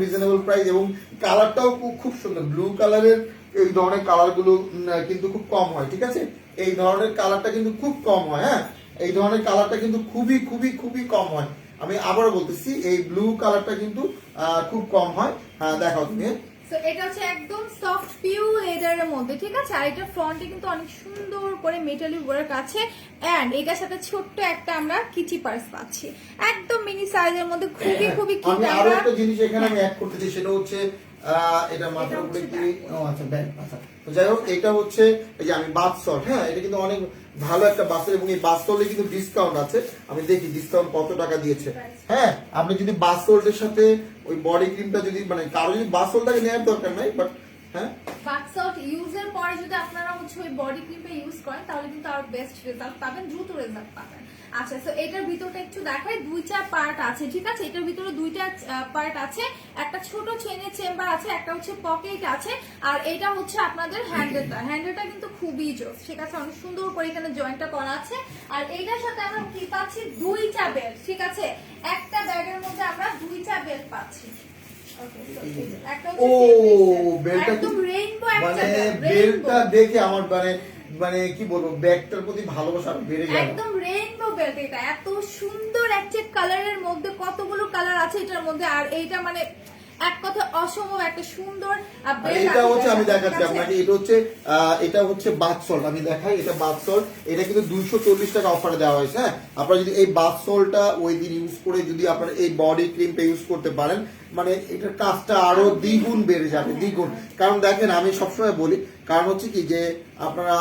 রিজনেবল প্রাইস, এবং কালারটাও খুব সুন্দর, ব্লু কালারের। এই ধরনের কালার গুলো কিন্তু খুব কম হয়, ঠিক আছে। এই ধরনের কালারটা কিন্তু খুব কম হয়, হ্যাঁ এই ধরনের কালারটা কিন্তু খুবই কম হয়। আমি আবারও বলতেছি এই ব্লু কালারটা কিন্তু খুব কম হয়। হ্যাঁ দেখাও তুমি। সো এটা হচ্ছে একদম সফট পিউ লেদারের মধ্যে, ঠিক আছে। আর এটা ফ্রন্টে কিন্তু অনেক সুন্দর করে মেটালিক ওয়ার্ক আছে, এন্ড এটার সাথে ছোট্ট একটা আমরা কিচি পার্স পাচ্ছি, একদম মিনি সাইজের মধ্যে, খুবই কিউট। আমি আরো একটা জিনিস এখানে আমি অ্যাড করতে চাই, সেটা হচ্ছে এটা মাথার উপরে কি, ও আচ্ছা ব্যাগ, আচ্ছা তো যাই হোক, এটা হচ্ছে এই যে আমি বাথ সল্ট, হ্যাঁ এটা কিন্তু অনেক ভালো একটা বাসের, এবং এই বাথ সল্টে কিন্তু ডিসকাউন্ট আছে। আমি দেখি ডিসকাউন্ট কত টাকা দিয়েছে। হ্যাঁ আপনি যদি বাথ সল্টের সাথে ওই বডি ক্রিমটা যদি, মানে কারো যদি বাথ সল্টটাকে নেওয়ার দরকার নাই, বাট হ্যাঁ বাথ সল্ট ইউজের পরে যদি আপনারা হচ্ছে ওই বডি ক্রিমটা ইউজ করেন, তাহলে কিন্তু আর বেস্ট রেজাল্ট পাবেন, দ্রুত রেজাল্ট পাবেন। আচ্ছা, তো এটার ভিতরটা একটু দেখাই, দুইটা পার্ট আছে, ঠিক আছে। এটার ভিতরে দুইটা পার্ট আছে, একটা ছোট চেনের চেম্বার আছে, একটা হচ্ছে পকেট আছে, আর এটা হচ্ছে আপনাদের হ্যান্ডেলটা কিন্তু খুবই জোস, ঠিক আছে, অনেক সুন্দর করে এখানে জয়েন্টটা করা আছে। আর এইটার সাথে আমরা কি পাচ্ছি, দুইটা বেল্ট, ঠিক আছে। একটা ব্যাগের মধ্যে আমরা দুইটা বেল্ট পাচ্ছি। ও বেলটা মানে বেলটা দেখে আমার মানে কি বলবো, ব্যাগটার প্রতি ভালোবাসা বেড়ে গেল। একদম রেইনবো বেল্ট, এটা এত সুন্দর একটা কালারের মধ্যে, কতগুলো কালার আছে এটার মধ্যে, আর এইটা মানে এক কথা অসম্ভব একটা সুন্দর বেল্ট। এটা হচ্ছে আমি দেখাচ্ছি আপনাকে, এটা হচ্ছে বাথ সল্ট। আমি দেখাই, এটা বাথ সল্ট, এটা কিন্তু 240 টাকা অফারে দেওয়া হয়েছে। হ্যাঁ আপনারা যদি এই বাথ সল্টটা ওই দিন ইউজ করে যদি আপনারা এই বডি ক্রিমটা ইউজ করতে পারেন, মানে এটার কাজটা আরো দ্বিগুণ বেড়ে যাবে, দ্বিগুণ। কারণ দেখেন আমি সবসময় বলি, কারণ হচ্ছে কি যে আপনারা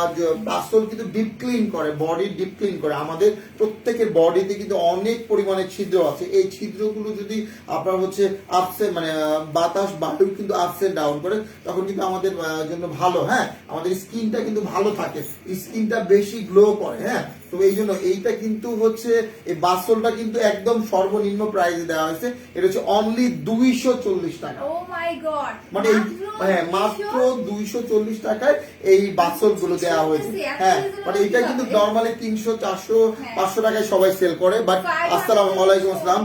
বাথ সল্ট কিন্তু ডিপ ক্লিন করে, বডি ডিপ ক্লিন করে। আমাদের প্রত্যেকের বডিতে কিন্তু অনেক পরিমাণে ছিদ্র আছে, এই ছিদ্রগুলো যদি আপনার হচ্ছে আপসে মানে বাতাস বায়ু কিন্তু আপসে ডাউন করে, তখন কিন্তু আমাদের জন্য ভালো। হ্যাঁ আমাদের স্কিনটা কিন্তু ভালো থাকে, স্কিনটা বেশি গ্লো করে। হ্যাঁ তো এই জন্য এইটা কিন্তু হচ্ছে এই বাসলটা কিন্তু একদম সর্বনিম্ন প্রাইসে দেওয়া হয়েছে। এটা হচ্ছে অনলি 240 টাকা। ও মাই গড, মানে এই হ্যাঁ মাত্র 240 টাকায় এই বাসল গুলো দেওয়া হয়েছে। হ্যাঁ মানে এটা কিন্তু নরমালি 300 400 500 টাকায় সবাই সেল করে। বাট আসসালামু আলাইকুম আসসালাম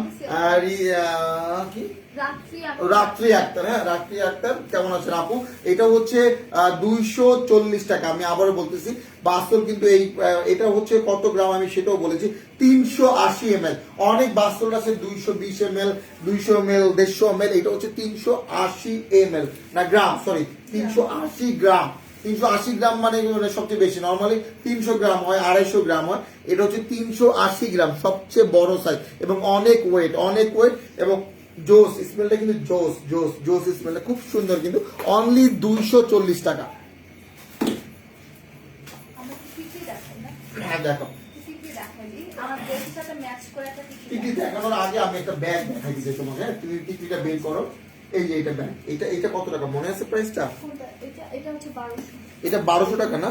কি রাত্রি আক্তার, হ্যাঁ রাত্রি আক্তার কেমন আছেন আপু? এটা হচ্ছে 240 টাকা। আমি আবারও বলতেছি বাস্তল কিন্তু এই এটা হচ্ছে কত গ্রাম আমি সেটাও বলেছি, 380 ml। অনেক বাস্তল আছে 220 ml 200 ml 150 ml, এটা হচ্ছে 380 ml না গ্রাম, সরি 380 গ্রাম। 380 গ্রাম মানে সবচেয়ে বেশি, নর্মালি 300 গ্রাম হয় 250 গ্রাম হয়, এটা হচ্ছে 380 গ্রাম, সবচেয়ে বড় সাইজ এবং অনেক ওয়েট এবং জোস স্মেলটা কিন্তু জোস স্মেলটা খুব সুন্দর, কিন্তু অনলি 240 টাকা। হ্যাঁ দেখো টিকলি দেখানোর আগে আমি একটা ব্যাগ দেখাই দিচ্ছি তোমাকে। হ্যাঁ তুমি টিকলিটা বের করো। এই যে এটা ব্যাগ, এটা কত টাকা মনে আছে প্রাইসটা? এটা 1200 টাকা না?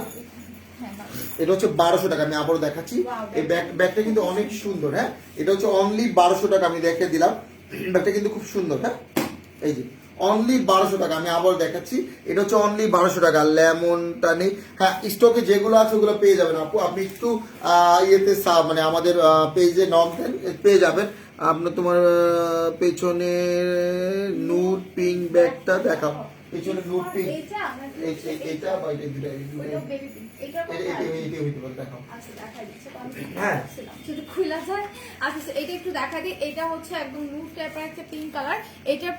এটা হচ্ছে 1200 টাকা। আমি আবারও দেখাচ্ছি, এই ব্যাগটা কিন্তু অনেক সুন্দর। হ্যাঁ এটা হচ্ছে অনলি 1200 টাকা, আমি দেখে দিলাম। ব্যাগটা কিন্তু খুব সুন্দর। হ্যাঁ এই যে অনলি 1200 টাকা, আমি আবার দেখাচ্ছি। এটা হচ্ছে অনলি 1200 টাকা। লেমনটা নেই, হ্যাঁ স্টকে যেগুলো আছে ওগুলো পেয়ে যাবেন আপু। আপনি একটু ইয়েতে মানে আমাদের পেজে নক দেন, পেয়ে যাবেন। আপনার তোমার পেছনে নুড পিঙ্ক ব্যাগটা দেখাও, পেছনে নুড পিঙ্ক এইটা বা এটা দুটো দেখাও। হ্যাঁ এটা একটু দেখা দিই। এটা হচ্ছে একদম নুড টাইপের একটা পিঙ্ক কালার। এটার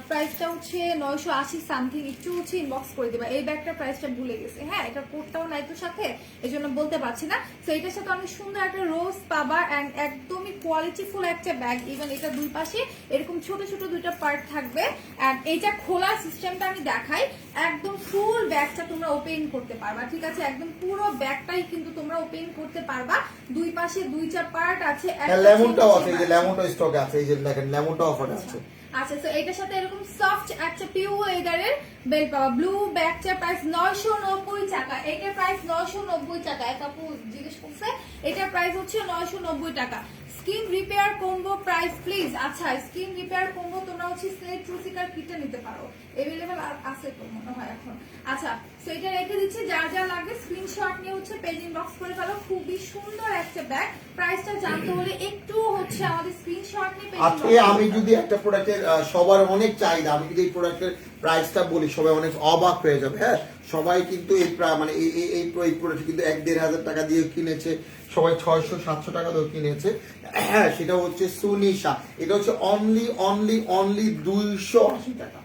প্রাইসটা হচ্ছে 980 সামথিং। একটু হচ্ছে ইনবক্স করে দেবা। এই ব্যাগটার প্রাইসটা ভুলে গেছে। হ্যাঁ এটা কোটটাও নাই তো সাথে, এই জন্য বলতে পারছি না। তো এটার সাথে অনেক সুন্দর একটা রোজ পাবা এন্ড একদমই কোয়ালিটিফুল একটা ব্যাগ। ইভেন এটা দুই পাশে এরকম ছোট ছোট দুইটা পার্ট থাকবে। এন্ড এইটা খোলার সিস্টেমটা আমি দেখাই। একদম ফুল ব্যাগটা তোমরা ওপেন করতে পারবা, ঠিক আছে? একদম পুরো ব্যাগটাই কিন্তু তোমরা ওপেন করতে পারবা। দুই পাশে দুইটা পার্ট আছে। লেমনটাও আছে, এই যে লেমনটা স্টকে আছে, এই যে দেখেন লেমনটা অফার আছে। আচ্ছা তো এটার সাথে এরকম সফট একটা পিওর লেদারের বেল্ট পাওয়া। ব্লু ব্যাগটার প্রাইস 990 টাকা। এটার প্রাইস 990 টাকা। এক আপু জিজ্ঞেস করছে, এটার প্রাইস হচ্ছে 990 টাকা। Skin repair combo price please. আচ্ছা স্কিন রিপেয়ার কম্বো তোমরা হচ্ছে স্নেক ট্রুসিকার কিটটা নিতে পারো, अवेलेबल আছে তো মনে হয় এখন। আচ্ছা সো এটা রেখে দিচ্ছি, যা যা লাগবে স্ক্রিনশট নিয়ে হচ্ছে পেজ ইনবক্স করে ফেলো। খুবই সুন্দর একটা ব্যাগ। প্রাইসটা জানতে হলে একটু হচ্ছে আমাদের স্ক্রিনশট নিয়ে পেজ আজকে আমি যদি একটা প্রোডাক্টের সবার অনেক চাহিদা, আমি যদি এই প্রোডাক্টের প্রাইসটা বলি সবাই অনেক অবাক হয়ে যাবে। হ্যাঁ সবাই কিন্তু এই মানে এই প্রোডাক্ট কিন্তু 1-1.5 টাকা দিয়ে কিনেছে, সবাই 600-700 টাকা দিয়ে কিনেছে। হ্যাঁ সেটা হচ্ছে সুনিশা। এটা হচ্ছে অনলি 280 টাকা।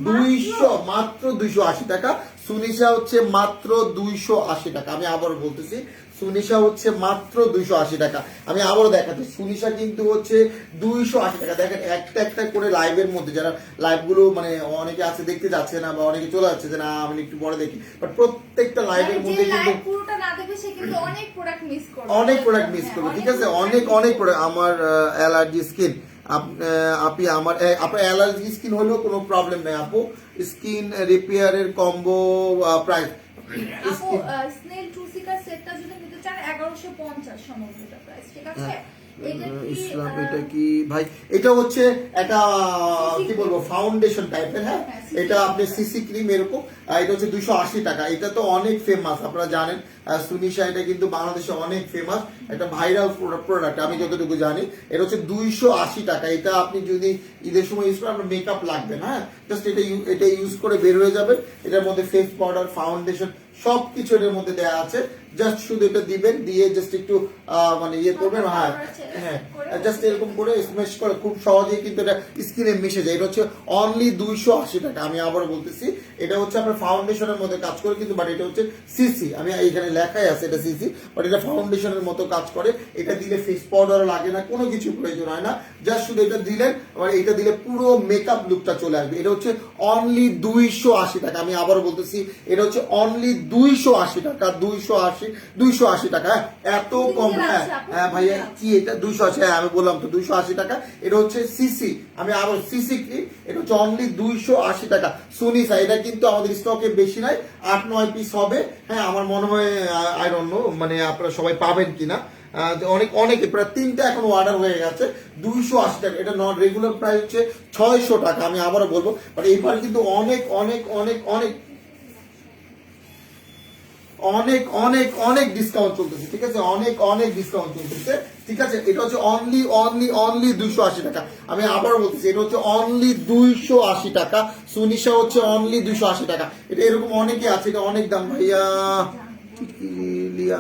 200 মাত্র 280 টাকা। সুনিশা হচ্ছে মাত্র 280 টাকা। আমি আবার বলতেছি সুনিশা হচ্ছে মাত্র 280 টাকা। আমি আবারও দেখাচ্ছি, সুনিশা কিন্তু হচ্ছে 280 টাকা। দেখেন একটা একটা করে লাইভের মধ্যে, যারা লাইভ গুলো মানে অনেকে আছে দেখতে যাচ্ছে না, বা অনেকে চলে যাচ্ছে যে না আমি একটু পরে দেখি, বাট প্রত্যেকটা লাইভের মধ্যে কিন্তু পুরোটা না দেখে সে কিন্তু অনেক প্রোডাক্ট মিস করবে, ঠিক আছে? অনেক প্রোডাক্ট। আমার অ্যালার্জি স্কিন, আপনি আপনার অ্যালার্জি স্কিন হলেও কোনো প্রবলেম নেই আপু। স্কিন রিপেয়ারের কম্বো প্রাইস আপু স্নেল ট্রুসিকার সেটটা যদি নিতে চান 1150 সমগ্রটা প্রাইস, ঠিক আছে? ইসলাম এটা কি ভাই? এটা হচ্ছে একটা কি বলবো ফাউন্ডেশন টাইপের। হ্যাঁ এটা আপনি সিসি ক্রিম এরকম। এটা হচ্ছে 280 টাকা। এটা তো অনেক ফেমাস, আপনারা জানেন সুনিশা। এটা কিন্তু বাংলাদেশে অনেক ফেমাস একটা ভাইরাল প্রোডাক্ট, আমি যতটুকু জানি। এটা হচ্ছে 280 টাকা। এটা আপনি যদি ঈদের সময় ইউজ করেন, আপনার মেকআপ লাগবে না। হ্যাঁ জাস্ট এটা ইউজ করে বের হয়ে যাবেন। এটার মধ্যে ফেস পাউডার, ফাউন্ডেশন সবকিছু এর মধ্যে দেওয়া আছে। জাস্ট শুধু এটা দিবেন, দিয়ে জাস্ট একটু মানে ইয়ে করবেন। হ্যাঁ জাস্ট এরকম করে স্মেশ করে খুব সহজেই কিন্তু এটা স্কিনে মিশে যায়। এটা হচ্ছে অনলি 280 টাকা। আমি আবার বলতেছি এটা হচ্ছে আপনার ফাউন্ডেশনের মধ্যে কাজ করে কিন্তু, বাট এটা হচ্ছে সিসি। আমি এখানে লেখাই আছে এটা সিসি, বাট এটা ফাউন্ডেশনের মতো কাজ করে। এটা দিলে ফেস পাউডার লাগে না, কোনো কিছু প্রয়োজন হয় না। জাস্ট শুধু এটা দিলেন, আবার এটা দিলে পুরো মেকআপ লুকটা চলে আসবে। এটা হচ্ছে অনলি 280 টাকা। আমি আবার বলতেছি এটা হচ্ছে অনলি 280 টাকা। 280 280 টাকা। এত কম? হ্যাঁ ভাইয়া কি এটা 280? হ্যাঁ আমি বললাম তো 280 টাকা। এটা হচ্ছে সিসি, আমি আবার সিসি কি, এটা হচ্ছে অনলি 280 টাকা। সুনিসা এটা কিন্তু আমাদের স্টকে বেশি নাই, 8-9 পিস হবে। হ্যাঁ আমার মনে হয় আই ডোন্ট নো মানে আপনারা সবাই পাবেন কিনা, অনেকে প্রায় 3টা এখন অর্ডার হয়ে গেছে। 280 টাকা, এটা নট রেগুলার প্রাইস হচ্ছে 600 টাকা। আমি আবারও বলবো বাট এইবার কিন্তু অনেক অনেক অনেক অনেক অনেক অনেক অনেক ডিসকাউন্ট চলতেছে, ঠিক আছে, অনেক অনেক ডিসকাউন্ট চলতেছে, ঠিক আছে। এটা হচ্ছে অনলি অনলি অনলি 280 টাকা। আমি আবারও বলতেছি এটা হচ্ছে অনলি 280 টাকা। সুনিশা হচ্ছে অনলি 280 টাকা। এটা এরকম অনেকে আছে, এটা অনেক দাম ভাইয়া।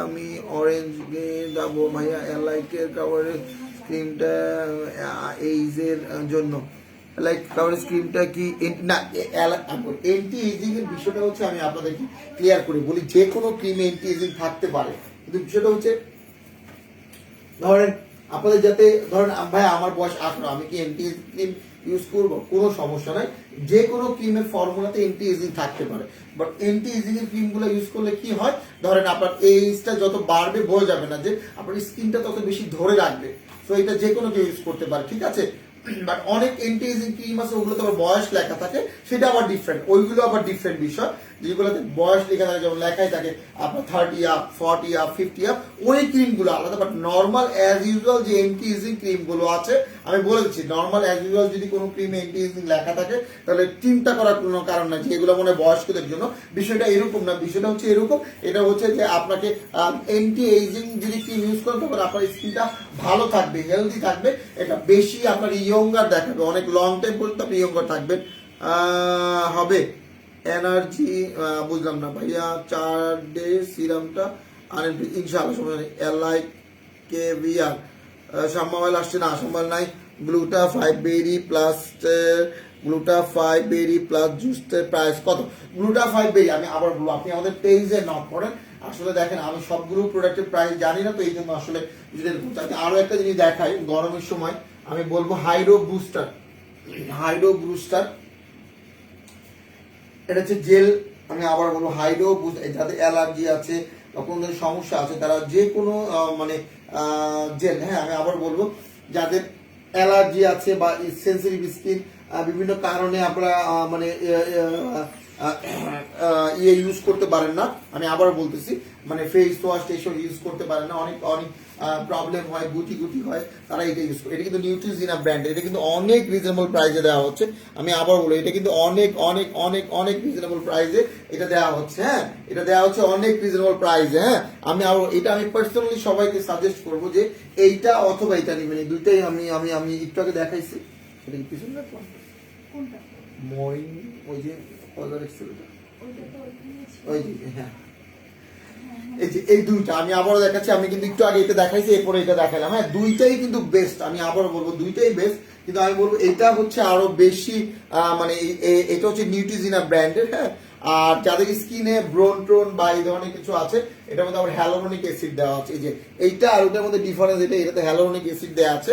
আমি অরেঞ্জ যাবো ভাইয়া, এলাইকের কাভারেজ ক্রিমটা এইজের জন্য, লাইক কাভারেজ ক্রিমটা কি না এন্টি এজিং এর বিষয়টা হচ্ছে আমি আপনাদেরকে ক্লিয়ার করে বলি, যে কোনো ক্রিমে এন্টি এজিং থাকতে পারে, কিন্তু বিষয়টা হচ্ছে ধরেন আপনাদের যাতে ধরেন ভাই আমার বয়স 18, আমি কি এন্টি এজিং ক্রিম ইউজ করবো? কোনো সমস্যা নাই, যে কোনো ক্রিমের ফর্মুলাতে এন্টি এজিং থাকতে পারে। বাট এন্টি এজিং এর ক্রিম গুলো ইউজ করলে কি হয়, ধরেন আপনার এইজটা যত বাড়বে বোঝা যাবে না যে আপনার স্কিনটা তত বেশি ধরে রাখবে। তো এটা যে কোনো কেউ ইউজ করতে পারে, ঠিক আছে। বাট অনেক এন্টি এজিং ক্রিম আছে ওগুলোতে আবার বয়স লেখা থাকে, সেটা আবার ডিফারেন্ট, ওইগুলো আবার ডিফারেন্ট বিষয়। যেগুলোতে বয়স লেখা থাকে, যেমন লেখাই থাকে আপনার 30 আপ, 40 আপ, 50 আপ, ওই ক্রিম গুলো আলাদা। বাট নর্মাল অ্যাজ ইউজুয়াল যে এন্টি এজিং ক্রিম গুলো আছে, আমি বলে দিচ্ছি নর্মাল অ্যাজ ইউজুয়াল যদি কোনো ক্রিমে এন্টি এজিং লেখা থাকে তাহলে চিন্তা করার কোনো কারণ নাই যে এগুলো মনে হয় বয়স্কদের জন্য। বিষয়টা এরকম না, বিষয়টা হচ্ছে এরকম, এটা হচ্ছে যে আপনাকে এন্টি এজিং যদি ক্রিম ইউজ করেন তখন আপনার স্কিনটা ভালো থাকবে, হেলদি থাকবে, এটা বেশি আপনার ইয়ঙ্গার দেখাবে, অনেক লং টাইম পর্যন্ত আপনি ইয়ঙ্গার থাকবেন হবে। এনার্জি বুঝলাম না ভাইয়া, 4 ডে সিরামটা আনেন ইনশাআল্লাহ, সময় নেই। এলআই কে ভিআর সম্মাল আসছে না, সম্মাল নাই। গ্লুটা 5 বেরি প্লাস গ্লুটা 5 বেরি প্লাস জুসের প্রাইস কত? গ্লুটা 5 বেরি আমি আবার বলবো, আপনি আমাদের পেজে নক করেন। আসলে দেখেন আমি সবগুলো প্রোডাক্টের প্রাইস জানি না, তো এই জন্য আসলে আরো একটা জিনিস দেখাই, গরমের সময় আমি বলবো হাইড্রো বুস্টার, হাইড্রো বুস্টার এটা হচ্ছে জেল। আমি আবার বলবো হাইড্রো বুস্টার, যাদের অ্যালার্জি আছে বা কোনো ধরনের সমস্যা আছে তারা যে কোনো মানে জেল, হ্যাঁ আমি আবার বলবো যাদের অ্যালার্জি আছে বা সেন্সিটিভ স্কিন, বিভিন্ন কারণে আপনারা মানে ইয়ে ইউজ করতে পারেন না, আমি আবার বলতেছি মানে ফেস ওয়াশ এসব ইউজ করতে পারেন না, অনেক অনেক প্রবলেম হয়, গুটি গুটি হয়, তারা এটা ইউজ করে। এটা কিন্তু নিউট্রিজিনা ব্র্যান্ড, এটা কিন্তু অনেক রিজনেবল প্রাইসে দেওয়া হচ্ছে। আমি আবার বলি এটা কিন্তু অনেক অনেক অনেক অনেক রিজনেবল প্রাইসে এটা দেওয়া হচ্ছে, হ্যাঁ এটা দেওয়া হচ্ছে অনেক রিজনেবল প্রাইসে। হ্যাঁ আমি আবার এটা আমি পার্সোনালি সবাইকে সাজেস্ট করবো যে এইটা অথবা এটা নিবেন, এই দুইটাই আমি আমি আমি একটু আগে দেখাইছি। এটা কি পিছনে রাখলাম মই, ওই যে ওই যে হ্যাঁ এই যে এই দুইটা আমি আবারও দেখাচ্ছি, আমি কিন্তু একটু আগে এটা দেখাইছি এরপরে এটা দেখালাম। হ্যাঁ দুইটাই কিন্তু বেস্ট, আমি আবারও বলবো দুইটাই বেস্ট, কিন্তু আমি বলবো এটা হচ্ছে আরো বেশি মানে এটা হচ্ছে নিউট্রিজিনা ব্র্যান্ডের। হ্যাঁ আর যাদের স্কিনে ব্রোন টোন বা এই ধরনের কিছু আছে, এটার মধ্যে আবার হ্যালোরনিক অ্যাসিড দেওয়া আছে। এই যে এইটা আর ওটার মধ্যে ডিফারেন্স, এটাতে হ্যালোরনিক অ্যাসিড দেওয়া আছে।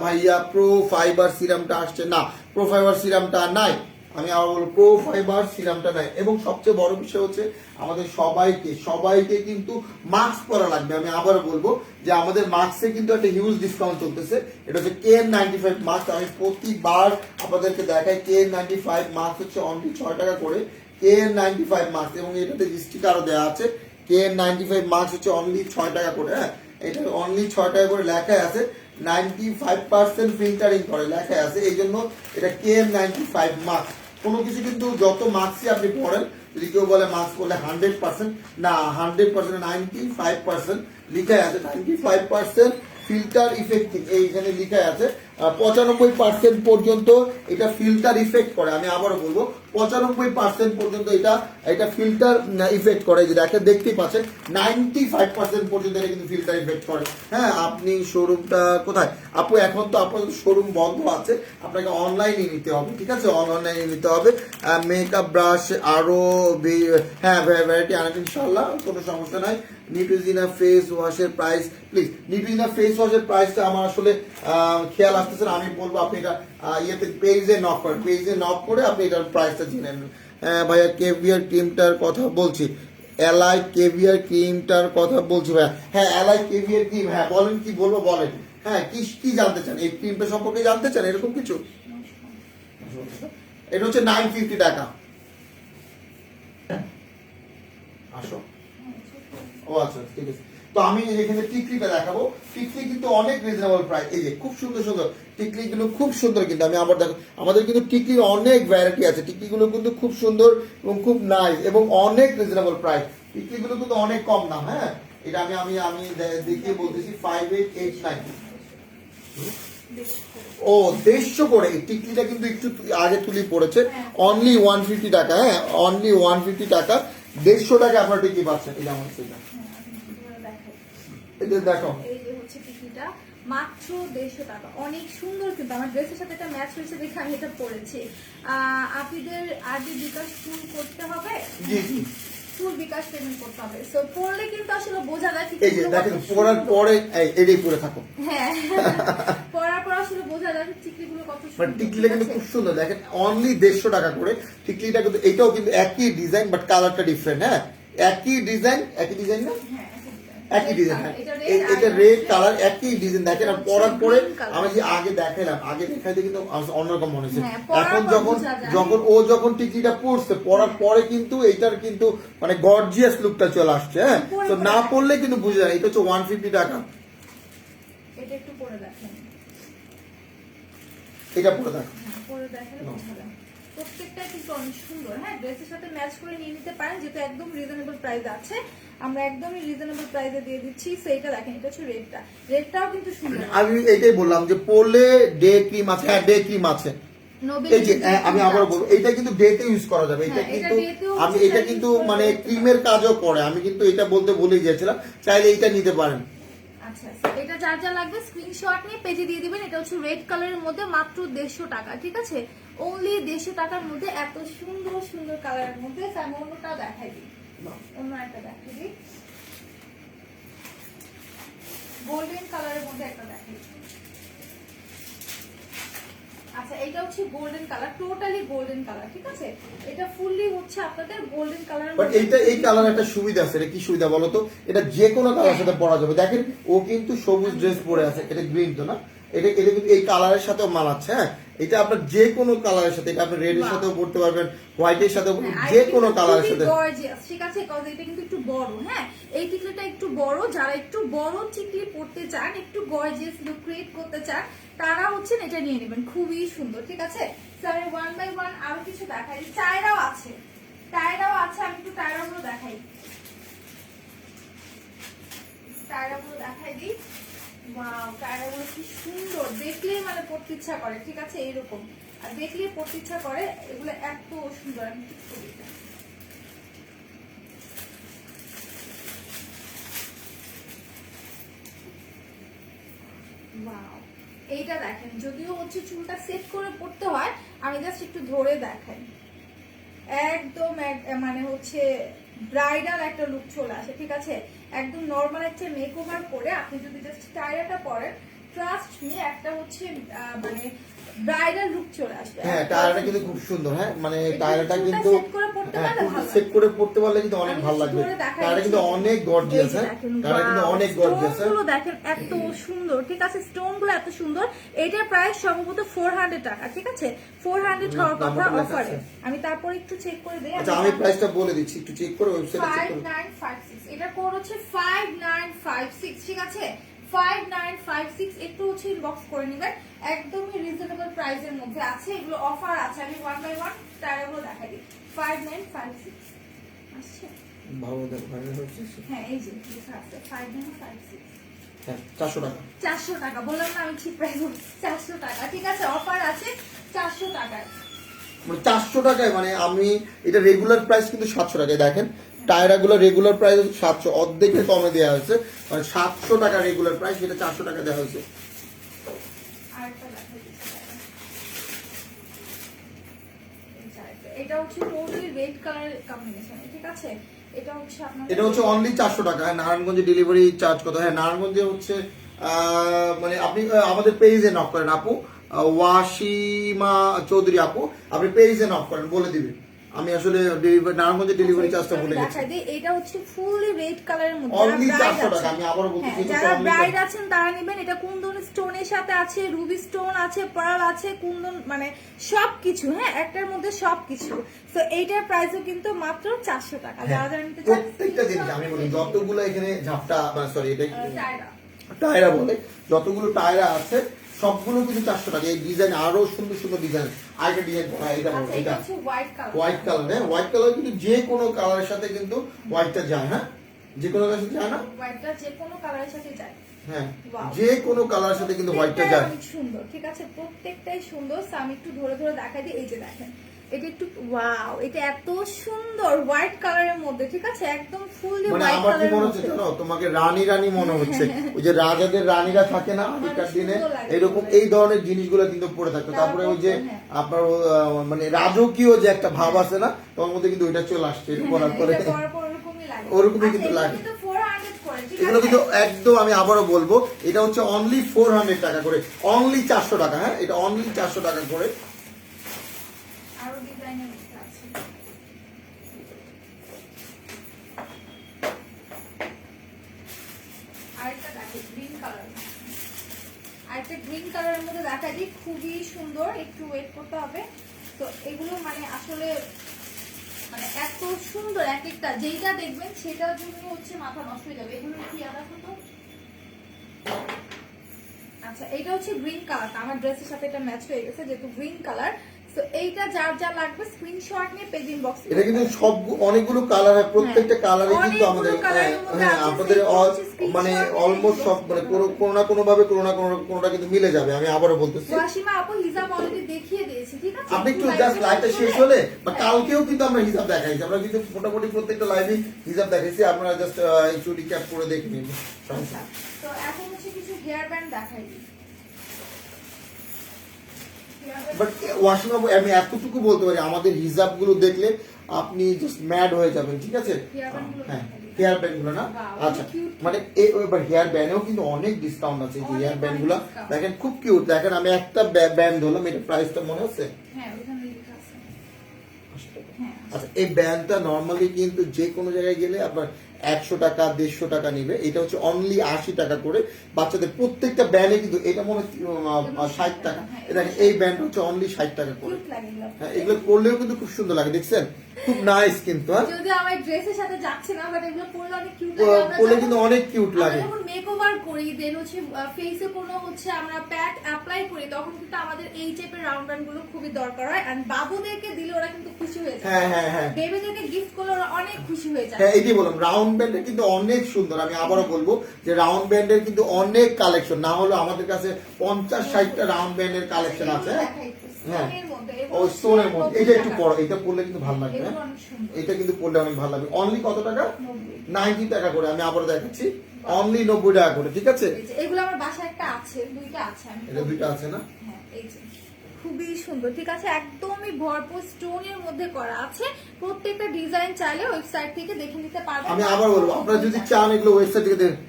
ভাইয়া প্রো ফাইবার সিরামটা আসছে না, প্রো ফাইবার সিরামটা নাই, আমি আবার বলবো প্রো ফাইবার সিরামটা নাই। এবং সবচেয়ে বড় বিষয় হচ্ছে আমাদের সবাইকে সবাইকে কিন্তু মাস্ক পরা লাগবে। আমি আবার বলবো যে আমাদের মাস্কে কিন্তু একটা হিউজ ডিসকাউন্ট চলতেছে, এটা হচ্ছে KN95 মাস্ক। আমি প্রতিবার আপনাদেরকে দেখাই KN95 মাস্ক হচ্ছে অনলি 6 টাকা করে, KN95 মাস্ক, এবং এটাতে স্টিকারও দেওয়া আছে। KN95 মাস্ক হচ্ছে অনলি 6 টাকা করে। হ্যাঁ এটা অনলি 6 টাকা করে লেখা আছে, 95% ফিল্টারিং করে লেখা আছে, এই জন্য এটা KN95 মাস্ক। কোনো কিছু কিন্তু যত মাস্কই আপনি পড়েন, যদি কেউ বলে মাস্ক পড়লে 100%, না 100% 95% লিখা আছে, 95% ফিল্টার ইফেক্টিভ এইখানে লিখা আছে। 95% পর্যন্ত এটা ফিল্টার ইফেক্ট করে। আমি আবারও বলবো 95% পর্যন্ত এটা ফিল্টার ইফেক্ট করে, যে দেখতেই পাচ্ছেন 95% পর্যন্ত এটা কিন্তু ফিল্টার ইফেক্ট করে। হ্যাঁ আপনি শোরুমটা কোথায় আপু? এখন তো আপনার শোরুম বন্ধ আছে, আপনাকে অনলাইনে নিতে হবে, ঠিক আছে, অনলাইনে নিতে হবে। মেকআপ ব্রাশ আরো হ্যাঁ ভ্যারাইটি আনেন ইনশাল্লাহ, কোনো সমস্যা নাই। নিউট্রিজিনা ফেস ওয়াশের প্রাইস প্লিজ, নিউট্রিজিনা ফেস ওয়াশের প্রাইসটা আমার আসলে খেয়াল আসতেছে না, আমি বলবো আপনি এটা ইয়েতে পেজে নক করেন, পেজে নক করে আপনি এটার প্রাইসটা জেনে নেন। ভাইয়া কেভিয়ার ক্রিমটার কথা বলছি, এলাই কেভিয়ার ক্রিমটার কথা বলছি ভাইয়া। হ্যাঁ এলাই কেভিয়ার ক্রিম, হ্যাঁ বলেন কি বলবো বলেন। হ্যাঁ কি কি জানতে চান, এই ক্রিমটা সম্পর্কে জানতে চান এরকম কিছু? এটা হচ্ছে 950 টাকা। আসো। ও আচ্ছা ঠিক আছে। তো আমি এখানে টিকলিটা দেখাবো। টিকলি কিন্তু অনেক রিজনেবল প্রাইস। এই যে খুব সুন্দর সুন্দর টিকলি গুলো খুব সুন্দর, কিন্তু আমি আবার দেখো আমাদের কিন্তু টিকলির অনেক ভ্যারাইটি আছে। টিকলি গুলো কিন্তু খুব সুন্দর এবং খুব নাইস এবং অনেক রিজনেবল প্রাইস। টিকলি গুলো কিন্তু অনেক কম দাম। হ্যাঁ এটা আমি আমি আমি দেখিয়ে বলতেছি 5889। ও 150 করে এই টিকলিটা কিন্তু একটু আগে তুলি পড়েছে, অনলি 150 টাকা। হ্যাঁ অনলি 150 টাকা, 150 টাকা আপনার টিকলি পাচ্ছেন। এটা আমার সেটা এটা দেখো, এই যে হচ্ছে টিকিটা মাত্র 150 টাকা, অনেক সুন্দর কিন্তু আমার ড্রেসের সাথে এটা ম্যাচ হয়েছে দেখে আমি এটা পরেছি। আপনাদের আগে বিকাশ ফুল করতে হবে, জি জি ফুল বিকাশ পেমেন্ট করতে হবে। সো পড়লে কিন্তু আসলে বোঝা যায় ঠিক এই যে দেখেন পরার পরে এটাই পরে থাকো। হ্যাঁ পরার পর আসলে বোঝা যায় টিকলিগুলো কত বাট সুন্দর। টিকলিটা কিন্তু খুব সুন্দর, দেখেন অনলি 150 টাকা করে টিকলিটা কিন্তু। এটাও কিন্তু একই ডিজাইন বাট কালারটা ডিফারেন্ট। হ্যাঁ একই ডিজাইন না, হ্যাঁ একই ডিজাইন। হ্যাঁ এটা রেড কালার, একই ডিজাইন। দেখেন আর পরার পরে আমি যে আগে দেখাইলাম, আগে দেখাইতে কিন্তু অন্যরকম মনে হচ্ছে। এখন যখন ও যখন টিকলিটা পরছে, পরার পরে কিন্তু এইটার কিন্তু মানে গর্জিয়াস লুকটা চলে আসছে। হ্যাঁ তো না পরলে কিন্তু বুঝে যায়। এটা হচ্ছে 150 টাকা। এটা একটু পরে দেখেন, এটা পরে দেখো, পরে দেখালে বোঝা যায়। প্রত্যেকটা কিন্তু অনেক সুন্দর। হ্যাঁ ড্রেসের সাথে ম্যাচ করে নিয়ে নিতে পারেন, যেহেতু একদম রিজনেবল প্রাইস আছে। আমরা একদমই রিজনেবল প্রাইসে দিয়ে দিচ্ছি। সেইটা দেখেন, এটা হচ্ছে রেডটা, রেডটাও কিন্তু সুন্দর। আমি এটাই বললাম যে পরলে ডে ক্রিম আছে। হ্যাঁ ডে ক্রিম আছে। এই যে আমি আবার বলবো এটা কিন্তু ডেতে ইউজ করা যাবে। এটা কিন্তু আমি এটা কিন্তু মানে ক্রিমের কাজও করে। আমি কিন্তু এটা বলতে ভুলে গিয়েছিলাম, চাইলে এটা নিতে পারেন। আচ্ছা এটা যার যা লাগবে স্ক্রিনশট নিয়ে পেজে দিয়ে দিবেন। এটা হচ্ছে রেড কালারের মধ্যে মাত্র 150 টাকা, ঠিক আছে? অনলি 150 টাকার মধ্যে এত সুন্দর সুন্দর কালারের মধ্যে। আমি অন্যটা দেখাই দিই, অন্য একটা দেখাই দিই, গোল্ডেন কালারের মধ্যে একটা দেখাই। আচ্ছা এটা হচ্ছে golden colour, totally golden colour, ঠিক আছে? এটা ফুললি হচ্ছে আপনাদের গোল্ডেন কালার। বাট এইটা এই কালার একটা সুবিধা আছে। এটা কি সুবিধা বলো তো? এটা যে কোনো কালারের সাথে পরা যাবে। দেখেন ও কিন্তু সবুজ ড্রেস পরে আছে, এটা গ্রিন তো না, এটা এটা কিন্তু এই কালারের সাথেও মানাচ্ছে। হ্যাঁ এটা আপনার যে কোনো কালারের সাথে, এটা আপনি রেড এর সাথেও পরতে পারবেন, হোয়াইটের সাথেও, যে কোনো কালারের সাথে। গর্জিয়াস, ঠিক আছে? কারণ এটা কিন্তু একটু বড়। হ্যাঁ এই টিকলিটা একটু বড়, যারা একটু বড় টিকলি পরতে চান, একটু গর্জিয়াস লুক ক্রিয়েট করতে চান, তারা হচ্ছে এটা নিয়ে নেবেন। খুবই সুন্দর, ঠিক আছে? স্যার 1 বাই 1 আরো কিছু দেখাই। টায়রাও আছে, টায়রাও আছে। আমি একটু টায়রাগুলো দেখাই, টায়রাগুলো দেখাই দিই। ওয়াও টায়রাগুলো কি সুন্দর, দেখলেই মানে পড়তে ইচ্ছা করে, ঠিক আছে? এইরকম আর দেখলেই পড়তে ইচ্ছা করে। এগুলো এত সুন্দর। আমি ঠিক করি ওয়াও, এইটা দেখেন, যদিও হচ্ছে চুলটা সেট করে পড়তে হয়, আমি জাস্ট একটু ধরে দেখাই। একদম মানে হচ্ছে ব্রাইডাল একটা লুক চলে আসে, ঠিক আছে? একদম নর্মাল একটা মেকওভার করে আপনি যদি জাস্ট টায়রাটা পরেন, ট্রাস্ট মি একটা হচ্ছে মানে ব্রাইডাল লুক চলে আসবে। হ্যাঁ টায়ারটা কিন্তু খুব সুন্দর। হ্যাঁ মানে টায়ারটা কিন্তু সেট করে পড়তে পারলে কিন্তু অনেক ভালো লাগবে। টায়ারটা কিন্তু অনেক গর্জিয়াস। হ্যাঁ টায়ারটা কিন্তু অনেক গর্জিয়াস। স্টোনগুলো দেখেন এত সুন্দর, ঠিক আছে? স্টোনগুলো এত সুন্দর। এটার প্রাইস সম্ভবত 400 টাকা, ঠিক আছে? 400 হওয়ার কথা অফারে। আমি তারপর একটু চেক করে দেই। আচ্ছা আমি প্রাইসটা বলে দিচ্ছি, একটু চেক করে ওয়েবসাইটে চেক করুন। 5956, এটা কোড হচ্ছে 5956, ঠিক আছে? 5956 একটু হচ্ছে ইনবক্স করে নেবেন। একদমই রিজনেবল প্রাইসের মধ্যে আছে, এগুলো অফার আছে। আমি 1 বাই 1 টায়ারগুলো দেখাই দিই। 5956 আসছে, ভালো দেখো ভালো হচ্ছে। হ্যাঁ এই যে লেখা আছে 5956। হ্যাঁ 400 টাকা। 400 টাকা বললাম না আমি ঠিক প্রাইস বলছি, 400 টাকা, ঠিক আছে? অফার আছে 400 টাকায়। মানে 400 টাকায়, মানে আমি এটা রেগুলার প্রাইস কিন্তু 700 টাকায়। দেখেন টায়রাগুলো রেগুলার প্রাইস 700, অর্ধেকে কমে দেওয়া হয়েছে। মানে 700 টাকা রেগুলার প্রাইস, এটা 400 টাকা দেওয়া হয়েছে। আরেকটা দেখাই দিচ্ছি, এটা হচ্ছে টোটালি রেড কালার কম্বিনেশন, ঠিক আছে? এটা হচ্ছে আপনার, এটা হচ্ছে অনলি 400 টাকা। হ্যাঁ নারায়ণগঞ্জে ডেলিভারি চার্জ কত? হ্যাঁ নারায়ণগঞ্জে হচ্ছে মানে আপনি আমাদের পেজে নক করেন আপু, ওয়াসিমা চৌধুরী আপু, আপনি পেজে নক করেন, বলে দিবেন আমি আসলে নারায়ণগঞ্জের ডেলিভারি চার্জটা ভুলে গেছি। দেখাই দিই, এটা হচ্ছে ফুললি রেড কালারের মধ্যে। অনলি যারা bride 400 টাকা। আছেন, আমি আবারও বলতেছি হ্যাঁ, এটা যারা only ব্রাইড আছেন তারা নেবেন। এটা কুন্দন স্টোনের সাথে আছে, রুবি স্টোন আছে, পার্ল আছে, কুন্দন মানে সবকিছু, হ্যাঁ একটার মধ্যে সবকিছু। তো এইটার প্রাইসও কিন্তু মাত্র 400 টাকা। যারা যারা নিতে চান প্রত্যেকটা জিনিস আমি বলি যতগুলো এখানে ঝাপটা সরি এটা টায়রা। টায়রা বলে, যতগুলো টায়রা আছে সবগুলো কিন্তু 400 টাকা। এই ডিজাইন আরো সুন্দর সুন্দর ডিজাইন। আরেকটা ডিজাইন এটা বলো, আচ্ছা, এটা এটা হচ্ছে হোয়াইট কালার। White colour. হ্যাঁ হোয়াইট কালার কিন্তু যে কোনো কালারের সাথে কিন্তু হোয়াইটটা যায়। হ্যাঁ যে কোনো কালারের সাথে যায় না? হোয়াইটটা যে কোনো কালারের সাথে যায়। হ্যাঁ Wow. যে কোনো কালারের সাথে কিন্তু হোয়াইটটা প্রত্যেকটাই যায়। অনেক সুন্দর, ঠিক আছে, প্রত্যেকটাই সুন্দর। So, আমি একটু ধরে ধরে দেখাই দিই। এই যে দেখেন, এটা একটু ওয়াও, এটা এত সুন্দর হোয়াইট কালারের মধ্যে, ঠিক আছে, একদম ফুললি মানে হোয়াইট আমার কি কালারের মনে হচ্ছে মধ্যে। জানো, তোমাকে রানী রানী মনে হচ্ছে। ওই যে রাজাদের রানীরা থাকে না আগেকার দিনে, সুন্দর লাগে এরকম এগুলো। এই ধরনের জিনিসগুলো কিন্তু পড়ে থাকতো। তারপরে ওই যে হ্যাঁ। আপনার মানে রাজকীয় যে একটা ভাব আছে না, তোমার মধ্যে কিন্তু ওইটা চলে আসছে এটা পরার পরে। এটা পরার পর ওরকমই লাগে। ওরকমই আচ্ছা, কিন্তু এগুলো লাগে। কিন্তু 400 করে, ঠিক এগুলো আছে? কিন্তু একদম আমি আবারও বলবো এটা হচ্ছে অনলি 400 টাকা করে, অনলি 400 টাকা। হ্যাঁ এটা অনলি 400 টাকা করে। আরো ডিজাইনের মধ্যে আছে। আরেকটা দেখো গ্রিন কালার, আরেকটা গ্রিন কালারের মধ্যে দেখা যায়, খুবই সুন্দর। একটু ওয়েট করতে হবে। তো এগুলো মানে আসলে মানে এত সুন্দর, এক একটা যেইটা দেখবেন সেটার জন্য হচ্ছে মাথা নষ্ট হয়ে যাবে। এগুলো কি আলাদা তো? আচ্ছা, এটা হচ্ছে গ্রিন কালার। আমার ড্রেসের সাথে এটা ম্যাচ হয়ে গেছে যেহেতু গ্রিন কালার। তো এইটা যার যা লাগবে স্ক্রিনশট নিয়ে পেজ ইনবক্স। এটা কিন্তু সব অনেকগুলো কালার হয়, প্রত্যেকটা কালারে কিন্তু আমাদের অনেকগুলো colour-এর মধ্যে হ্যাঁ আছে, আপনাদের সেই হচ্ছে screenshot মানে নিয়ে অলমোস্ট সব inbox মানে করতে হবে। কোনো না কোনো ভাবে কোনোটা কিন্তু মিলে যাবে। আমি আবারও বলতেছি ওয়াসিমা আপু হিজাব অলরেডি দেখিয়ে দিয়েছি, ঠিক আছে? আপনি একটু live জাস্ট টা লাইভটা শেষ হলে- হলে বা হ্যাঁ। কালকেও কিন্তু আমরা হিসাব দেখাইছি, আমরা কিন্তু মোটামুটি প্রত্যেকটা লাইভে হিসাব দেখাইছি। আপনারা জাস্ট একটু রিক্যাপ করে দেখে নিন। আচ্ছা, তো এখন হচ্ছে কিছু হেয়ার ব্যান্ড দেখাই দিই। বাট ওয়াশিং আপ আমি এতটুকু বলতে পারি আমাদের হিজাব গুলো দেখলে আপনি জাস্ট ম্যাড হয়ে যাবেন, ঠিক আছে? Hair band গুলো হ্যাঁ দেখাই দিই। হেয়ার ব্যান্ড গুলো না, Wow, আচ্ছা cute. মানে এবার হেয়ার ব্যান্ডেও কিন্তু অনেক ডিসকাউন্ট আছে। এই যে অনেক, হেয়ার ব্যান্ড অনেক গুলো discount। দেখেন খুব কিউট। দেখেন আমি একটা ব্যান্ড ধরলাম, এটা প্রাইসটা মনে হচ্ছে হ্যাঁ, ওখানে লেখা আছে। 80 টাকা। হ্যাঁ। আচ্ছা এই ব্যান্ডটা নর্মালি কিন্তু যে কোনো জায়গায় গেলে আপনার 100 টাকা 150 টাকা নিবে। এটা হচ্ছে অনলি 80 টাকা করে। বাচ্চাদের প্রত্যেকটা ব্যান্ডে কিন্তু এটা মনে হয় 60 টাকা। এই দেখেন এই ব্যান্ড হচ্ছে অনলি 60 টাকা করে। Cute লাগে এগুলো। হ্যাঁ এগুলো করলেও কিন্তু খুব সুন্দর লাগে, দেখছেন খুব নাইস কিন্তু। হ্যাঁ যদিও আমার ড্রেসের সাথে যাচ্ছে না, বাট এগুলো পরলে অনেক কিউট লাগে। আমরা পরলে যখন- কিন্তু অনেক কিউট লাগে। আমরা যখন মেকওভার করি, দেন হচ্ছে ফেসে কোনো হচ্ছে আমরা প্যাক অ্যাপ্লাই করি, তখন কিন্তু আমাদের এই টাইপের রাউন্ড ব্যান্ড গুলো খুবই দরকার হয়। এন্ড বাবুদেরকে দিলে ওরা কিন্তু খুশি হয়ে যায়। হ্যাঁ হ্যাঁ হ্যাঁ বেবিদেরকে গিফট করলে ওরা অনেক খুশি হয়ে যায়। হ্যাঁ এটাই বললাম, রাউন্ড ব্যান্ডের কিন্তু অনেক সুন্দর। আমি আবারও বলবো যে রাউন্ড ব্যান্ডের কিন্তু অনেক কালেকশন, না হলো আমাদের কাছে 50-60টা রাউন্ড ব্যান্ডের কালেকশন আছে। হ্যাঁ ও স্টোনের মধ্যে এটা একটু বড়, এটা পরলে কিন্তু ভালো লাগবে। হ্যাঁ এটা কিন্তু পরলে অনেক ভালো লাগবে। অনলি কত টাকা? 90 টাকা করে। আমি আবার দেখাচ্ছি অনলি 90 টাকা করে, ঠিক আছে? এগুলো আমার বাসায় একটা আছে, দুইটা আছে। আমি এটা দুইটা আছে না? হ্যাঁ, এই যে খুবই সুন্দর, ঠিক আছে, একদমই ভরপুর স্টোনের মধ্যে করা আছে। প্রত্যেকটা ডিজাইন চাইলে ওয়েবসাইট থেকে দেখে নিতে পারবেন। আমি আবার বলবো আপনারা যদি চান এগুলো ওয়েবসাইট থেকে দেখেন।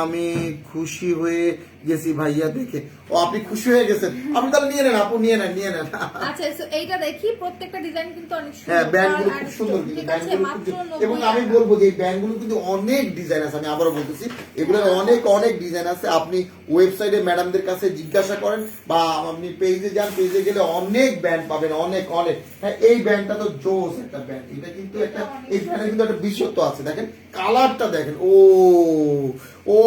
আমি খুশি হয়ে গেছি ভাইয়া দেখে। ও আপনি খুশি হয়ে গেছেন, আপনি তাহলে নিয়ে নেন আপু, নিয়ে নেন নিয়ে নেন। আচ্ছা, সো এইটা দেখি, প্রত্যেকটা ডিজাইন কিন্তু অনেক সুন্দর। হ্যাঁ ব্যান্ড গুলো আর খুব সুন্দর কিন্তু ঠিক ব্যান্ড আছে, গুলো মাত্র খুব 90 এবং আমি টাকা। বলবো যে এই ব্যান্ড গুলো কিন্তু অনেক ডিজাইন আছে। আমি আবারও বলতেছি এগুলোর অনেক অনেক ডিজাইন আছে। আপনি ওয়েবসাইটে ম্যাডামদের কাছে জিজ্ঞাসা করেন বা আপনি পেজে যান, পেজে গেলে অনেক ব্যান্ড পাবেন, অনেক অনেক। হ্যাঁ এই ব্যান্ডটা তো জোস একটা ব্যান্ড। এটা কিন্তু একটা এই ব্যান্ডের কিন্তু একটা বিশেষত্ব আছে। দেখেন কালারটা দেখেন, ও ও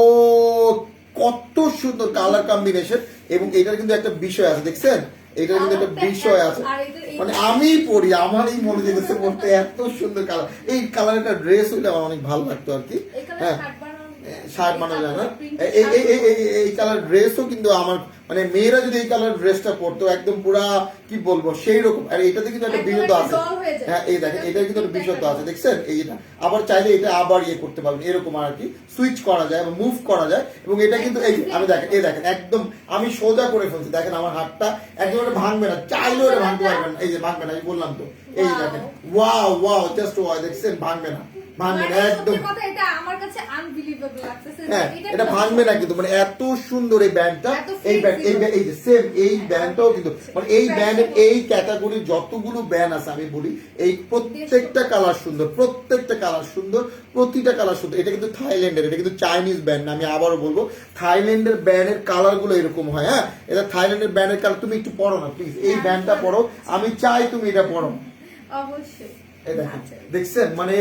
কত সুন্দর কালার কম্বিনেশন। এবং এটার কিন্তু একটা বিষয় আছে, দেখছেন এটার কিন্তু একটা বিষয় আছে। মানে আমি পড়ি আমারই মনে যেতেছে পড়তে, এত সুন্দর কালার। এই কালার একটা ড্রেস হইলে আমার অনেক ভালো লাগতো আর কি। এই কালার হ্যাঁ শার্ট বানানো শার্ট বানানো যায় না। এই কালার ড্রেসও কিন্তু আমার মানে মেয়েরা যদি এই কালার ড্রেসটা পরতো একদম পুরা কি বলবো সেই রকম। আর এটাতে কিন্তু একটা একদম বিশেষত্ব একটা আছে। doll হয়ে যায়। হ্যাঁ এই দেখেন এটা কিন্তু একটা বিশেষত্ব আছে, দেখছেন এইটা আবার চাইলে এটা আবার ইয়ে করতে পারবেন, এরকম আর কি সুইচ করা যায় এবং মুভ করা যায়। এবং এটা কিন্তু এই আমি দেখেন এই দেখেন একদম আমি সোজা করে ফেলছি, দেখেন আমার হাতটা একদম এটা ভাঙবে না, চাইলেও এটা ভাঙতে পারবেন না। এই যে ভাঙবে না, আমি বললাম তো, এই দেখেন ওয়াও ওয়াও জাস্ট ওয়াও, দেখছেন ভাঙবে না। ভাঙবে না মানে একদম। সত্যি কথা, এটা আমার কাছে আনবিলিভেবল লাগতেছে। হ্যাঁ এটা এটা একটা ভাঙবে না কিন্তু, মানে এত সুন্দর এই ব্যান্ডটা, এত এই ব্যান্ড flexible। এই যে সেম এই ব্যান্ডটাও কিন্তু মানে এই Flexible। ব্যান্ডের এই ক্যাটাগরির যতগুলো ব্যান্ড আছে আমি বলি এই প্রত্যেকটা কালার সুন্দর, প্রত্যেকটা কালার সুন্দর, প্রতিটা কালার সুন্দর। এটা কিন্তু থাইল্যান্ডের, এটা কিন্তু চাইনিজ ব্যান্ড না, আমি আবারও বলবো থাইল্যান্ডের ব্যান্ডের কালার গুলো এরকম হয়। হ্যাঁ এটা থাইল্যান্ডের ব্যান্ডের কালার, তুমি একটু পড়ো না প্লিজ, এই ব্যান্ডটা পড়ো, আমি চাই তুমি এটা পড়ো। অবশ্যই। এই দেখেন, আচ্ছা। দেখছেন মানে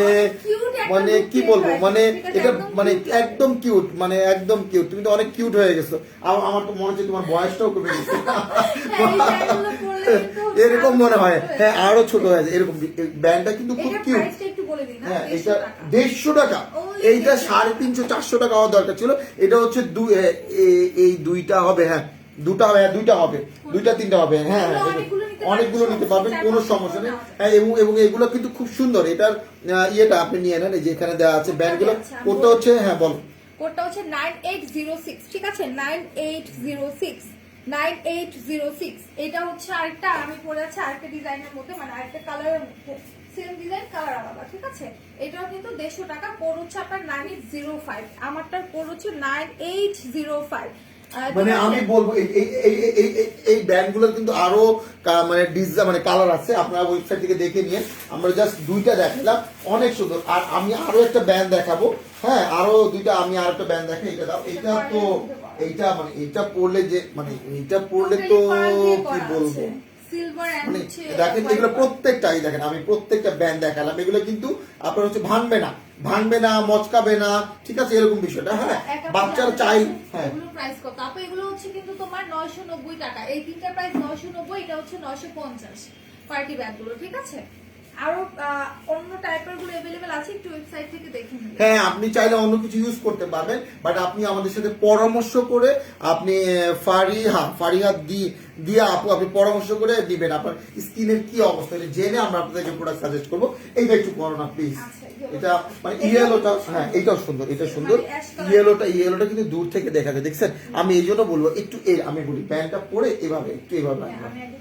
Cute একটা মানে look কি create বলবো, হয়েছে। মানে ঠিক আছে, এটা একদম মানে cute একদম কিউট, মানে একদম কিউট। তুমি তো অনেক কিউট হয়ে গেছো, আমার তো মনে হচ্ছে তোমার বয়সটাও কমে গেছে। হ্যাঁ, এই ব্যান্ডগুলো পরলে কিন্তু এরকম মনে হয়, আরো ছোট হ্যাঁ হয়ে আরো ছোট হয়েছে এরকম। ব্যান্ডটা কিন্তু খুব এটার কিউট। প্রাইসটা একটু বলে দিন না, হ্যাঁ 150 এটা টাকা। 150 টাকা, Only এইটা 150 350-400 টাকা হওয়ার দরকার ছিল। এটা হচ্ছে এই দুইটা হবে, হ্যাঁ দুইটা হবে, হ্যাঁ দুইটা হবে, দুইটা তিনটা হবে, হ্যাঁ হ্যাঁ অনেকগুলো নিতে অনেকগুলো পারবেন, নিতে পারবেন, চার কোনো পাঁচটা সমস্যা নেই। নেওয়া যাবে। হ্যাঁ এবং এবং এগুলো কিন্তু খুব সুন্দর। এটার ইয়েটা আপনি নিয়ে নেন, এই যে এখানে দেওয়া আছে ব্যান্ডগুলো। আচ্ছা, কোনটা হচ্ছে, হ্যাঁ বল। কোডটা হচ্ছে 9806, ঠিক আছে 9806, 9806। এটা হচ্ছে আরেকটা, আমি পরে আছে আরেকটা ডিজাইনের মধ্যে, মানে আরেকটা কালারের মধ্যে, সেম ডিজাইন কালার আলাদা, ঠিক আছে। এটাও কিন্তু 150 টাকা। কোড হচ্ছে আপনার 9805, আমারটার কোড হচ্ছে 9805। মানে আমি বলবো এই ব্যান্ডগুলো কিন্তু আরো মানে ডিজাইন মানে কালার আছে, আপনারা ওয়েবসাইট থেকে দেখে নিয়ে, আমরা জাস্ট দুইটা দেখালাম, অনেক সুন্দর। আর আমি আরো একটা ব্যান্ড দেখাবো, হ্যাঁ আরো দুইটা, আমি আরো একটা ব্যান্ড দেখাই। এটা দাও, এটা তো এইটা মানে এটা পড়লে যে মানে এটা পড়লে তো কি বলবো, সিলভার মানে এন্ড দেখেন এগুলো প্রত্যেকটাই দেখেন, আমি প্রত্যেকটা ব্যান্ড দেখালাম, এগুলো কিন্তু আপনার হচ্ছে ভাঙবে না, ভাঙবে না, মচকাবে না, ঠিক আছে এরকম বিষয়টা। হ্যাঁ বাচ্চারা চাই, হ্যাঁ এগুলো প্রাইস কত আপু? এগুলো হচ্ছে কিন্তু তোমার 990 টাকা। এই তিনটার প্রাইস 990, এটা হচ্ছে 950 পার্টি ব্যাগ গুলো, ঠিক আছে। আরো অন্য টাইপের গুলো अवेलेबल আছে, একটু ওয়েবসাইট থেকে দেখে নিন। হ্যাঁ আপনি চাইলে অন্য কিছু ইউজ করতে পারবেন, বাট আপনি আমাদের সাথে পরামর্শ করে আপনি ফারিহা দিয়ে আপু আপনি পরামর্শ করে দিবেন আপনার স্কিনের কি অবস্থা, এটা জেনে আমরা আপনাদেরকে প্রোডাক্ট সাজেস্ট করবো। এইটা একটু করো না প্লিজ। আচ্ছা, এটা মানে ইয়েলোটা, হ্যাঁ এটাও সুন্দর, এটা সুন্দর। মানে ash color। ইয়েলোটা কিন্তু দূর থেকে দেখা যায়, দেখছেন। আমি এই জন্য বলবো একটু আমি বলি প্যান্টটা পরে এভাবে একটু এভাবে হ্যাঁ, আসবা। আমি আগে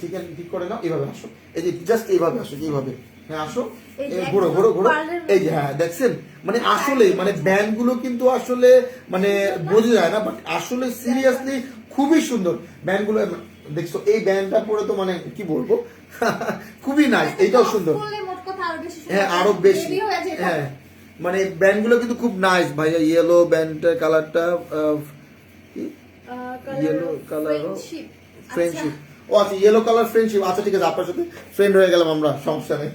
থেকে হ্যাঁ ঠিক করে নাও, এভাবে আসো, এই যে জাস্ট এইভাবে আসো, এইভাবে হ্যাঁ আসো, এই যে ঘোরো একদম ঘোরো ঘোরো, parlour এই যে হ্যাঁ দেখছেন, মানে আসলে মানে ব্যান্ড গুলো কিন্তু আসলে মানে বোঝা যায় না, বাট আসলে সিরিয়াসলি খুবই সুন্দর ব্যান্ড গুলো। দেখছো এই ব্যান্ডটা পরে তো মানে কি বলবো, খুবই নাইস, এইটাও সুন্দর। করলে মোট কথা আরো বেশি সুন্দর। হ্যাঁ আরো বেশি, Ready হয়ে যেতে হ্যাঁ মানে ব্যান্ড গুলো কিন্তু খুব নাইস ভাইয়া। ইয়েলো ব্যান্ডের কালারটা ইয়েলো কালার ফ্রেন্ডশিপ, ও আচ্ছা ইয়েলো কালার ফ্রেন্ডশিপ, আচ্ছা ঠিক আছে, আপনার সাথে ফ্রেন্ড হয়ে গেলাম আমরা, সমস্যা নেই।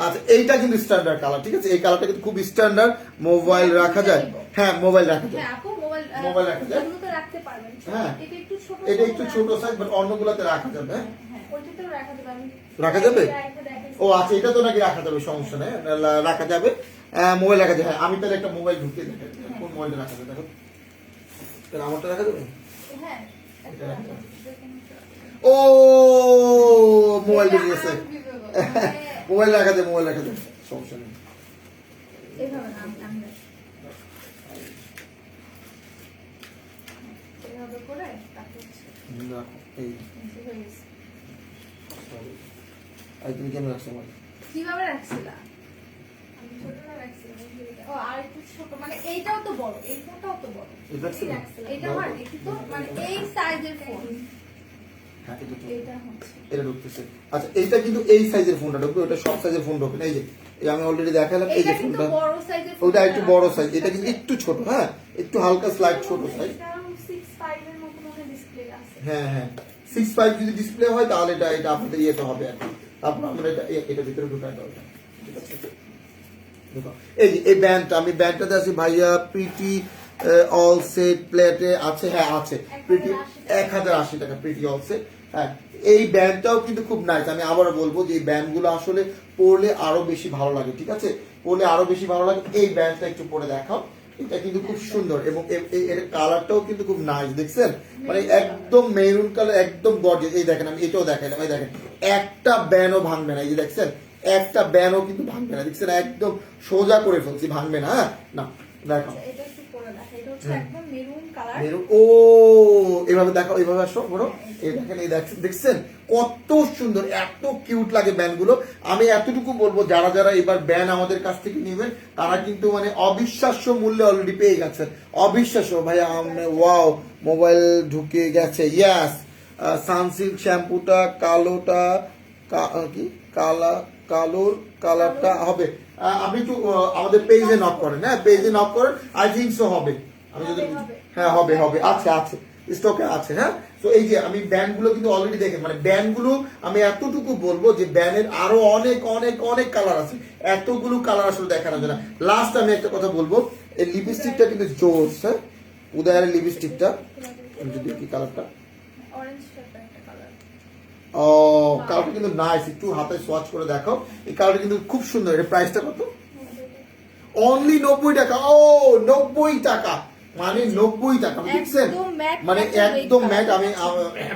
আচ্ছা এইটা কিন্তু স্ট্যান্ডার্ড কালার, ঠিক আছে, এই কালারটা কিন্তু খুব স্ট্যান্ডার্ড, মোবাইল রাখা যায়, হ্যাঁ মোবাইল রাখা যায়, হ্যাঁ আপু মোবাইল রাখা যায়। এগুলোতে রাখতে পারবেন। হ্যাঁ এটা একটু ছোট, এটা একটু ছোট সাইজ, বাট অন্যগুলোতে রাখা যাবে। হ্যাঁ হ্যাঁ ওইটাতেও রাখা যাবে। আমি রাখা যাবে? একটা দেখাই। ও আচ্ছা এটা তো নাকি রাখা যাবে, সমস্যা নেই, রাখা যাবে, মোবাইল রাখা যাবে। হ্যাঁ আমি তাহলে একটা মোবাইল ঢুকিয়ে দেখাই, কোন মোবাইলটা রাখা যাবে দেখো, তাহলে আমারটা রাখা যাবে। হ্যাঁ এটা রাখা যাবে। ও মোবাইল ঢুকে গেছে, মোবাইল রাখা যাবে, মোবাইল রাখা যাবে, সমস্যা নেই। এইভাবে না, আমি এইভাবে করে তারপর হচ্ছে রাখো, এই হয়ে গেছে। আর তুমি কেমন রাখছো আমার? কিভাবে রাখছিলা? আমি ছোটটা রাখছিলাম। ও আর একটু ছোট, মানে এইটাও তো বড়, এই ফোনটাও তো বড়। এটা রাখছিলা? এটা আমার দেখি তো, মানে এই সাইজের ফোন। হ্যাঁ এটা তো এটা হচ্ছে এটা ঢুকতেছে। আচ্ছা এইটা কিন্তু এই সাইজের ফোনটা ঢুকবে, ওটা সব সাইজের ফোন ঢুকবে না। এই যে আমি অলরেডি দেখালাম, এই যে এটা কিন্তু ফোনটা বড় সাইজের ফোন। ওটা একটু বড় সাইজ, এটা কিন্তু একটু ছোট, হ্যাঁ একটু হালকা স্লাইড ছোট সাইজ। এটা 6.5 এর মতো মনে ডিসপ্লে আছে। হ্যাঁ হ্যাঁ 6.5 যদি ডিসপ্লে হয় তাহলে এটা আপনাদের ইয়েতে হবে আর কি। তারপর আমরা এটা ভিতরে ঢুকাই দাও, ঠিক আছে। ঢুকাও। এই যে এই ব্যান্ডটা, আমি ব্যান্ডটাতে আছি ভাইয়া, প্রিটি অল সেট প্লেটে আছে, হ্যাঁ আছে প্রিটি 1080 টাকা, প্রিটি অল সেট। হ্যাঁ এই ব্যান্ডটাও কিন্তু খুব নাইস। আমি আবারও বলবো যে এই ব্যান্ডগুলো আসলে পরলে আরো বেশি ভালো লাগে, ঠিক আছে, পরলে আরো বেশি ভালো লাগে। এই ব্যান্ডটা একটু পরে দেখাও, এটা কিন্তু খুব সুন্দর এবং এর কালারটাও কিন্তু খুব নাইস, দেখছেন মানে একদম মেরুন কালার, একদম গর্জিয়াস। এই দেখেন আমি এটাও দেখাইলাম, এই দেখেন একটা ব্যানও ভাঙবে না, এই যে দেখছেন একটা ব্যানও কিন্তু ভাঙবে না, দেখছেন একদম সোজা করে ফেলছি, ভাঙবে না। হ্যাঁ না দেখাও, এটা একটু পরে দেখা, এটা হচ্ছে একদম মেরুন কালার। ও এভাবে দেখো, এভাবে আসো বড়, এই দেখেন, এই দেখছেন কত সুন্দর, এত কিউট লাগে ব্যান্ডগুলো। আমি এতটুকু বলবো, যারা যারা এবার ব্যান্ড আমাদের কাছ থেকে নেবেন তারা কিন্তু মানে অবিশ্বাস্য মূল্যে অলরেডি পেয়ে গেছেন, অবিশ্বাস্য ভাইয়া। ওয়াও, মোবাইল ঢুকে গেছে, ইয়াস। সানসিল্ক শ্যাম্পুটা কালোটা কি কালোর কালারটা হবে। আপনি একটু আমাদের পেজে নক করেন, হ্যাঁ পেজে নক করেন, আই থিঙ্ক সো হবে। আমি যদি হ্যাঁ হবে আছে স্টকে আছে, হ্যাঁ। তো এই যে আমি ব্যান্ড গুলো কিন্তু অলরেডি দেখে, মানে ব্যান্ড গুলো আমি এতটুকু বলবো যে ব্যান্ডের আরো অনেক অনেক অনেক কালার আছে, এতগুলো কালার আসলে দেখানো যায় না। লাস্ট আমি একটা কথা বলবো, এই লিপস্টিকটা কিন্তু জোস, হ্যাঁ উদয়ের লিপস্টিকটা, যদি কি কালারটা, অরেঞ্জ টাইপের একটা কালার। ও কালারটা কিন্তু নাইস, একটু হাতে সোয়াচ করে দেখো, এই কালারটা কিন্তু খুব সুন্দর। এর প্রাইসটা কত? অনলি 90 টাকা। ও 90 টাকা, মানে 90 টাকা, দেখছেন মানে একদম ম্যাট। আমি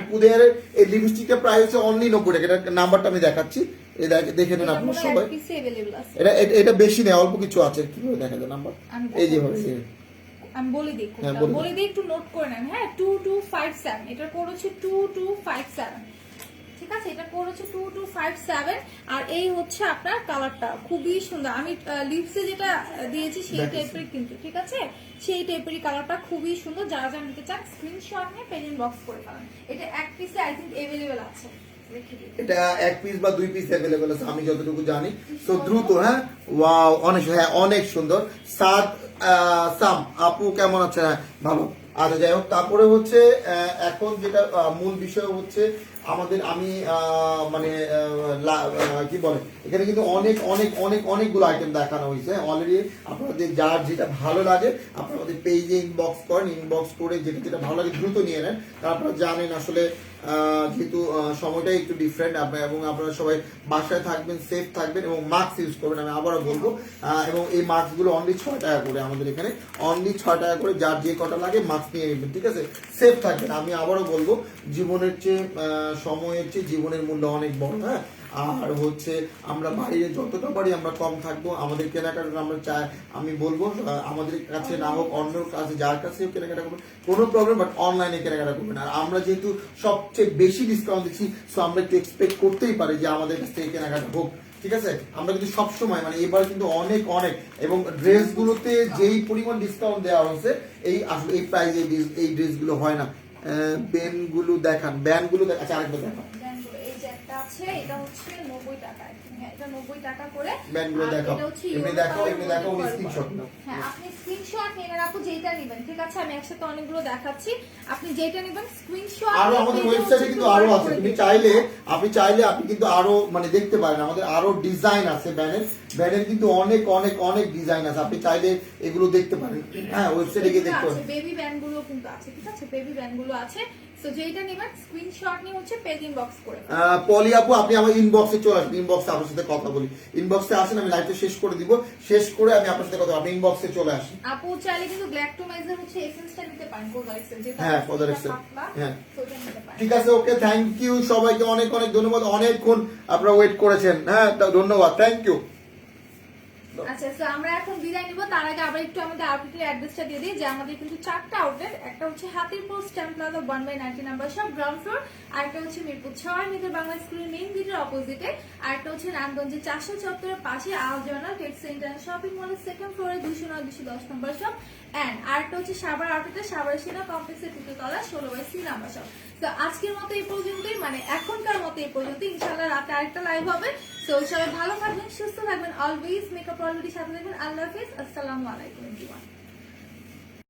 পুদের এই লিপস্টিকের প্রাইস হচ্ছে অনলি 90 টাকা। এটা নাম্বারটা আমি দেখাচ্ছি, এই দেখে নেন আপনারা সবাই। এটা বেশি নেই, অল্প কিছু আছে, কিভাবে দেখা যায় নাম্বার, এই যেভাবে আমি বলে দিই, বলে দিই একটু নোট করে নেন, হ্যাঁ 2257, এটা কোড হচ্ছে 2257, ঠিক আছে, এটা কোড হচ্ছে 2257। আর এই হচ্ছে আপনার কালারটা খুবই সুন্দর। আমি লিপসে যেটা দিয়েছি সেই টাইপের কিন্তু, ঠিক আছে, সেই টাইপেরই কালারটা খুবই সুন্দর। যারা যারা নিতে চান স্ক্রিনশট নিয়ে পেজ ইনবক্স করে ফেলেন। এটা এক পিসে আই থিংক अवेलेबल আছে, এটা এক পিস বা দুই পিস अवेलेबल আছে আমি যতটুকু জানি। তো দ্রুত, হ্যাঁ ওয়াও অনেক, হ্যাঁ অনেক সুন্দর। সাম আপু কেমন আছে? হ্যাঁ ভালো। আচ্ছা যাই হোক, তারপরে হচ্ছে এখন যেটা মূল বিষয় হচ্ছে আমাদের, আমি মানে কি বলে, এখানে কিন্তু অনেক অনেক অনেক অনেকগুলো আইটেম দেখানো হয়েছে অলরেডি। আপনাদের যার যেটা ভালো লাগে আপনারা আমাদের পেজে ইনবক্স করেন, ইনবক্স করে যেটা যেটা ভালো লাগে দ্রুত নিয়ে নেন। কারণ আপনারা জানেন আসলে যেহেতু সময়টাই একটু ডিফারেন্ট, এবং আপনারা সবাই বাসায় থাকবেন, সেফ থাকবেন এবং মাস্ক ইউজ করবেন, আমি আবারও বলবো। এবং এই মাস্কগুলো অনলি 6 টাকা করে, আমাদের এখানে অনলি 6 টাকা করে, যার যে কটা লাগে মাস্ক নিয়ে নেবেন, ঠিক আছে, সেফ থাকবেন। আমি আবারও বলবো, জীবনের চেয়ে সময়ের চেয়ে জীবনের মূল্য অনেক বড়, হ্যাঁ। আর হচ্ছে আমরা বাইরে যতটা পারি আমরা কম থাকবো, আমাদের কেনাকাটা আমরা চাই, আমি বলবো আমাদের কাছে না হোক অন্যর কাছে, যার কাছে কেনাকাটা করবেন কোনো প্রবলেম, বাট অনলাইনে কেনাকাটা করবেন। আর আমরা যেহেতু সবচেয়ে বেশি ডিসকাউন্ট দিচ্ছি, সো আমরা একটু এক্সপেক্ট করতেই পারি যে আমাদের কাছ থেকে কেনাকাটা হোক, ঠিক আছে। আমরা কিন্তু সবসময়, মানে এবার কিন্তু অনেক অনেক, এবং ড্রেসগুলোতে যেই পরিমাণ ডিসকাউন্ট দেওয়া হয়েছে, এই আসলে এই প্রাইজে এই ড্রেসগুলো হয় না। ব্যান্ডগুলো দেখান, ব্যান্ডগুলো আচ্ছা আরেকবার দেখান, আছে এটা হচ্ছে 90 টাকা, হ্যাঁ এটা 90 টাকা করে। ব্যান্ডগুলো দেখাও, এমনি দেখাও স্ক্রিনশট নাও। হ্যাঁ আপনি স্ক্রিনশট নিয়ে নেন আপু, যেটা নেবেন, ঠিক আছে, আমি একসাথে অনেকগুলো দেখাচ্ছি, আপনি যেটা নেবেন স্ক্রিনশট। আরো আমাদের ওয়েবসাইটে কিন্তু আরো আছে, আপনি চাইলে আপনি কিন্তু আরো মানে দেখতে পারেন, আমাদের আরো ডিজাইন আছে ব্যানের কিন্তু অনেক অনেক অনেক ডিজাইন আছে, আপনি চাইলে এগুলো দেখতে পারেন, হ্যাঁ ওয়েবসাইটে গিয়ে দেখতে পারেন। বেবি ব্যান্ডগুলো কিন্তু আছে, ঠিক আছে, বেবি ব্যান্ডগুলো আছে। সো যেটা নেবেন স্ক্রিনশট নিয়ে হচ্ছে পেজ ইনবক্স করে। পলি আপু আপনি আমার ইনবক্সে চলে আসবেন, ইনবক্সে আপনার সাথে কথা বলি, ইনবক্সে আসেন, আমি লাইভটা শেষ করে দিব, শেষ করে আমি আপনার সাথে কথা বলবো, আপনি ইনবক্সে চলে আসেন। আপু চাইলে কিন্তু গ্ল্যাকটোমাইজার হচ্ছে এসেন্সটা নিতে পারেন, কোদার এক্সেল, যেটা হ্যাঁ কোদার এক্সেল, হ্যাঁ হ্যাঁ ঠিক আছে, ওকে থ্যাংক ইউ সবাইকে, অনেক অনেক ধন্যবাদ, অনেকক্ষণ আপনারা ওয়েট করেছেন, হ্যাঁ ধন্যবাদ, থ্যাংক ইউ। আচ্ছা তো আমরা এখন বিদায় নিব, তার আগে আবার একটু আমাদের আউটলেটের অ্যাড্রেসটা দিয়ে দিই, যে আমাদের কিন্তু 4টা আউটলেট, একটা হচ্ছে Hatirpool stamp plaza 1/90 number shop ground floor, আরেকটা হচ্ছে মিরপুর 6 মিটার বাংলা স্কুলের মেইন গেটের অপোজিটে, আরেকটা হচ্ছে নারায়ণগঞ্জের 400 চত্বরের পাশে আলজানা টেক্সটাইল ইন্টারন্যাশনাল শপিং মলের সেকেন্ড ফ্লোরে 209-210 নাম্বার শপ, এন্ড আরেকটা হচ্ছে সাভার আউটলেটে সাভার সেনা কমপ্লেক্সের 2য় তলা 16/C নাম্বার শপ। তো আজকের মতো এই পর্যন্তই, মানে এখনকার মতো এই পর্যন্ত, ইনশাআল্লাহ রাতে আরেকটা লাইভ হবে। তো সবাই ভালো থাকবেন, সুস্থ থাকবেন, অলওয়েজ মেকআপ অলরেডি সাথে থাকবেন। আল্লাহ হাফেজ, আসসালামু আলাইকুম এভরিওয়ান।